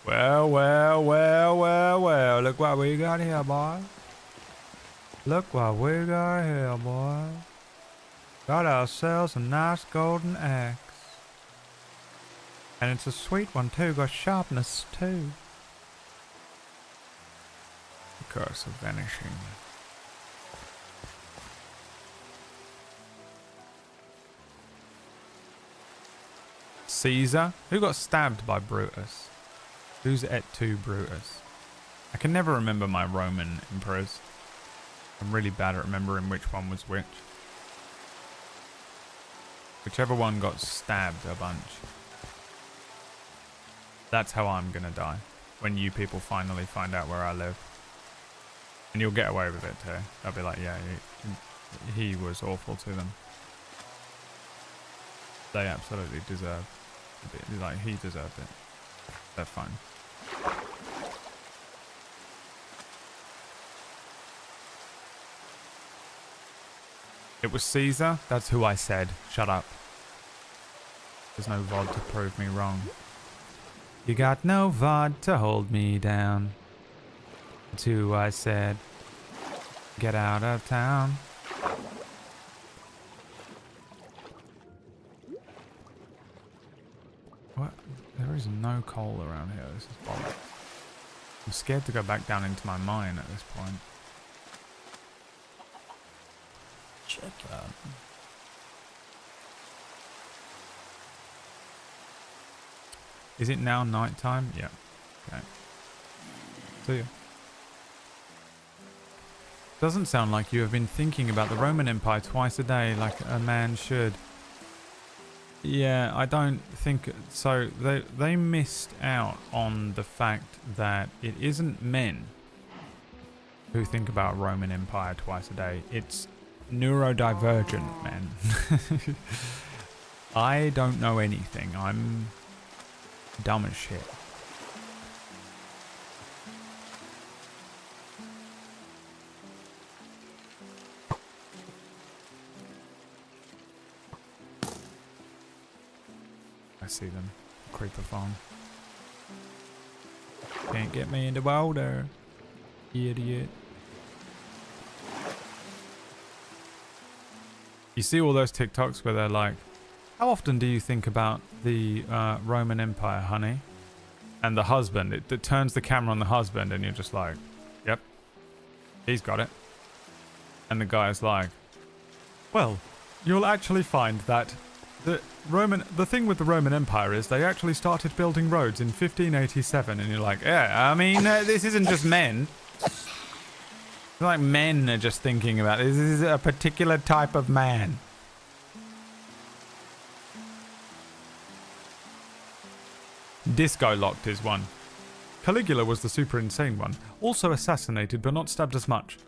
S3: Well, look what we got here, boy. Look what we got here, boy. Got ourselves a nice golden axe. And it's a sweet one too, got sharpness too. The curse of vanishing. Caesar? Who got stabbed by Brutus? Who's et tu Brutus? I can never remember my Roman emperors. I'm really bad at remembering which one was which. Whichever one got stabbed a bunch. That's how I'm gonna die. When you people finally find out where I live. And you'll get away with it too. I'll be like, yeah, he was awful to them. They absolutely deserve it. Like, he deserved it. They're fine. It was Caesar? That's who I said. Shut up. There's no VOD to prove me wrong. You got no VOD to hold me down. That's who I said. Get out of town. What? There is no coal around here. This is bollocks. I'm scared to go back down into my mine at this point. Check out. Is it now night time? Yeah. Okay. See ya. Doesn't sound like you have been thinking about the Roman Empire twice a day like a man should. Yeah, I don't think so. They missed out on the fact that it isn't men who think about Roman Empire twice a day. It's neurodivergent men. I don't know anything. I'm dumb as shit. I see them. Creeper farm. Can't get me into water. Idiot. You see all those TikToks where they're like, how often do you think about the Roman Empire, honey? And the husband, it turns the camera on the husband and you're just like, yep, he's got it. And the guy's like, well, you'll actually find that the thing with the Roman Empire is they actually started building roads in 1587. And you're like, yeah, I mean, this isn't just men. It's like men are just thinking about it. This is a particular type of man. Disco locked is one. Caligula was the super insane one. Also assassinated, but not stabbed as much.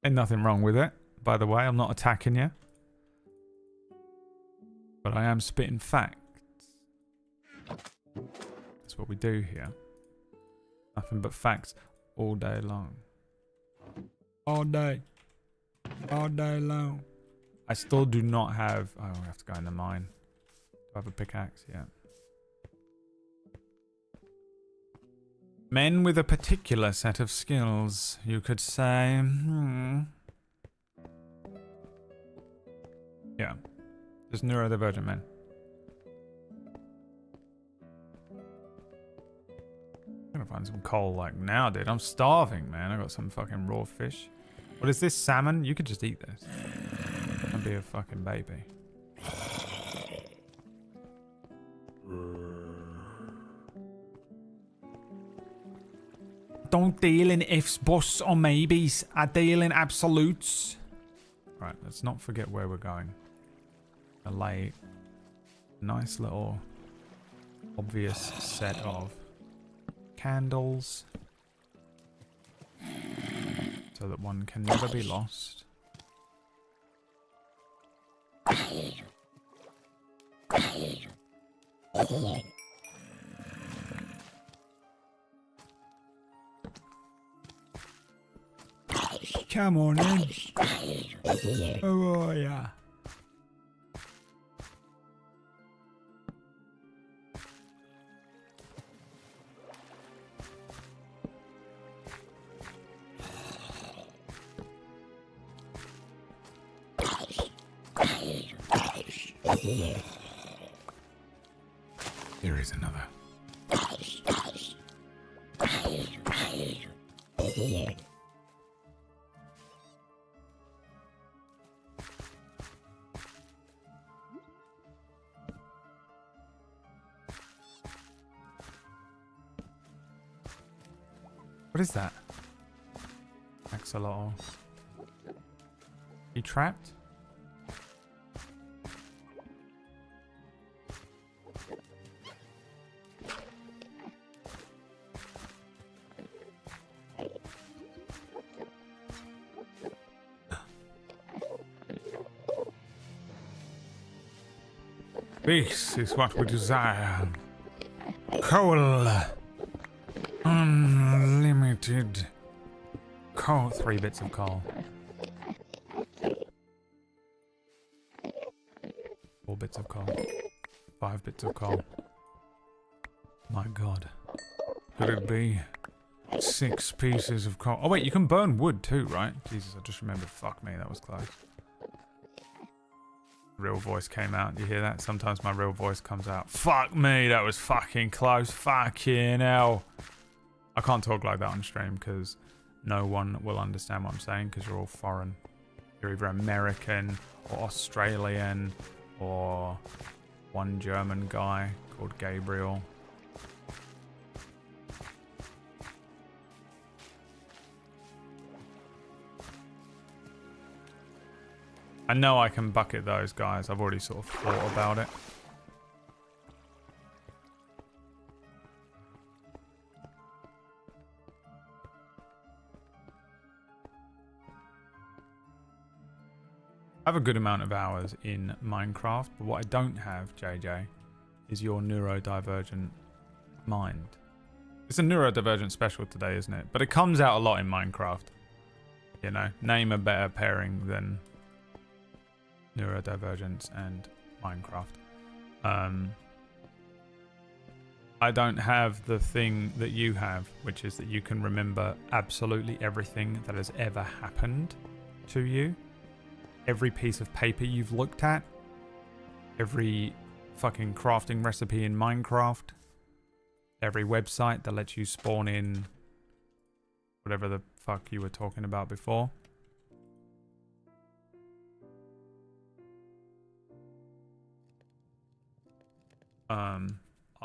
S3: Ain't nothing wrong with it, by the way. I'm not attacking you. But I am spitting facts. That's what we do here. Nothing but facts all day long. All day. All day long. I still do not have... Oh, I have to go in the mine. Do I have a pickaxe? Yeah. Men with a particular set of skills, you could say. Yeah. Just neurodivergent men. I'm gonna find some coal like now, dude. I'm starving, man. I got some fucking raw fish. What is this? Salmon? You could just eat this. Don't be a fucking baby.
S5: don't deal in ifs, buts, or maybes. I deal in absolutes.
S3: Right, let's not forget where we're going. A lay nice little obvious set of candles so that one can never be lost.
S5: Come on in. Oh, yeah.
S3: There is another. What is that? Axolotl. You trapped? This is what we desire. Coal. Unlimited coal. 3 bits of coal. 4 bits of coal. 5 bits of coal. My god. Could it be 6 pieces of coal? Oh wait, you can burn wood too, right? Jesus, I just remembered. Fuck me, that was close. Real voice came out. You hear that? Sometimes my real voice comes out. Fuck me, that was fucking close. Fucking hell. I can't talk like that on stream because no one will understand what I'm saying because you're all foreign. You're either American or Australian or one German guy called Gabriel. I know I can bucket those guys. I've already sort of thought about it. I have a good amount of hours in Minecraft, but what I don't have, JJ, is your neurodivergent mind. It's a neurodivergent special today, isn't it? But it comes out a lot in Minecraft. You know, name a better pairing than neurodivergence and Minecraft. I don't have the thing that you have, which is that you can remember absolutely everything that has ever happened to you. Every piece of paper you've looked at. Every fucking crafting recipe in Minecraft. Every website that lets you spawn in whatever the fuck you were talking about before.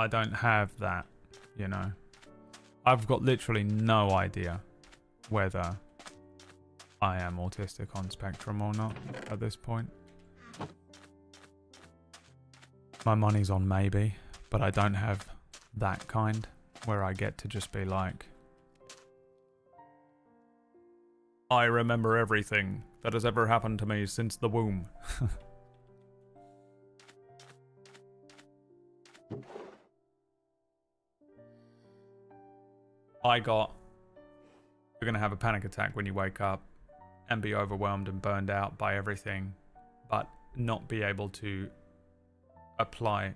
S3: I don't have that, you know. I've got literally no idea whether I am autistic on spectrum or not at this point. My money's on maybe, but I don't have that kind where I get to just be like, I remember everything that has ever happened to me since the womb. You're gonna have a panic attack when you wake up and be overwhelmed and burned out by everything, but not be able to apply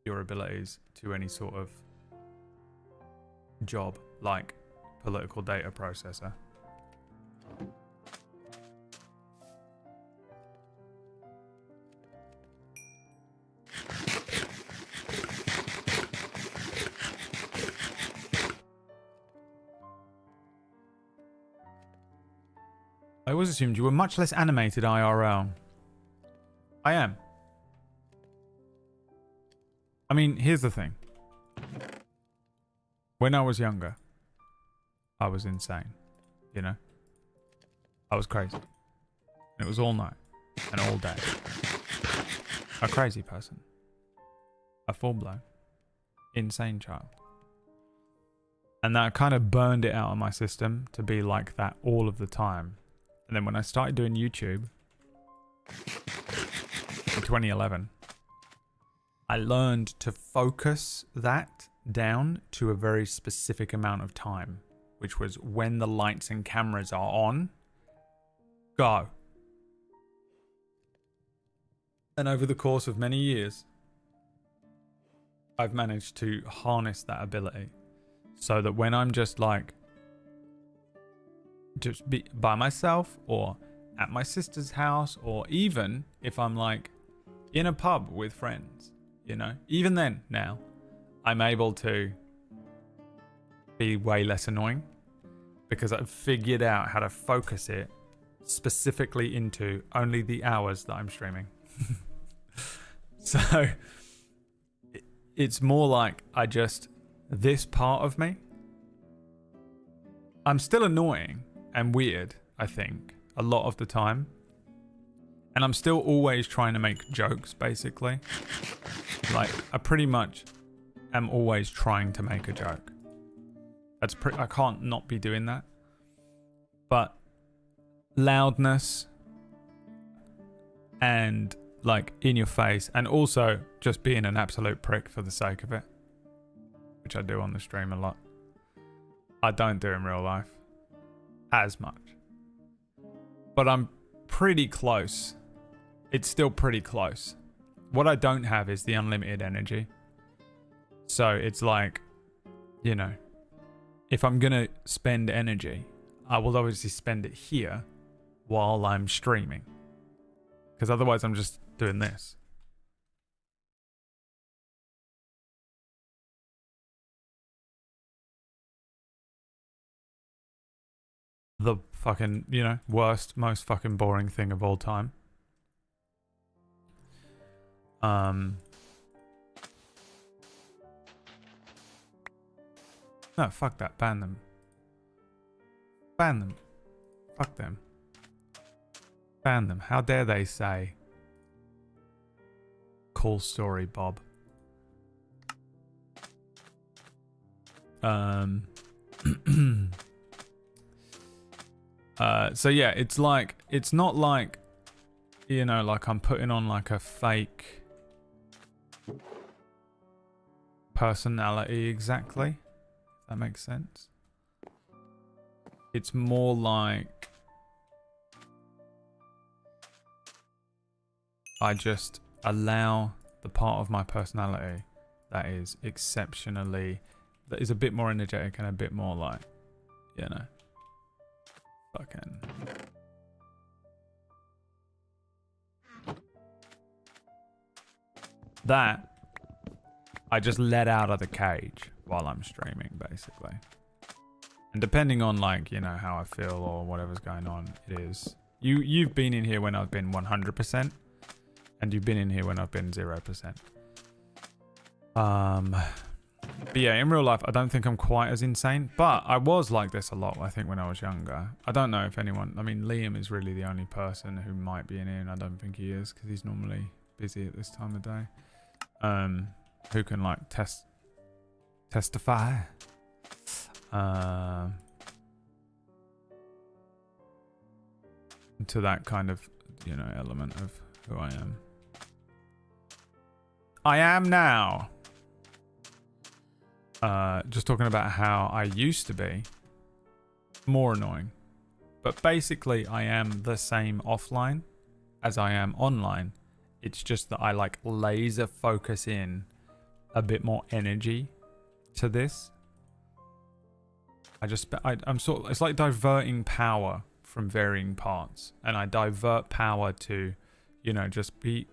S3: your abilities to any sort of job like political data processor. I always assumed you were much less animated IRL. I am. I mean, here's the thing. When I was younger, I was insane, you know? I was crazy. And it was all night and all day. A crazy person. A full-blown, insane child. And that kind of burned it out of my system to be like that all of the time. And then when I started doing YouTube in 2011, I learned to focus that down to a very specific amount of time, which was when the lights and cameras are on, go. And over the course of many years, I've managed to harness that ability so that when I'm just like, just be by myself or at my sister's house, or even if I'm like in a pub with friends, you know, even then now I'm able to be way less annoying because I've figured out how to focus it specifically into only the hours that I'm streaming. So it's more like this part of me, I'm still annoying and weird, I think, a lot of the time. And I'm still always trying to make jokes, basically. Like, I pretty much am always trying to make a joke. I can't not be doing that. But loudness and like in your face, and also just being an absolute prick for the sake of it, which I do on the stream a lot. I don't do in real life as much, but I'm pretty close. It's still pretty close. What I don't have is the unlimited energy. So it's like, you know, if I'm gonna spend energy, I will obviously spend it here while I'm streaming, because otherwise I'm just doing this. The fucking, you know, worst, most fucking boring thing of all time. No, fuck that. Ban them. Ban them. Fuck them. Ban them. How dare they say cool story, Bob. So yeah, it's like, it's not like, you know, like I'm putting on like a fake personality exactly, if that makes sense. It's more like I just allow the part of my personality that is exceptionally, that is a bit more energetic and a bit more like, you know, fucking that I just let out of the cage while I'm streaming, basically. And depending on, like, you know, how I feel or whatever's going on, it is. You've been in here when I've been 100%, and you've been in here when I've been 0%. But yeah, in real life, I don't think I'm quite as insane, but I was like this a lot, I think, when I was younger. I don't know if anyone, I mean, Liam is really the only person who might be in here, and I don't think he is, because he's normally busy at this time of day. Who can, like, testify. To that kind of, you know, element of who I am. I am now. Just talking about how I used to be more annoying. But basically, I am the same offline as I am online. It's just that I like laser focus in a bit more energy to this. I'm sort of, it's like diverting power from varying parts, and I divert power to, you know, just be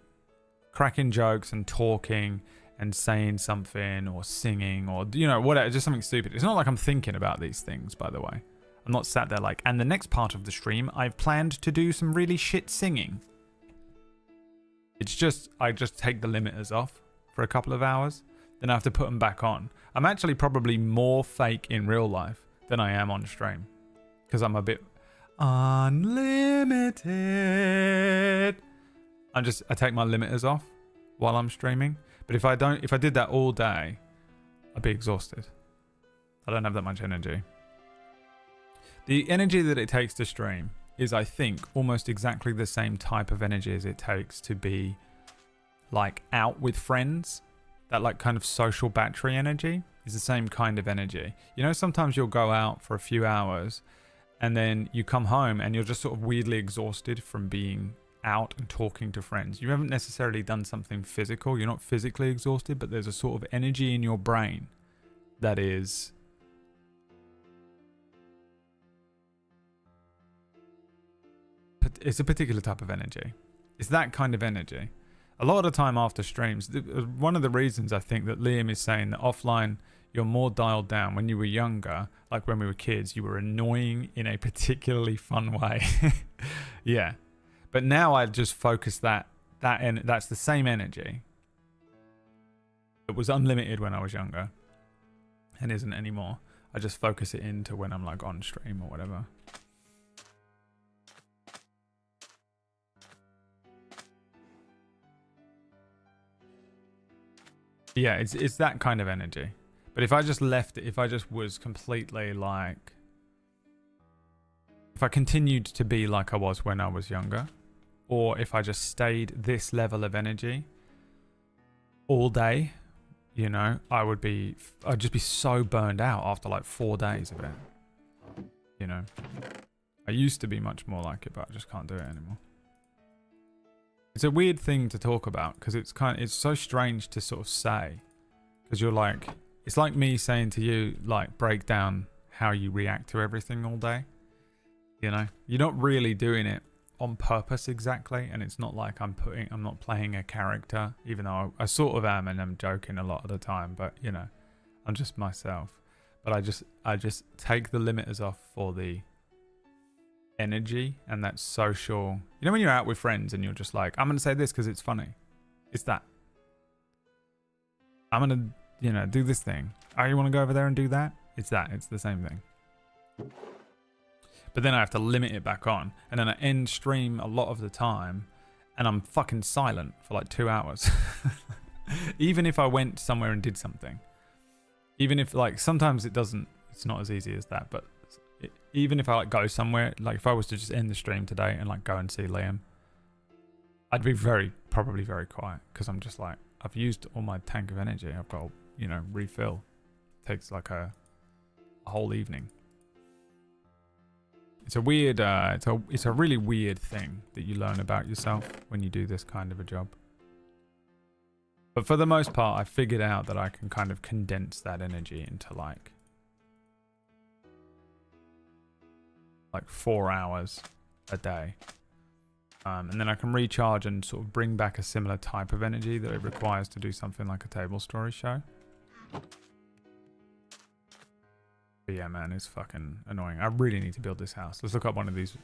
S3: cracking jokes and talking and saying something or singing or, you know, whatever, just something stupid. It's not like I'm thinking about these things, by the way. I'm not sat there like, and the next part of the stream, I've planned to do some really shit singing. It's just, I just take the limiters off for a couple of hours. then I have to put them back on. I'm actually probably more fake in real life than I am on stream. Because I'm a bit unlimited. I take my limiters off while I'm streaming. But if I did that all day, I'd be exhausted. I don't have that much energy. The energy that it takes to stream is, I think, almost exactly the same type of energy as it takes to be like out with friends. That like kind of social battery energy is the same kind of energy. You know, sometimes you'll go out for a few hours and then you come home and you're just sort of weirdly exhausted from being out and talking to friends. You haven't necessarily done something physical. You're not physically exhausted, but there's a sort of energy in your brain that is it's a particular type of energy. It's that kind of energy. A lot of the time after streams, one of the reasons I think that Liam is saying that offline you're more dialed down. When you were younger, like when we were kids, you were annoying in a particularly fun way. Yeah. But now I just focus that's the same energy. It was unlimited when I was younger and isn't anymore. I just focus it into when I'm like on stream or whatever. Yeah, it's that kind of energy. But if I just left it, if I just was completely like, if I continued to be like I was when I was younger, or if I just stayed this level of energy all day, you know, I'd just be so burned out after like 4 days of it. You know, I used to be much more like it, but I just can't do it anymore. It's a weird thing to talk about because it's so strange to sort of say, because you're like, it's like me saying to you, like, break down how you react to everything all day. You know, you're not really doing it on purpose exactly, and it's not like I'm not playing a character, even though I sort of am, and I'm joking a lot of the time, but you know, I'm just myself. But I just take the limiters off for the energy and that social, you know, when you're out with friends and you're just like, I'm gonna say this because it's funny. It's that. I'm gonna, you know, do this thing. Oh, you want to go over there and do that? It's that. It's the same thing. But then I have to limit it back on, and then I end stream a lot of the time and I'm fucking silent for like 2 hours. Even if I went somewhere and did something, even if like sometimes it's not as easy as that, but even if I like go somewhere, like if I was to just end the stream today and like go and see Liam, I'd be probably very quiet, because I'm just like, I've used all my tank of energy. I've got to, you know, refill. It takes like a whole evening. It's a weird, it's a really weird thing that you learn about yourself when you do this kind of a job. But for the most part, I figured out that I can kind of condense that energy into like 4 hours a day. And then I can recharge and sort of bring back a similar type of energy that it requires to do something like a table story show. But yeah, man, it's fucking annoying. I really need to build this house. Let's look up one of these.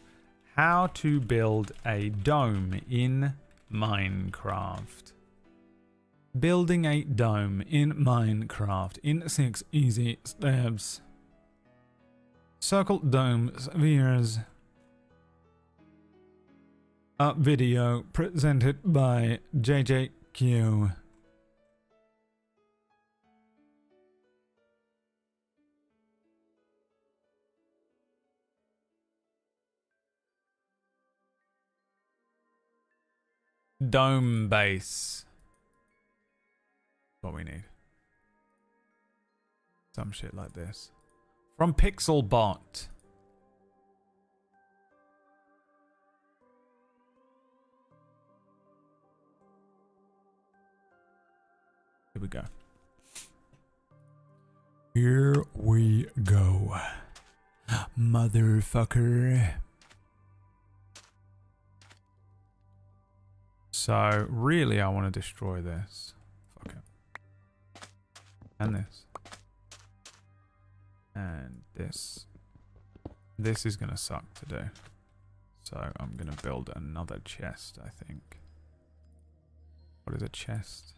S3: How to build a dome in Minecraft. Building a dome in Minecraft in 6 easy steps. Circle dome spheres. A video presented by JJQ. Dome base. What we need. Some shit like this. From Pixelbot. Here we go. Here we go. Motherfucker. So, really, I want to destroy this. Fuck it. And this. And this. This is going to suck to do. So, I'm going to build another chest, I think. What is a chest?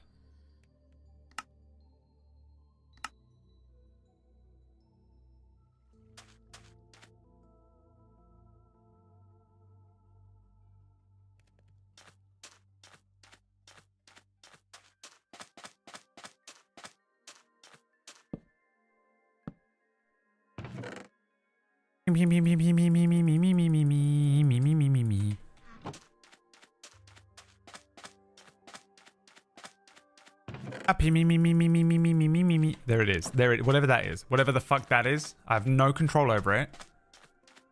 S3: Me, me, me, me, me, me, me, me, me, me, me, me, me, me, me, me, me. Happy me, me, me, me, me, me, me, me, me, me, me. There it is. There it. Whatever that is. Whatever the fuck that is. I have no control over it.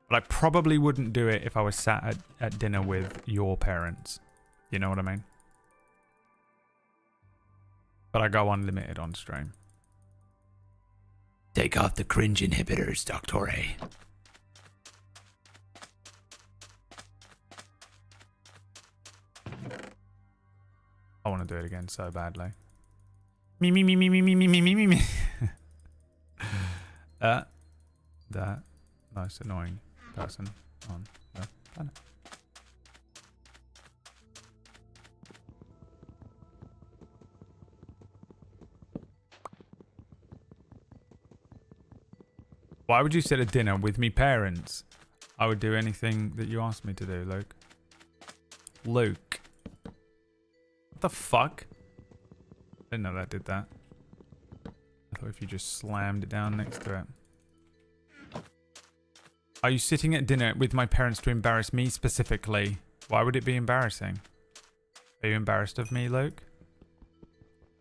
S3: But I probably wouldn't do it if I was sat at dinner with your parents. You know what I mean? But I go unlimited on stream.
S8: Take off the cringe inhibitors, Doctor A.
S3: I want to do it again so badly. Me, me, me, me, me, me, me, me, me, me, me. That most annoying person on the planet. Why would you sit at dinner with me parents? I would do anything that you asked me to do, Luke. Luke. What the fuck? Didn't know that did that. I thought if you just slammed it down next to it. Are you sitting at dinner with my parents to embarrass me specifically? Why would it be embarrassing? Are you embarrassed of me, Luke?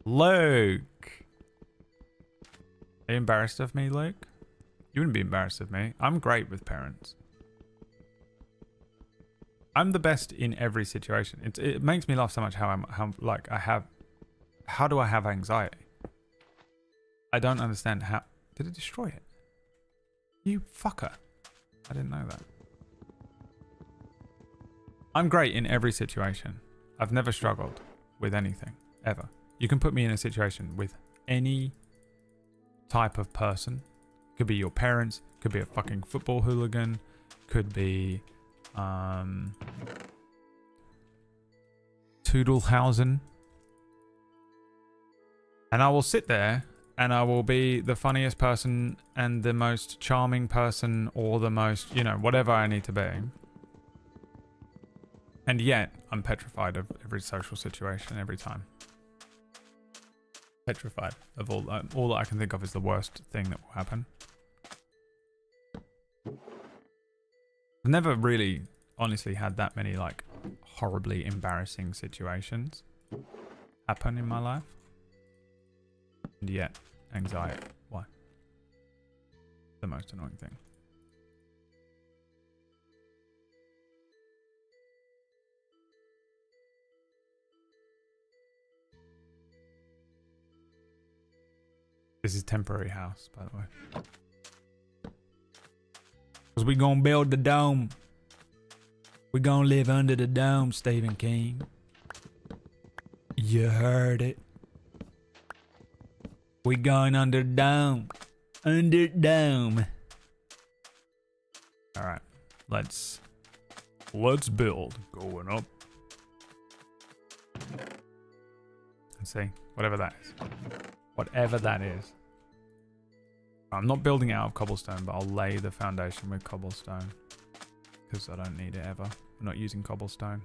S3: Luke! Are you embarrassed of me, Luke? You wouldn't be embarrassed of me. I'm great with parents. I'm the best in every situation. It makes me laugh so much how do I have anxiety? I don't understand how. Did it destroy it? You fucker. I didn't know that. I'm great in every situation. I've never struggled with anything, ever. You can put me in a situation with any type of person. Could be your parents, could be a fucking football hooligan, could be Toodlehausen. And I will sit there and I will be the funniest person and the most charming person or the most, you know, whatever I need to be. And yet, I'm petrified of every social situation every time. Petrified of all that I can think of is the worst thing that will happen. I've never really, honestly, had that many, like, horribly embarrassing situations happen in my life. And yet, anxiety. Why? The most annoying thing. This is temporary house, by the way. Because we gonna build the dome. We gonna live under the dome, Stephen King. You heard it. We going under dome. Under dome. Alright. Let's build. Going up. Let's see. Whatever that is. Whatever that is. I'm not building it out of cobblestone, but I'll lay the foundation with cobblestone. Because I don't need it ever. I'm not using cobblestone.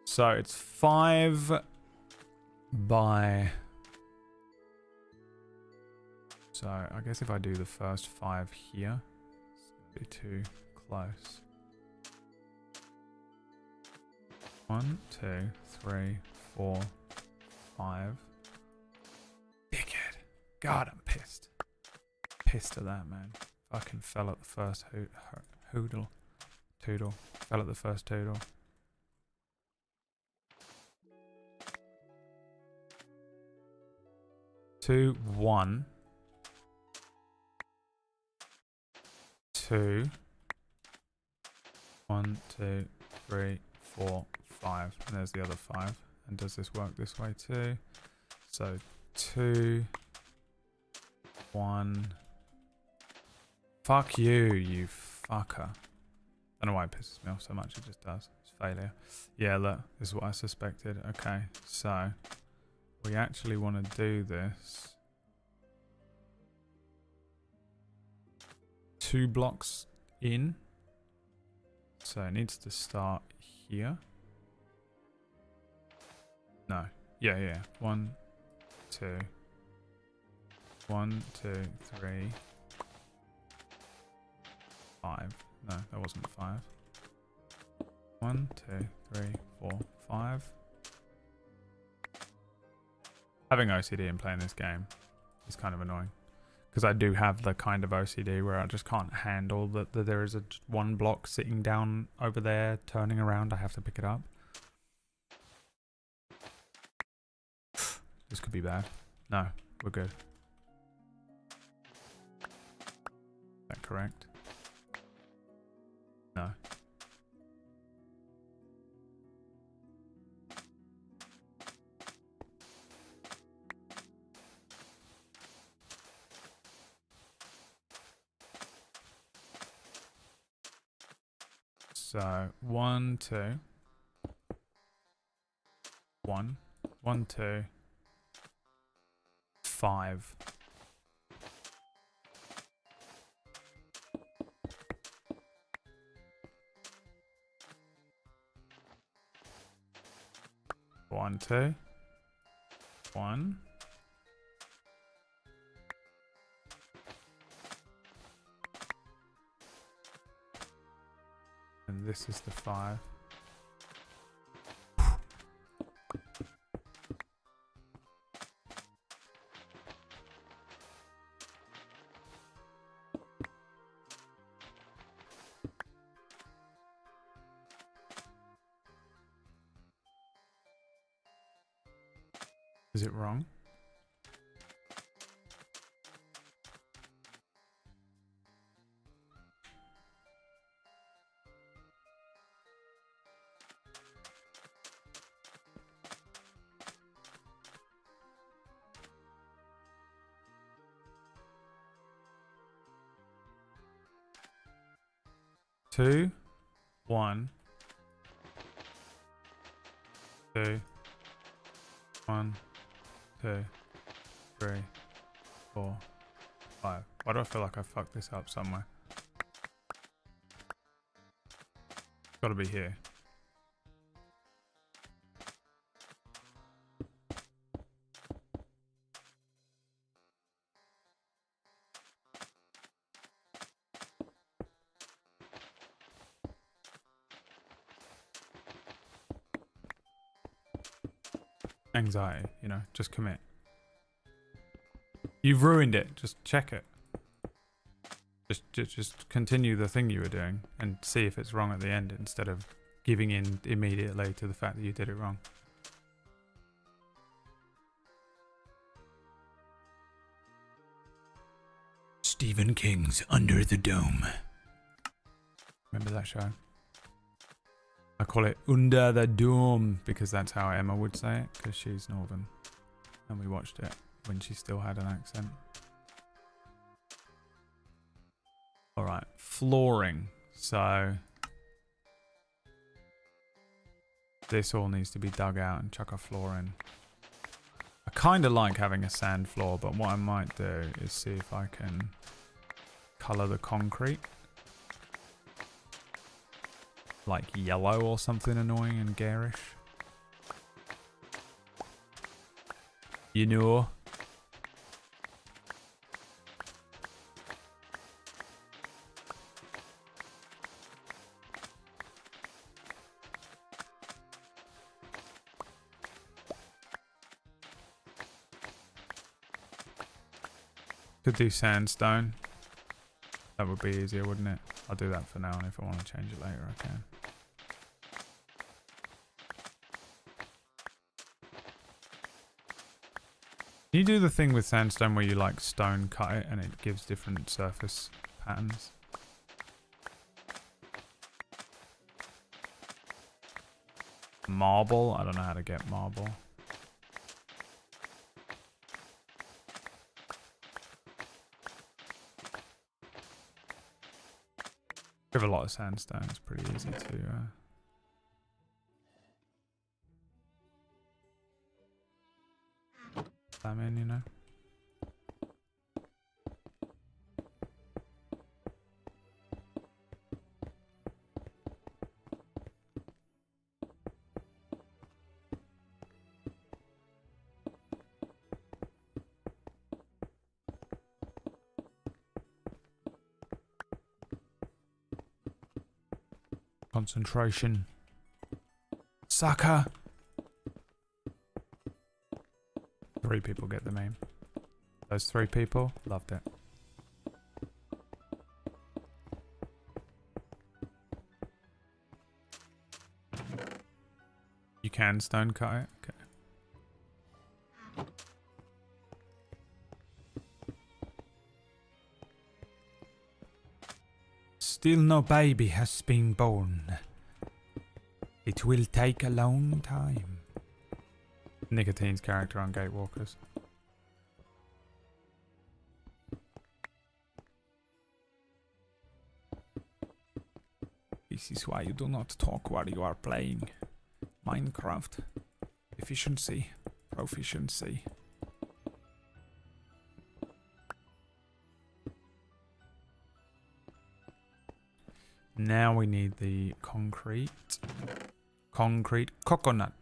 S3: So it's 5 by... So I guess if I do the first 5 here, it's going to be too close. 1, 2, 3, 4, 5. Dickhead. God, I'm pissed. Pissed at that, man. Fucking fell at the first Toodle. Fell at the first Toodle. Two, 1. 2. 1, 2, 3, 4, 5. And there's the other 5. And does this work this way too? So 2, 1. Fuck you, you fucker. I don't know why it pisses me off so much, it just does. It's failure. Yeah, look, this is what I suspected. Okay, so we actually want to do this 2 blocks in. So it needs to start here. No. Yeah. 1, 2. 1, 2, 3. 5. No, that wasn't 5. 1, 2, 3, 4, 5. Having OCD and playing this game is kind of annoying. Because I do have the kind of OCD where I just can't handle that there is one block sitting down over there, turning around. I have to pick it up. This could be bad. No, we're good. Is that correct? No. So 1, 2, 1, 1, 2, 5. One, 2, 1. And this is the 5. Is it wrong? Two, 1, 2, 1, 2, 3, 4, 5. Why do I feel like I fucked this up somewhere? It's gotta be here. Anxiety, you know, just commit. You've ruined it. Just check it. Just continue the thing you were doing and see if it's wrong at the end instead of giving in immediately to the fact that you did it wrong.
S8: Stephen King's Under the Dome.
S3: Remember that show? I call it Under the Dome because that's how Emma would say it, because she's Northern. And we watched it when she still had an accent. Alright, flooring. So this all needs to be dug out and chuck a floor in. I kind of like having a sand floor, but what I might do is see if I can colour the concrete like yellow or something annoying and garish. You know. Could do sandstone. That would be easier, wouldn't it? I'll do that for now, and if I want to change it later, I can. Can you do the thing with sandstone where you like stone cut it and it gives different surface patterns? Marble? I don't know how to get marble. We have a lot of sandstone, it's pretty easy to slam in, you know. Concentration. Sucker! 3 people get the meme. Those 3 people loved it. You can stone cut it? Okay. Still no baby has been born. It will take a long time. Nicotine's character on Gatewalkers. This is why you do not talk while you are playing Minecraft. Efficiency. Proficiency. Now we need the concrete coconut.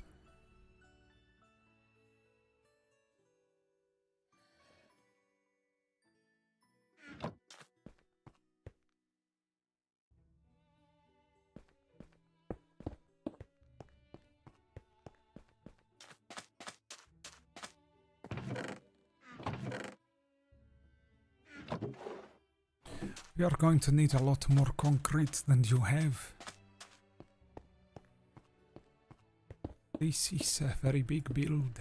S3: We are going to need a lot more concrete than you have. This is a very big build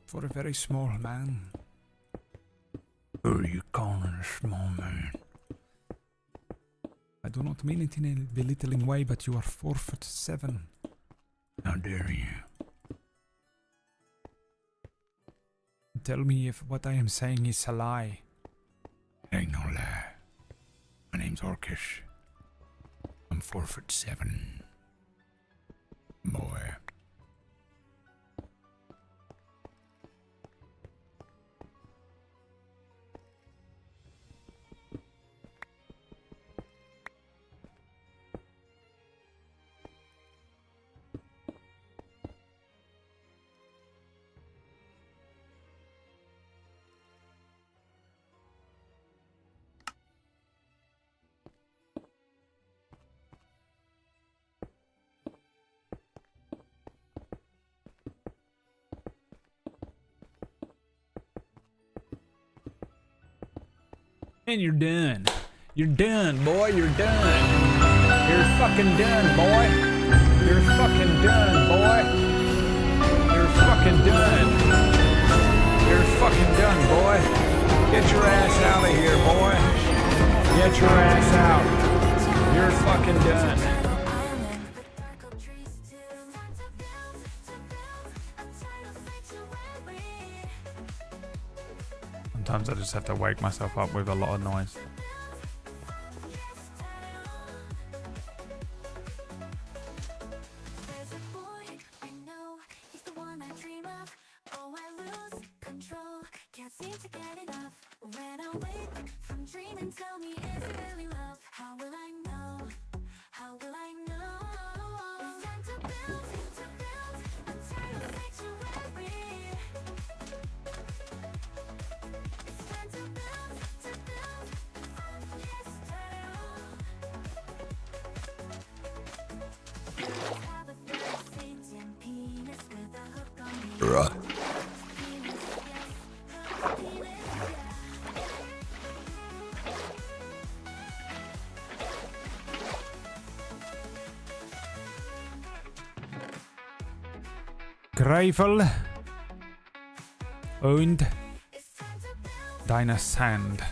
S3: for a very small man. Who are you calling a small man? I do not mean it in a belittling way, but you are 4'7". How dare you? Tell me if what I am saying is a lie. Ain't no lie. My name's Orcish. I'm 4'7". Boy. And you're done. You're done, boy. You're done. You're fucking done, boy. You're fucking done, boy. You're fucking done. You're fucking done, boy. Get your ass out of here, boy. Get your ass out. You're fucking done. Sometimes I just have to wake myself up with a lot of noise. Right. Gravel und deine Sand.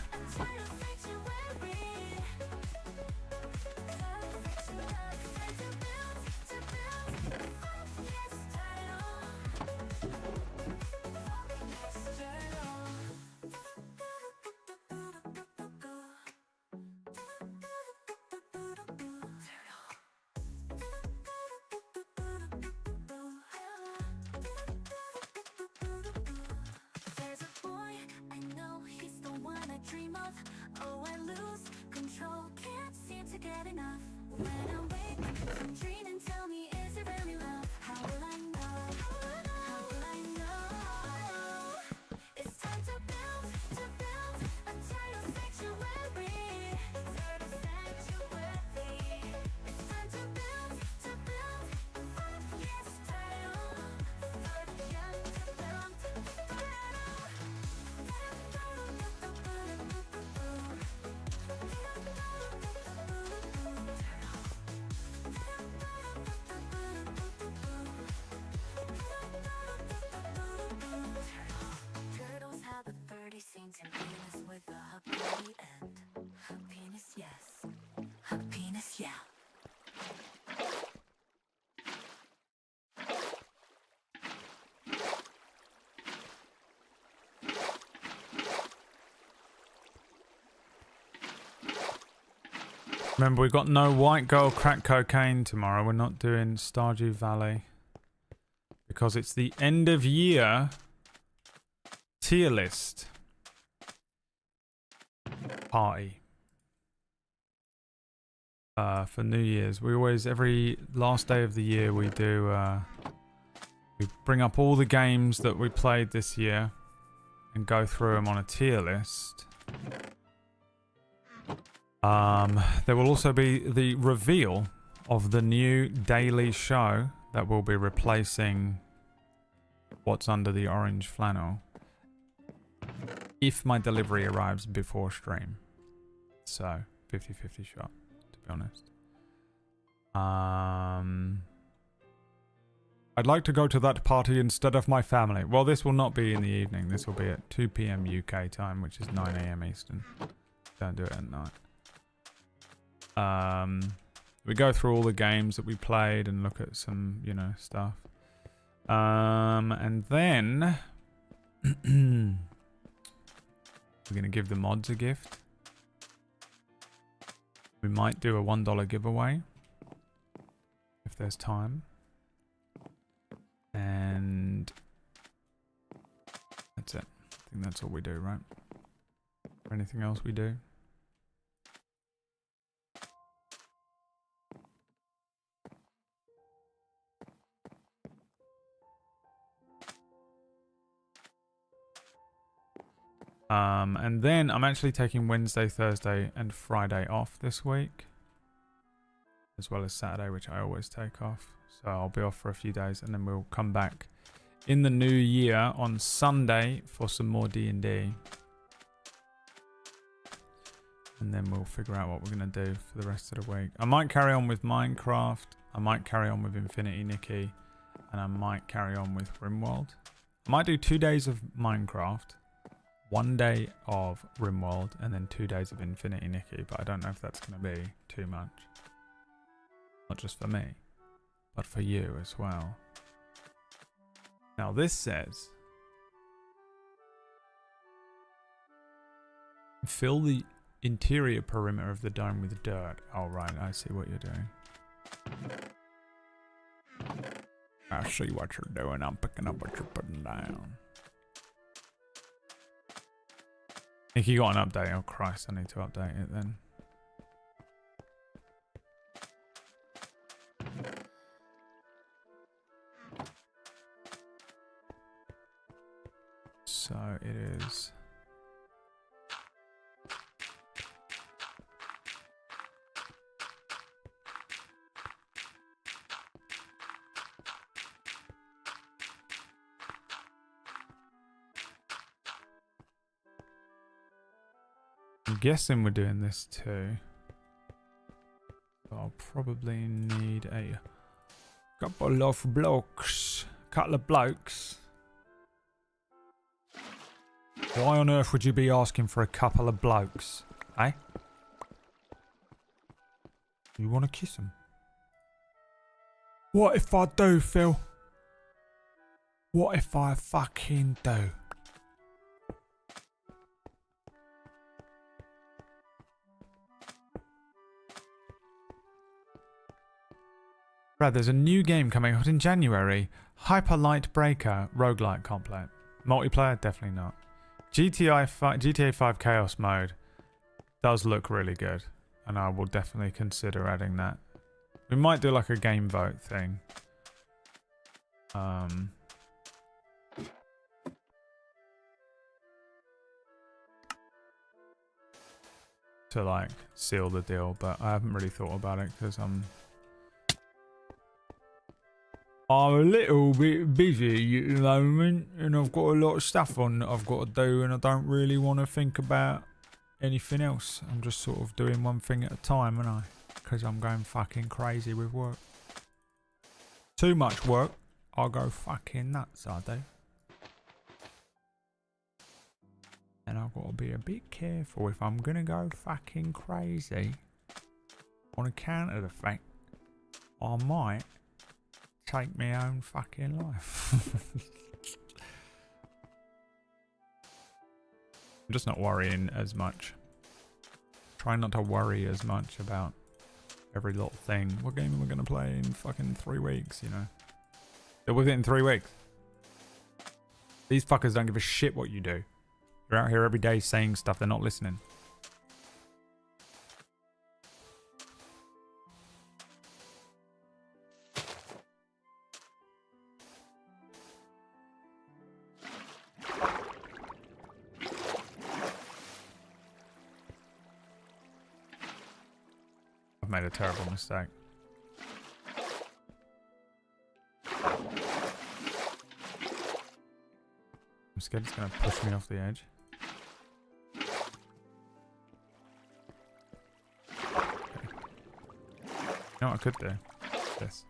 S7: bug penis, yeah.
S3: Remember, we've got no white girl crack cocaine tomorrow. We're not doing Stardew Valley. Because it's the end of year tier list party. For New Year's. We always, every last day of the year, we do, we bring up all the games that we played this year and go through them on a tier list. There will also be the reveal of the new daily show that will be replacing what's under the orange flannel if my delivery arrives before stream. So 50-50 shot, to be honest. I'd like to go to that party instead of my family. Well, this will not be in the evening. This will be at 2 PM UK time, which is 9 AM Eastern. Don't do it at night. We go through all the games that we played and look at some, you know, stuff. And then we're gonna give the mods a gift. We might do a $1 giveaway if there's time. And that's it. I think that's all we do, right? Anything else we do? And then I'm actually taking Wednesday, Thursday, and Friday off this week, as well as Saturday, which I always take off. So I'll be off for a few days, and then we'll come back in the new year on Sunday for some more D&D. And then we'll figure out what we're going to do for the rest of the week. I might carry on with Minecraft. I might carry on with Infinity Nikki. And I might carry on with RimWorld. I might do 2 days of Minecraft, 1 day of RimWorld, and then 2 days of Infinity Nikki. But I don't know if that's going to be too much. Not just for me, but for you as well. Now this says, fill the interior perimeter of the dome with dirt. Oh right, I see what you're doing. I see what you're doing. I'm picking up what you're putting down. I think you got an update. Oh Christ, I need to update it then. So it is. I'm guessing we're doing this too. So I'll probably need a couple of blokes. Why on earth would you be asking for a couple of blokes? Eh? You want to kiss him? What if I do, Phil? What if I fucking do? Brad, there's a new game coming out in January. Hyper Light Breaker roguelike complet. Multiplayer? Definitely not. GTA 5 Chaos Mode does look really good, and I will definitely consider adding that. We might do like a game vote thing. To like seal the deal, but I haven't really thought about it because I'm a little bit busy at the moment, and I've got a lot of stuff on that I've got to do, and I don't really want to think about anything else. I'm just sort of doing one thing at a time, aren't I? Because I'm going fucking crazy with work. Too much work, I'll go fucking nuts, I do. And I've got to be a bit careful if I'm going to go fucking crazy. On account of the fact I might take my own fucking life. I'm just not worrying as much. Trying not to worry as much about every little thing. What game am I going to play in fucking 3 weeks, you know? They're with it in 3 weeks. These fuckers don't give a shit what you do. You're out here every day saying stuff, they're not listening. I've made a terrible mistake. I'm scared it's going to push me off the edge. Okay. You know what I could do? This.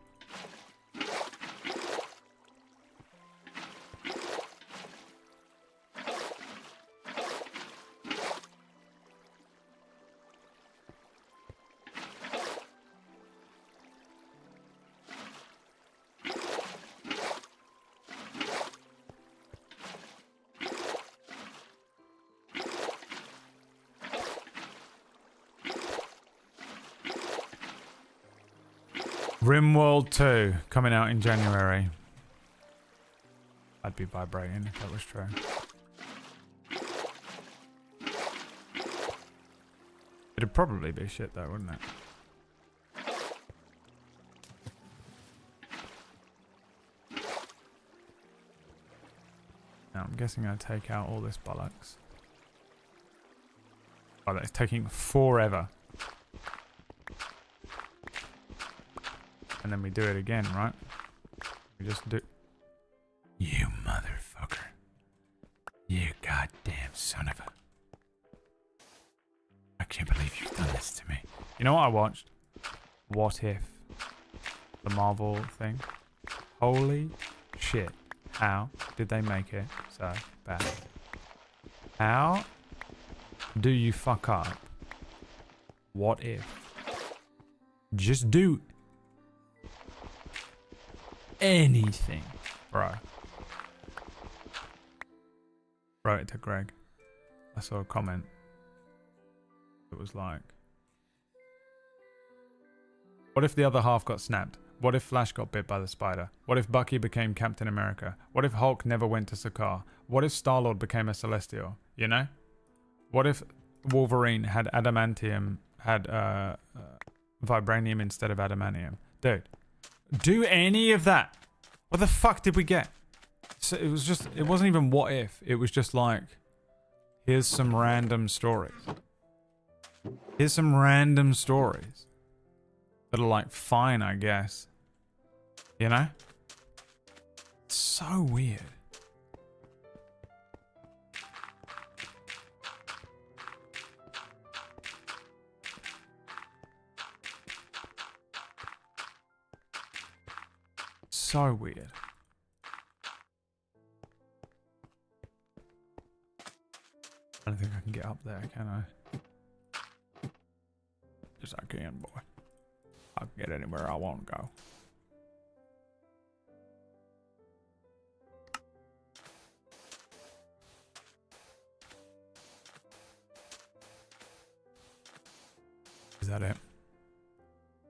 S3: RimWorld 2 coming out in January. I'd be vibrating if that was true. It'd probably be shit though, wouldn't it? Now I'm guessing I'll take out all this bollocks. Oh, that's taking forever. And then we do it again, right? We just do...
S8: You motherfucker. You goddamn son of a... I can't believe you've done this to me.
S3: You know what I watched? What If? The Marvel thing. Holy shit. How did they make it so bad? How do you fuck up? What if? Just do anything, bro. Wrote it to Greg. I saw a comment. It was like, what if the other half got snapped? What if Flash got bit by the spider? What if Bucky became Captain America? What if Hulk never went to Sakaar? What if Star-Lord became a Celestial? You know? What if Wolverine had adamantium, had vibranium instead of adamantium? Dude. Do any of that. What the fuck did we get? So it was just, it wasn't even what if. It was just like, here's some random stories. Here's some random stories that are like fine, I guess. You know? It's so weird. So weird. I don't think I can get up there, can I? Yes, I can, boy. I can get anywhere I want to go. Is that it?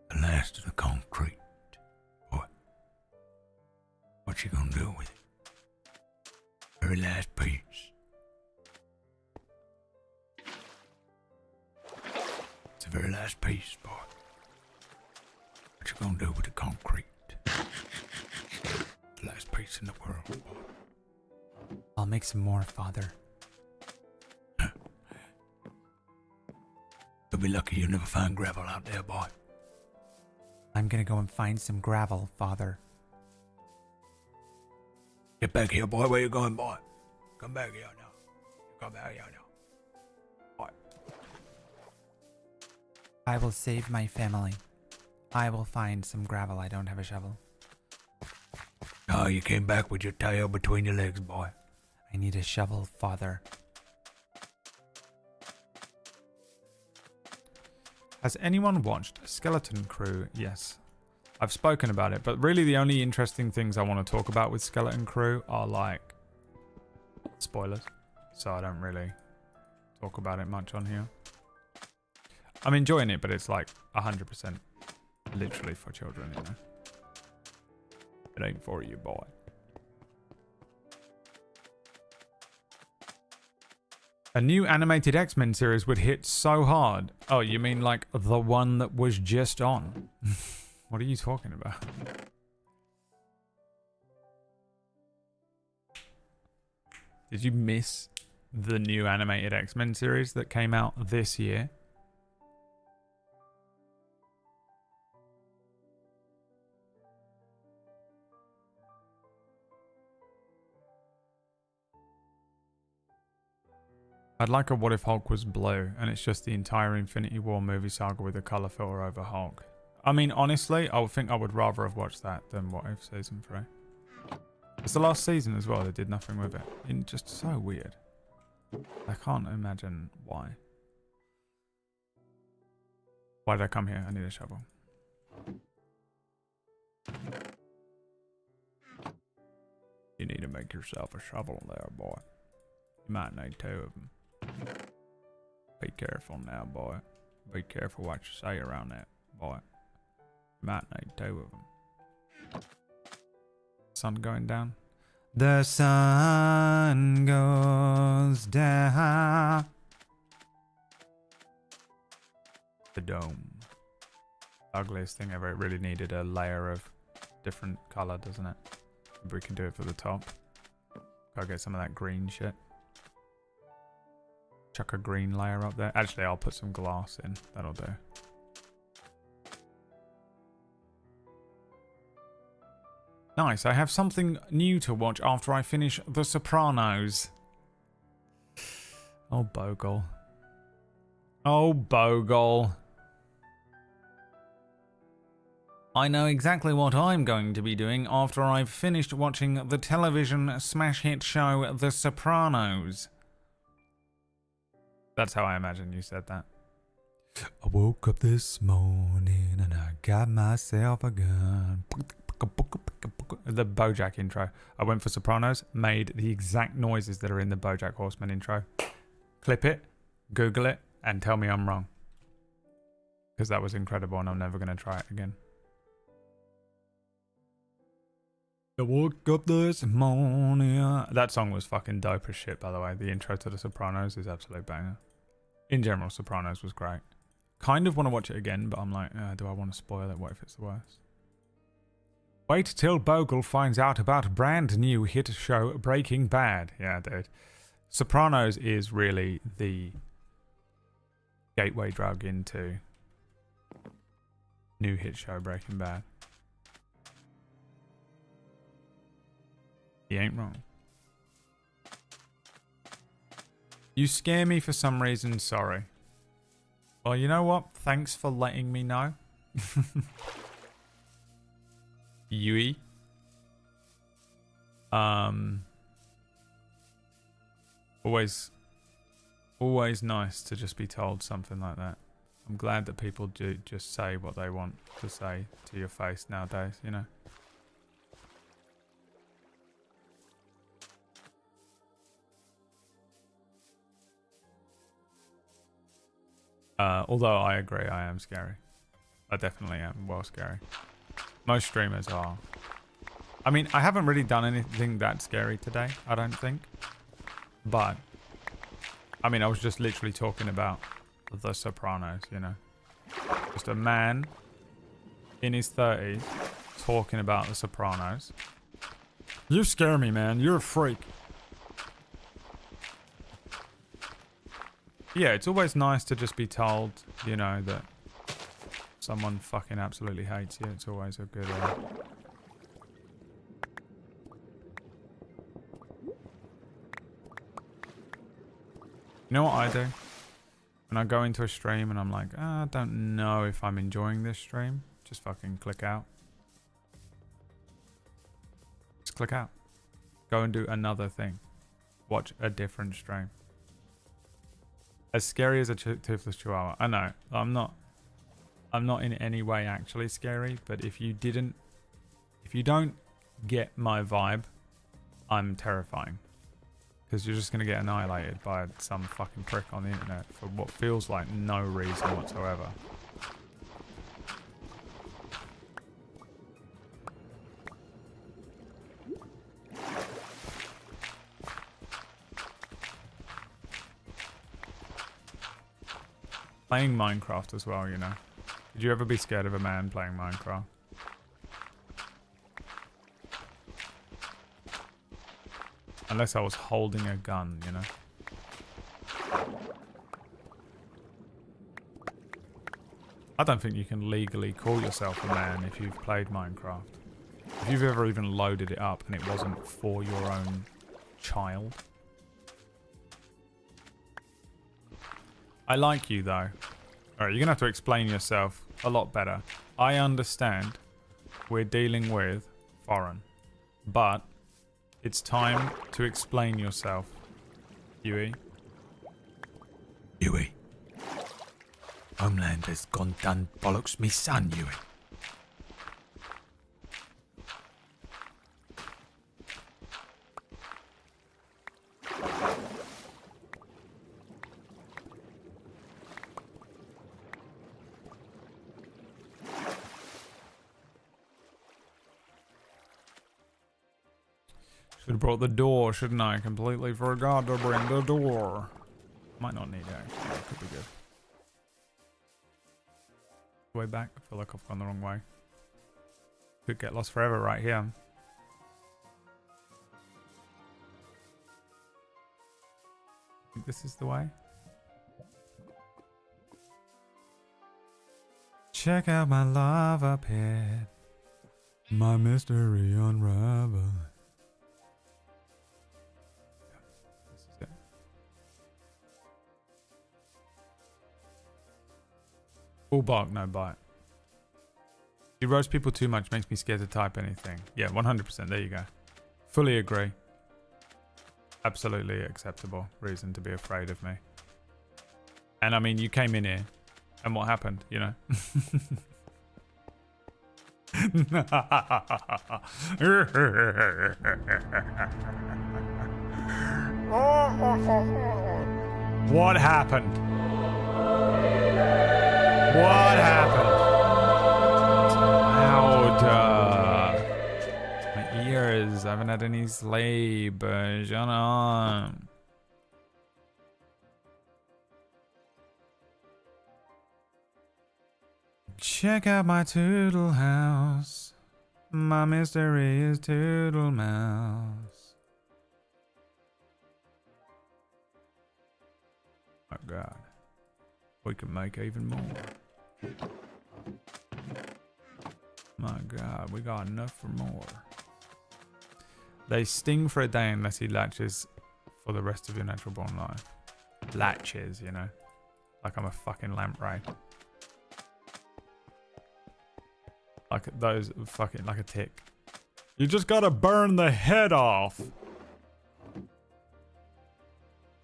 S8: The last of the concrete. Boy. What you gonna do with it? Very last piece. It's the very last piece, boy. What you gonna do with the concrete? The last piece in the world, boy.
S5: I'll make some more, Father.
S8: You'll be lucky you never find gravel out there, boy.
S5: I'm gonna go and find some gravel, Father.
S8: Get back here, boy. Where you going, boy? Come back here now. Come back here now. Boy.
S5: I will save my family. I will find some gravel. I don't have a shovel.
S8: Oh, you came back with your tail between your legs, boy.
S5: I need a shovel, Father.
S3: Has anyone watched Skeleton Crew? Yes. I've spoken about it, but really the only interesting things I want to talk about with Skeleton Crew are like spoilers. So I don't really talk about it much on here. I'm enjoying it, but it's like 100% literally for children, you know. It ain't for you, boy. A new animated X-Men series would hit so hard. Oh, you mean like the one that was just on? What are you talking about? Did you miss the new animated X-Men series that came out this year? I'd like a What If Hulk was blue and it's just the entire Infinity War movie saga with a colour filter over Hulk. I mean, honestly, I would think I would rather have watched that than What If Season 3. It's the last season as well, they did nothing with it. It's just so weird. I can't imagine why. Why did I come here? I need a shovel. You need to make yourself a shovel there, boy. You might need 2 of them. Be careful now, boy. Be careful what you say around that, boy. You might need 2 of them. Sun going down. The sun goes down. The dome. Ugliest thing ever. It really needed a layer of different colour, doesn't it? Maybe we can do it for the top. Gotta get some of that green shit. Chuck a green layer up there. Actually, I'll put some glass in. That'll do. Nice. I have something new to watch after I finish The Sopranos. Oh, Bogle. Oh, Bogle. I know exactly what I'm going to be doing after I've finished watching the television smash hit show The Sopranos. That's how I imagine you said that. I woke up this morning and I got myself a gun. The BoJack intro. I went for Sopranos, made the exact noises that are in the BoJack Horseman intro. Clip it, Google it, and tell me I'm wrong. Because that was incredible and I'm never going to try it again. I woke up this morning. That song was fucking dope as shit, by the way. The intro to The Sopranos is absolute banger. In general, Sopranos was great. Kind of want to watch it again, but I'm like, do I want to spoil it? What if it's the worst? Wait till Bogle finds out about brand new hit show Breaking Bad. Yeah, dude. Sopranos is really the gateway drug into new hit show Breaking Bad. He ain't wrong. You scare me for some reason, sorry. Well, you know what? Thanks for letting me know. Yui. Always nice to just be told something like that. I'm glad that people do just say what they want to say to your face nowadays, you know. Although I agree, I am scary. I definitely am well scary. Most streamers are. I mean, I haven't really done anything that scary today, I don't think. But, I mean, I was just literally talking about The Sopranos, you know. Just a man in his 30s talking about The Sopranos. You scare me, man. You're a freak. Yeah, it's always nice to just be told, you know, that someone fucking absolutely hates you. It's always a good... You know what I do? When I go into a stream and I'm like, I don't know if I'm enjoying this stream. Just fucking click out. Just click out. Go and do another thing. Watch a different stream. As scary as a toothless chihuahua. I know. I'm not I'm not in any way actually scary, but if you don't get my vibe, I'm terrifying. Because you're just going to get annihilated by some fucking prick on the internet for what feels like no reason whatsoever. Playing Minecraft as well, you know. Did you ever be scared of a man playing Minecraft? Unless I was holding a gun, you know. I don't think you can legally call yourself a man if you've played Minecraft. If you've ever even loaded it up and it wasn't for your own child. I like you though. Alright, you're gonna have to explain yourself a lot better. I understand we're dealing with foreign, but it's time to explain yourself, Huey.
S8: Huey. Homeland has gone done bollocks me son, Huey.
S3: Should have brought the door, shouldn't I? Completely forgot to bring the door. Might not need it actually, it could be good. Way back, I feel like I've gone the wrong way. Could get lost forever right here. Think this is the way? Check out my lava pit. My mystery unraveled. All bark, no bite. You roast people too much, makes me scared to type anything. Yeah, 100%, there you go. Fully agree. Absolutely acceptable reason to be afraid of me. And I mean, you came in here, and what happened, you know? What happened? What happened? Louder. My ears. I haven't had any sleep. Shut up. Check out my Toodle house. My mystery is Toodle Mouse. Oh God. We can make even more. My God, we got enough for more. They sting for a day unless he latches for the rest of your natural born life. Latches, you know. Like I'm a fucking lamprey. Like those fucking, like a tick. You just gotta burn the head off.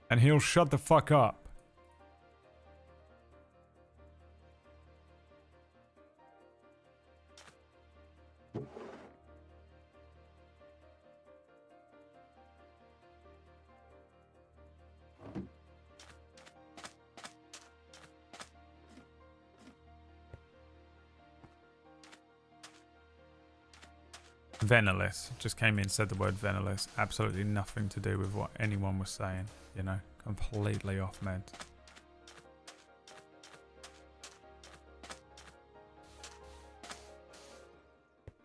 S3: And he'll shut the fuck up. Venalist. Just came in, said the word venalist. Absolutely nothing to do with what anyone was saying, you know. Completely off meds.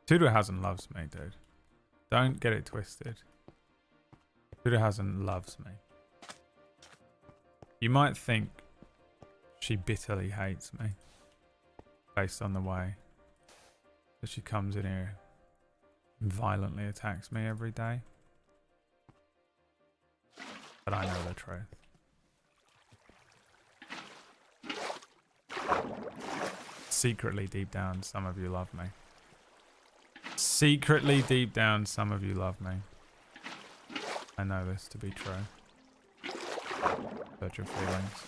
S3: Tudorhausen loves me, dude. Don't get it twisted. Tudorhausen loves me. You might think she bitterly hates me based on the way that she comes in here and violently attacks me every day. But I know the truth. Secretly, deep down, some of you love me. Secretly, deep down, some of you love me. I know this to be true. Search your feelings.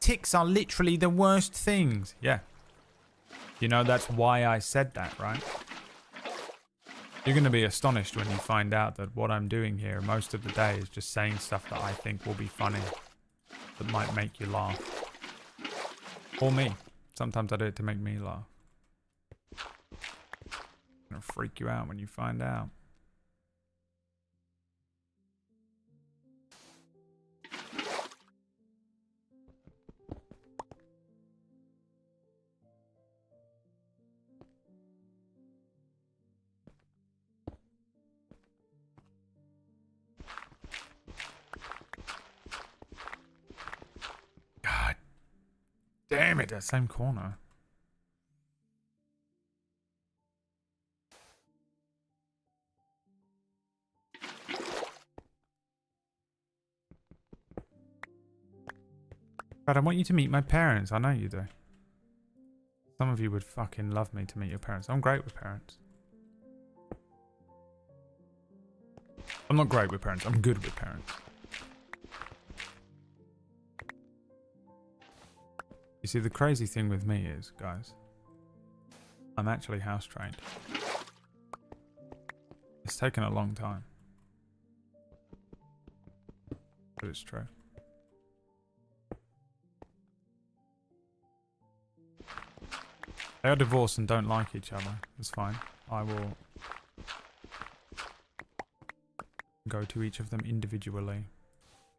S3: ticks are literally the worst things. Yeah. You know, that's why I said that, right? You're going to be astonished when you find out that what I'm doing here most of the day is just saying stuff that I think will be funny, that might make you laugh. Or me. Sometimes I do it to make me laugh. It'll freak you out when you find out. God damn it, that same corner. But I want you to meet my parents. I know you do. Some of you would fucking love me to meet your parents. I'm great with parents. I'm not great with parents. I'm good with parents. You see, the crazy thing with me is, guys, I'm actually house trained. It's taken a long time. But it's true. They are divorced and don't like each other. It's fine. I will go to each of them individually.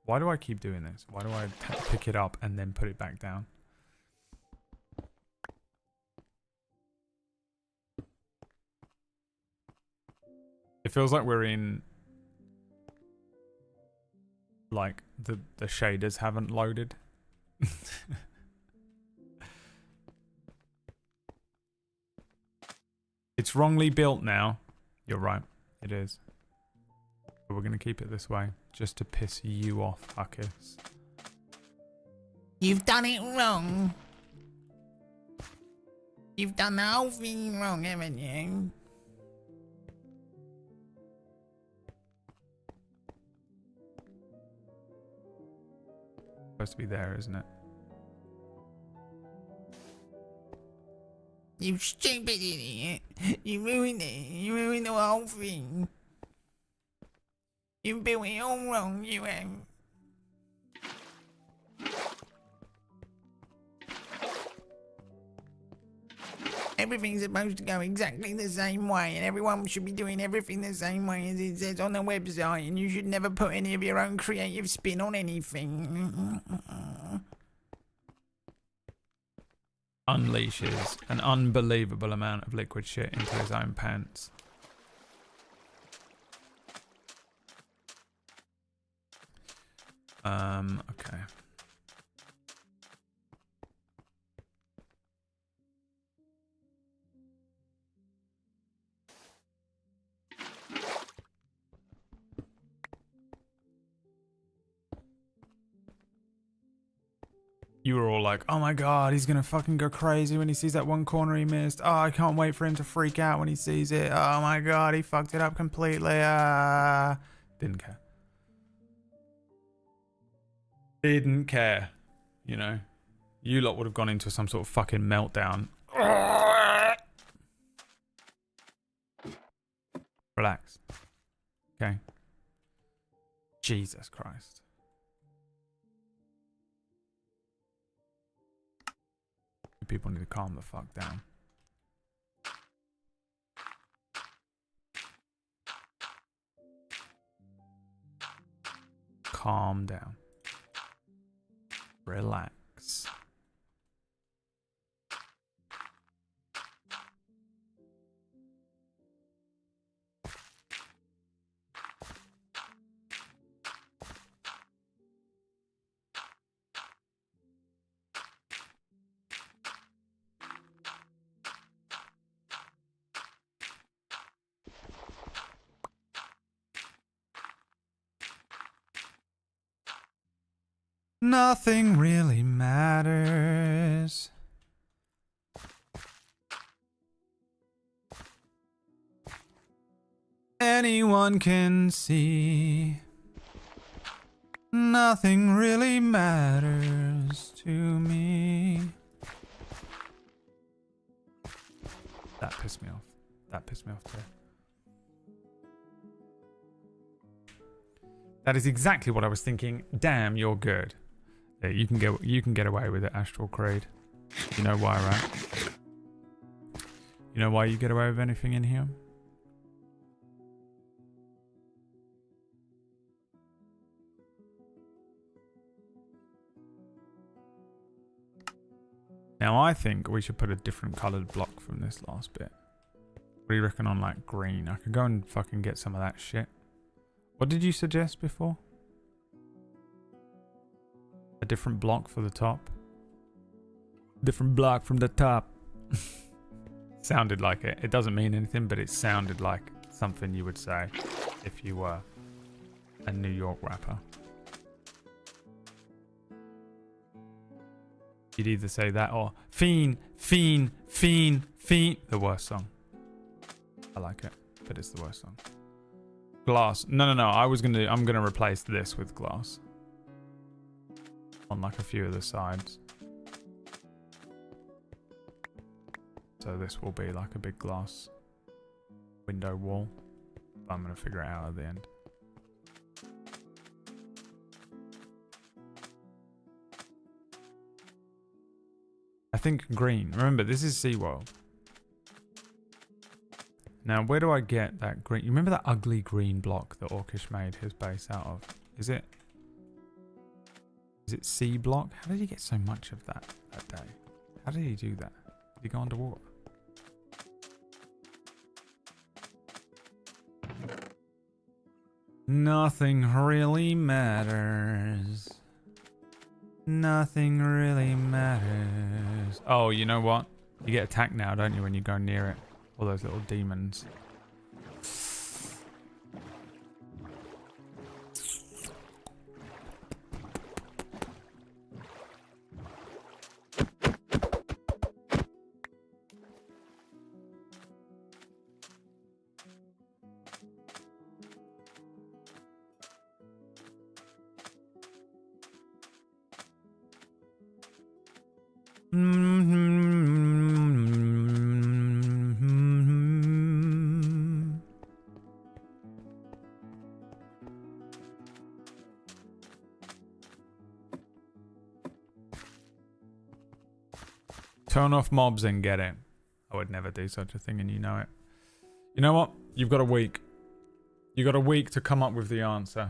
S3: Why do I keep doing this? Why do I pick it up and then put it back down? It feels like we're in... like, the shaders haven't loaded. It's wrongly built now. You're right. It is. But we're going to keep it this way. Just to piss you off, fuckers.
S6: You've done it wrong. You've done the whole thing wrong, haven't you?
S3: Supposed to be there, isn't it?
S6: You stupid idiot. You ruined it. You ruined the whole thing. You built it all wrong, you have. Everything's supposed to go exactly the same way, and everyone should be doing everything the same way as it says on the website, and you should never put any of your own creative spin on anything.
S3: Unleashes an unbelievable amount of liquid shit into his own pants. Okay. You were all like, oh my god, he's gonna fucking go crazy when he sees that one corner he missed. Oh, I can't wait for him to freak out when he sees it. Oh my god, he fucked it up completely. Didn't care. Didn't care. You know? You lot would have gone into some sort of fucking meltdown. Relax. Okay. Jesus Christ. People need to calm the fuck down. Calm down. Relax. Nothing really matters. Anyone can see. Nothing really matters to me. That pissed me off. That pissed me off too. That is exactly what I was thinking. Damn, you're good. Yeah, you can get away with it, Astral Creed. You know why, right? You know why you get away with anything in here? Now I think we should put a different coloured block from this last bit. What do you reckon on like green? I could go and fucking get some of that shit. What did you suggest before? A different block for the top? Different block from the top. Sounded like it. It doesn't mean anything, but it sounded like something you would say if you were a New York rapper. You'd either say that or fiend, fiend, fiend, fiend. The worst song. I like it, but it's the worst song. Glass. No. I'm gonna replace this with glass. On like a few of the sides. So this will be like a big glass window wall. But I'm gonna figure it out at the end. I think green. Remember, this is SeaWorld. Now, where do I get that green? You remember that ugly green block that Orkish made his base out of? Is it C block? How did he get so much of that day? How did he do that? Did he go underwater? Nothing really matters. Nothing really matters. Oh, you know what? You get attacked now, don't you, when you go near it? All those little demons. Turn off mobs and get it. I would never do such a thing, and you know it. You know what? You've got a week. You got a week to come up with the answer.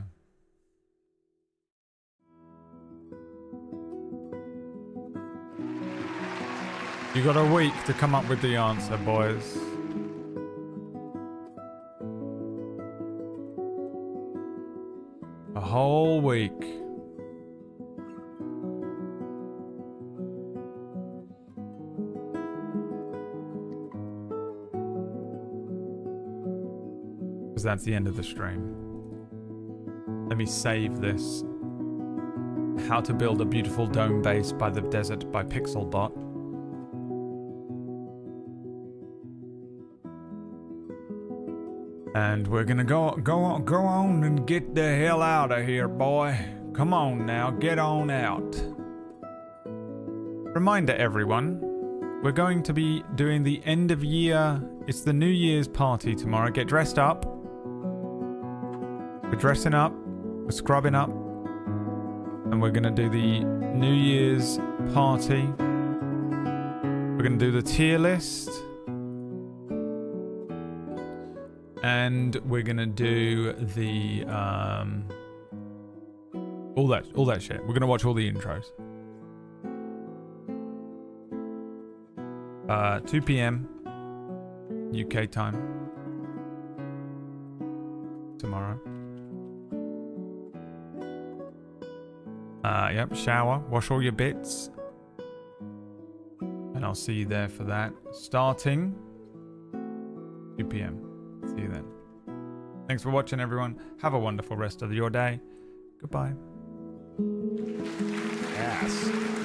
S3: You got a week to come up with the answer, boys. A whole week. Because that's the end of the stream. Let me save this. How to build a beautiful dome base by the desert by Pixelbot. And we're gonna go on and get the hell out of here, boy. Come on now, get on out. Reminder, everyone, we're going to be doing the end of year. It's the New Year's party tomorrow. Get dressed up. We're dressing up. We're scrubbing up. And we're gonna do the New Year's party. We're gonna do the tier list. And we're gonna do the all that shit. We're gonna watch all the intros. 2 p.m. UK time tomorrow. Yep, shower, wash all your bits, and I'll see you there for that. Starting 2 p.m. See you then. Thanks for watching, everyone. Have a wonderful rest of your day. Goodbye.
S1: Yes.